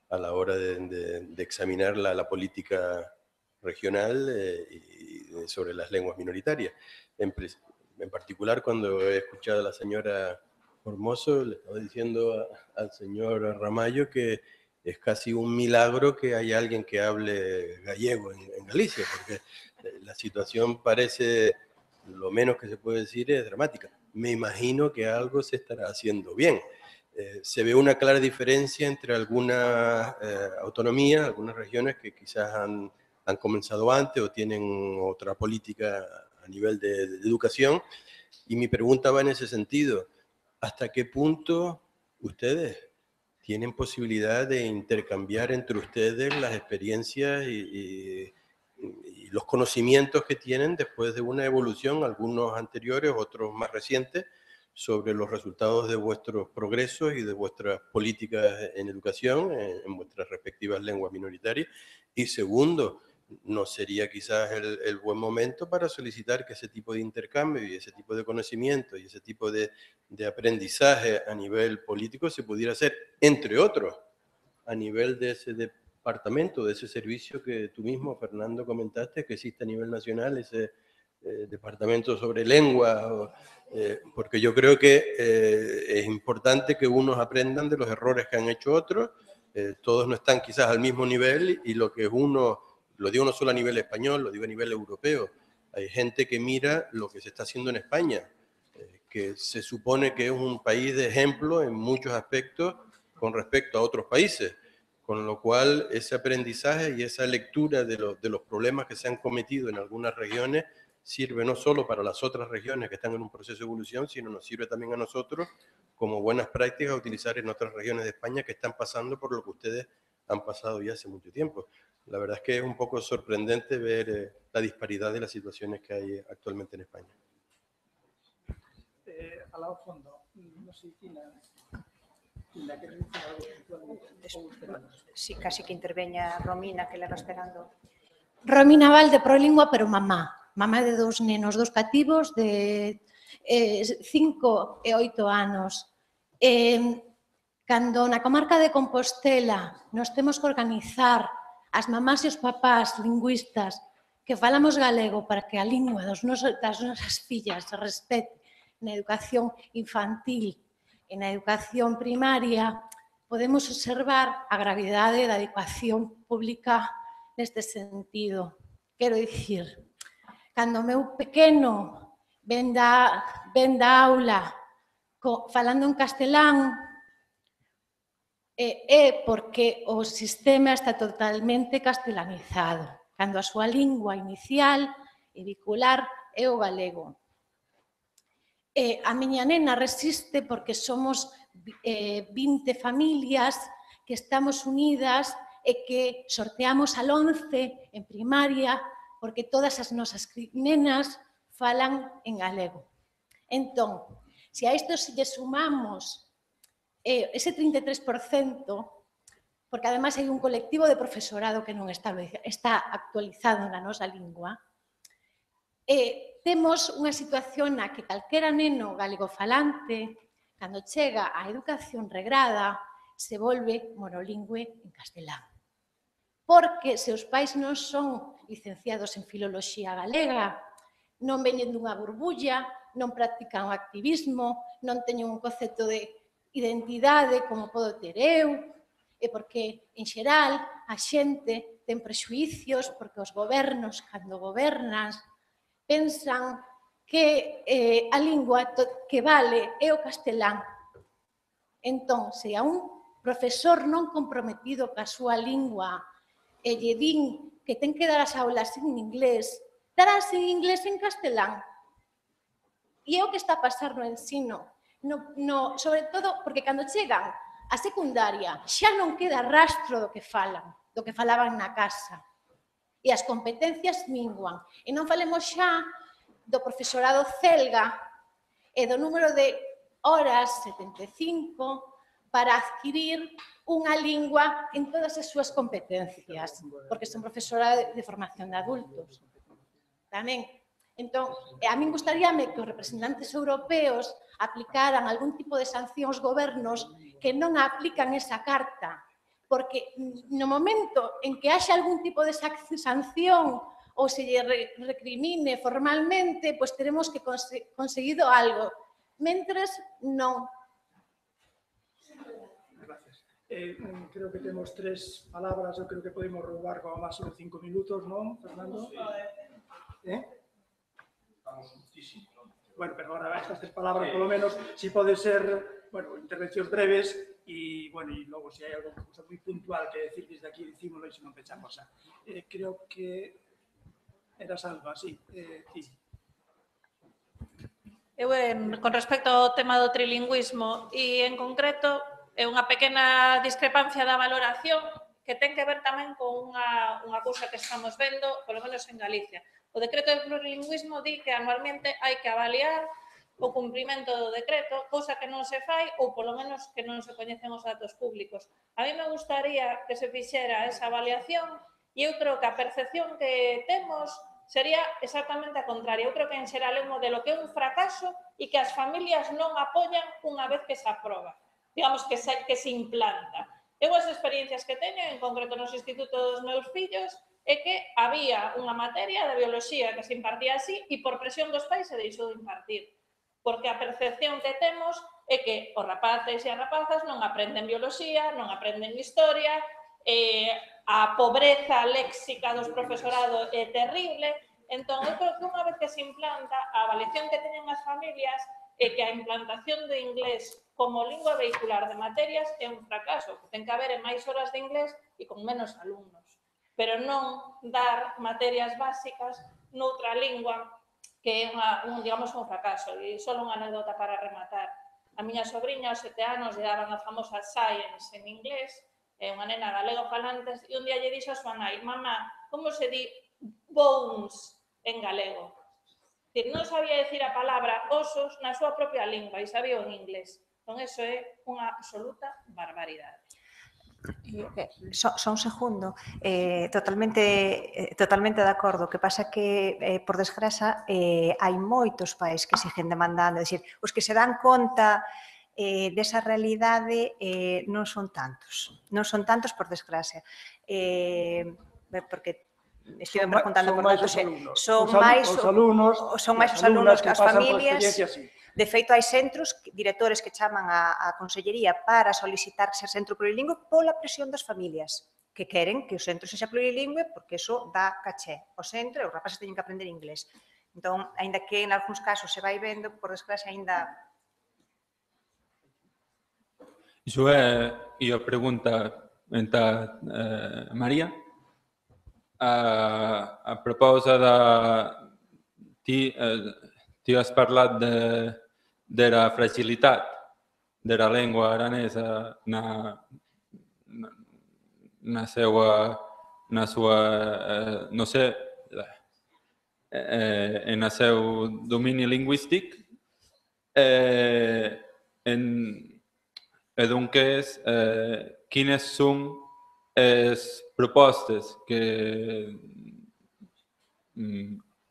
S8: a la hora de examinar la política regional y sobre las lenguas minoritarias. En particular, cuando he escuchado a la señora Formoso, le estaba diciendo al señor Ramallo que es casi un milagro que haya alguien que hable gallego en Galicia, porque la situación parece, lo menos que se puede decir, es dramática. Me imagino que algo se estará haciendo bien. Se ve una clara diferencia entre algunas autonomías, algunas regiones que quizás han comenzado antes o tienen otra política a nivel de educación, y mi pregunta va en ese sentido. ¿Hasta qué punto ustedes tienen posibilidad de intercambiar entre ustedes las experiencias y los conocimientos que tienen después de una evolución, algunos anteriores, otros más recientes, sobre los resultados de vuestros progresos y de vuestras políticas en educación, en vuestras respectivas lenguas minoritarias? Y segundo, ¿no sería quizás el buen momento para solicitar que ese tipo de intercambio y ese tipo de conocimiento y ese tipo de aprendizaje a nivel político se pudiera hacer, entre otros, a nivel de ese departamento, de ese servicio que tú mismo, Fernando, comentaste, que existe a nivel nacional, ese departamento sobre lengua, porque yo creo que es importante que unos aprendan de los errores que han hecho otros, todos no están quizás al mismo nivel, y lo que uno, lo digo no solo a nivel español, lo digo a nivel europeo, hay gente que mira lo que se está haciendo en España, que se supone que es un país de ejemplo en muchos aspectos con respecto a otros países, con lo cual ese aprendizaje y esa lectura de los problemas que se han cometido en algunas regiones sirve no solo para las otras regiones que están en un proceso de evolución, sino nos sirve también a nosotros como buenas prácticas a utilizar en otras regiones de España que están pasando por lo que ustedes han pasado ya hace mucho tiempo. La verdad es que es un poco sorprendente ver la disparidad de las situaciones que hay actualmente en España.
S1: Al lado fondo, no sé, Tina, que
S7: sí, casi que interveña Romina, que le va esperando.
S9: Romina Valde, Prolingua, pero mamá de dous nenos, dos cativos de 5 e 8 anos. Cando na comarca de Compostela nos temos que organizar as mamás e os papás lingüistas que falamos galego para que a lingua das nosas fillas se respete na educación infantil e na educación primaria, podemos observar a gravidade da educación pública neste sentido. Quero dicir, cando o meu pequeno ven da aula falando en castelán, é porque o sistema está totalmente castelanizado, cando a súa lingua inicial e vehicular é o galego. A miña nena resiste porque somos 20 familias que estamos unidas e que sorteamos al 11 en primaria porque todas as nosas nenas falan en galego. Entón, se a isto se lle sumamos ese 33%, porque ademais hai un colectivo de profesorado que non está actualizado na nosa lingua, temos unha situación na que calquera neno galegofalante, cando chega á educación regrada, se volve monolingüe en castelán. Porque se os pais non son licenciados en filoloxía galega, non veñen dunha burbulla, non practican o activismo, non teñen un concepto de identidade como podo ter eu, e porque, en xeral, a xente ten prexuicios porque os gobernos, cando gobernas, pensan que a lingua que vale é o castelán. Entón, se a un profesor non comprometido ca súa lingua e lle din que ten que dar as aulas en inglés, darás en inglés en castelán. E é o que está a pasar no ensino, sobre todo porque cando chegan a secundaria xa non queda rastro do que falan, do que falaban na casa. E as competencias minguan. E non falemos xa do profesorado celga e do número de horas, 75, para adquirir unha lingua en todas as súas competencias, porque son profesora de formación de adultos. Tamén. Entón, a min gustaríame que os representantes europeos aplicaran algún tipo de sanción aos gobernos que non aplican esa carta, porque no momento en que haxa algún tipo de sanción ou se lle recrimine formalmente, pois teremos que conseguido algo. Mentres, non.
S1: Gracias. Creo que temos 3 palabras, eu creo que podemos roubar como máximo 5 minutos, non, Fernando? Estamos justísimos, non? Bueno, pero agora estas 3 palabras, polo menos, si pode ser, bueno, intervencións breves e, bueno, e logo se hai algo moi puntual que decir desde aquí, dicímolo e se non pechamos xa. Creo que era Salva, sí.
S10: Eu, con respecto ao tema do trilingüismo e, en concreto, é unha pequena discrepancia da valoración que ten que ver tamén con unha cousa que estamos vendo, polo menos en Galicia. O decreto de plurilingüismo di que anualmente hai que avaliar o cumprimento do decreto, cousa que non se fai ou polo menos que non se coñecen os datos públicos. A mí me gustaría que se fixera esa avaliación e eu creo que a percepción que temos sería exactamente a contraria. Eu creo que en xeral é un modelo que é un fracaso e que as familias non apoian unha vez que se aproba, digamos que se implanta. Eu as experiencias que teño, en concreto nos institutos dos meus fillos, é que había unha materia de bioloxía que se impartía así e por presión dos pais se deixou de impartir. Porque a percepción que temos é que os rapaces e as rapazas non aprenden bioloxía, non aprenden historia, a pobreza léxica dos profesorado é terrible. Entón, eu creo que unha vez que se implanta, a avaliación que teñen as familias é que a implantación do inglés como lingua vehicular de materias é un fracaso, que ten que haber máis horas de inglés e con menos alumnos. Pero non dar materias básicas noutra lingua que é digamos, un fracaso. E só unha anécdota para rematar. A miña sobrinha, aos 7 anos, lle daban a famosa Science en inglés, é unha nena galego falantes, e un día lle dixo a súa nai: mamá, como se di bones en galego? Non sabía decir a palabra osos na súa propia lingua e sabía en inglés. Entón, eso é unha absoluta barbaridade.
S7: Só un segundo, totalmente de acordo. O que pasa que, por desgraza, hai moitos pais que siguen demandando, é dicir, os que se dan conta desa realidade non son tantos, por desgracia. Porque estive preguntando por datos, son máis os alumnos que as familias. De feito, hai centros, directores que chaman a Consellería para solicitar ser centro plurilingüe pola presión das familias, que queren que o centro sexa plurilingüe porque iso dá caché ao centro e os rapaces teñen que aprender inglés. Entón, aínda que en algúns casos se vai vendo, por desgracia, aínda...
S11: Iso é a pregunta enta María. A proposta da... Ti has parlat da fragilitat de la lengua aranesa na súa, no sé, en el seu domini lingüístic. Doncs, quines són les propostes que,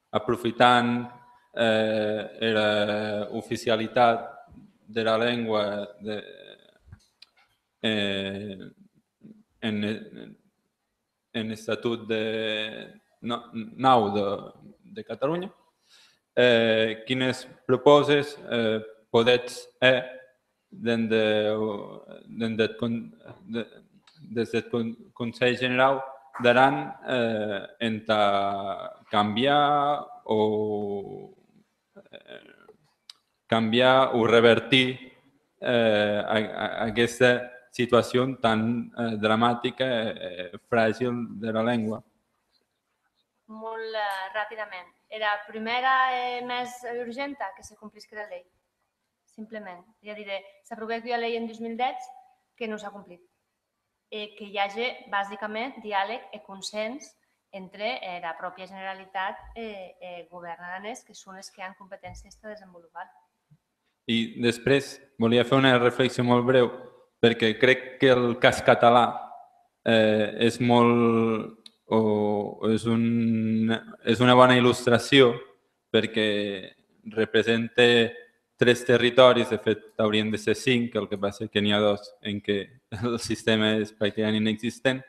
S11: aprofitant era oficialitat de la llengua en l'Estatut nou de Catalunya. Quines proposes podets des del Consell General d'Aran entre canviar o revertir aquesta situació tan dramàtica, fràgil de la llengua?
S3: Molt ràpidament. La primera més urgent que se complisca la llei, simplement. És a dir, s'aprovà aquella llei en 2010 que no s'ha complit. Que hi hagi, bàsicament, diàleg i consens entre la pròpia Generalitat i el govern aranès, que són els que han competències per desenvolupar.
S11: I després volia fer una reflexió molt breu, perquè crec que el cas català és molt... és una bona il·lustració perquè representa 3 territoris, de fet haurien de ser 5, el que passa que n'hi ha 2 en què el sistema és pràcticament inexistent,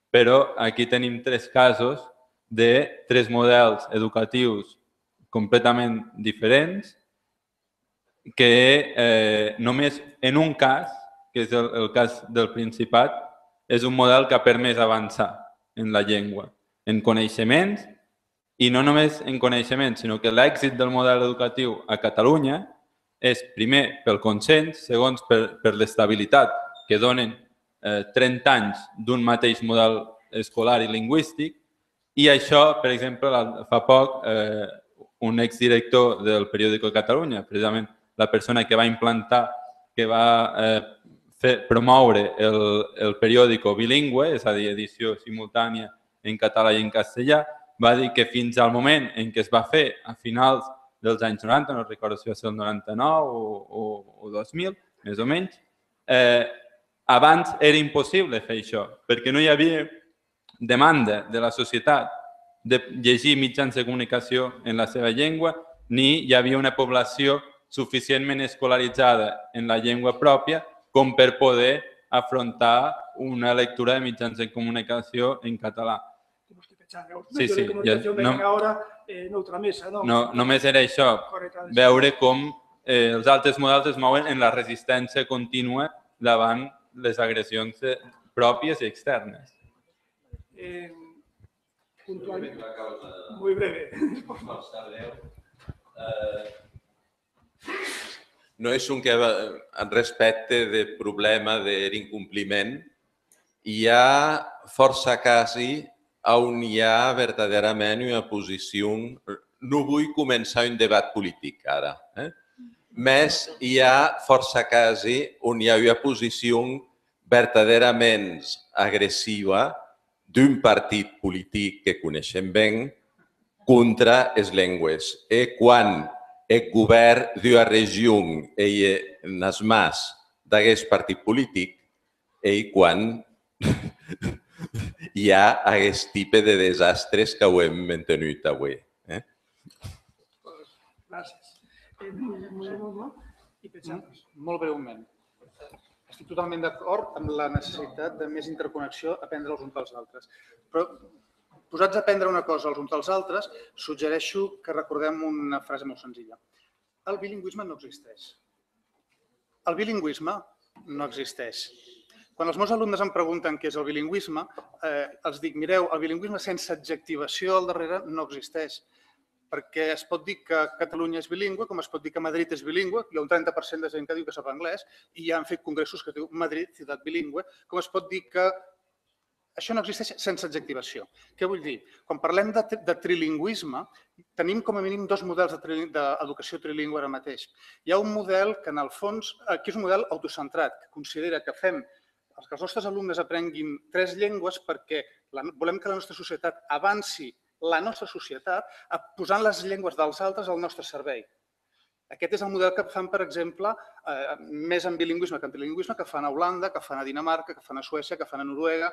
S11: però aquí tenim 3 casos de 3 models educatius completament diferents que només en un cas, que és el cas del Principat, és un model que ha permès avançar en la llengua, en coneixements, i no només en coneixements, sinó que l'èxit del model educatiu a Catalunya és, primer, pel consens, segons, per l'estabilitat que donen 30 anys d'un mateix model escolar i lingüístic, i això, per exemple, fa poc, un exdirector del Periòdico de Catalunya, precisament la persona que va implantar, que va promoure el periòdico bilingüe, és a dir, edició simultània en català i en castellà, va dir que fins al moment en què es va fer a finals dels anys 90, no recordo si va ser el 99 o 2000, més o menys, abans era impossible fer això, perquè no hi havia demanda de la societat de llegir mitjans de comunicació en la seva llengua, ni hi havia una població suficientment escolaritzada en la llengua pròpia com per poder afrontar una lectura de mitjans de comunicació en català. Sí, sí. Només era això, veure com els altres models es mouen en la resistència contínua davant les agressions pròpies i externes.
S1: Muy breve.
S12: No és un que respecte del problema de l'incompliment. Hi ha força casos on hi ha verdaderament una posició... No vull començar un debat polític ara, més hi ha força casos on hi ha una posició verdaderament agressiva d'un partit polític que coneixem bé contra les llengües. I quan el govern d'una regió és nas mans d'aquest partit polític i quan hi ha aquest tipus de desastres que ho hem mantingut avui.
S2: Gràcies. Molt breument. Estic totalment d'acord amb la necessitat de més interconnexió, aprendre els uns dels altres. Però posats a aprendre una cosa els uns dels altres, suggereixo que recordem una frase molt senzilla. El bilingüisme no existeix. El bilingüisme no existeix. Quan els meus alumnes em pregunten què és el bilingüisme, els dic, mireu, el bilingüisme sense adjectivació al darrere no existeix. Perquè es pot dir que Catalunya és bilingüe, com es pot dir que Madrid és bilingüe, hi ha un 30% de gent que diu que sap anglès i ja han fet congressos que diu Madrid, ciutat bilingüe, com es pot dir que això no existeix sense adjectivació. Què vull dir? Quan parlem de trilingüisme, tenim com a mínim 2 models d'educació trilingüe ara mateix. Hi ha un model que, en el fons, aquí és un model autocentrat, que considera que fem que els nostres alumnes aprenguin 3 llengües perquè volem que la nostra societat avanci la nostra societat posant les llengües dels altres al nostre servei. Aquest és el model que fan, per exemple, més en bilingüisme que en trilingüisme, que fan a Holanda, que fan a Dinamarca, que fan a Suècia, que fan a Noruega.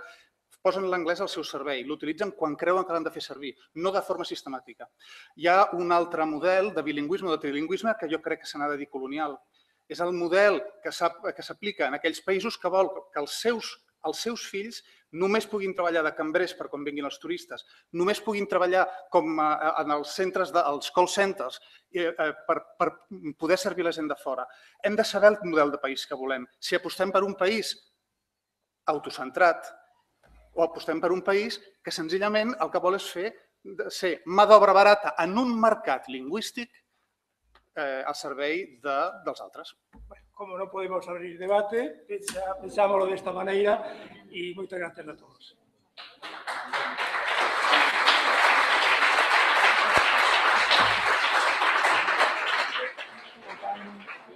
S2: posen l'anglès al seu servei, l'utilitzen quan creuen que l'han de fer servir, no de forma sistemàtica. Hi ha un altre model de bilingüisme o de trilingüisme que jo crec que se n'ha de dir colonial. És el model que s'aplica en aquells països que vol que els seus fills només puguin treballar de cambrers per quan vinguin els turistes, només puguin treballar com en els centres, els call centers, per poder servir la gent de fora. Hem de saber el model de país que volem. Si apostem per un país autocentrat o apostem per un país que senzillament el que vol és ser mà d'obra barata en un mercat lingüístic al servei dels altres.
S1: Como no podemos abrir debate, pensámoslo de esta manera y muchas gracias a todos.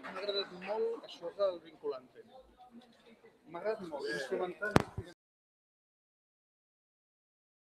S2: M'ha agradat molt això del vinculante. M'ha agradat molt. Instrumental.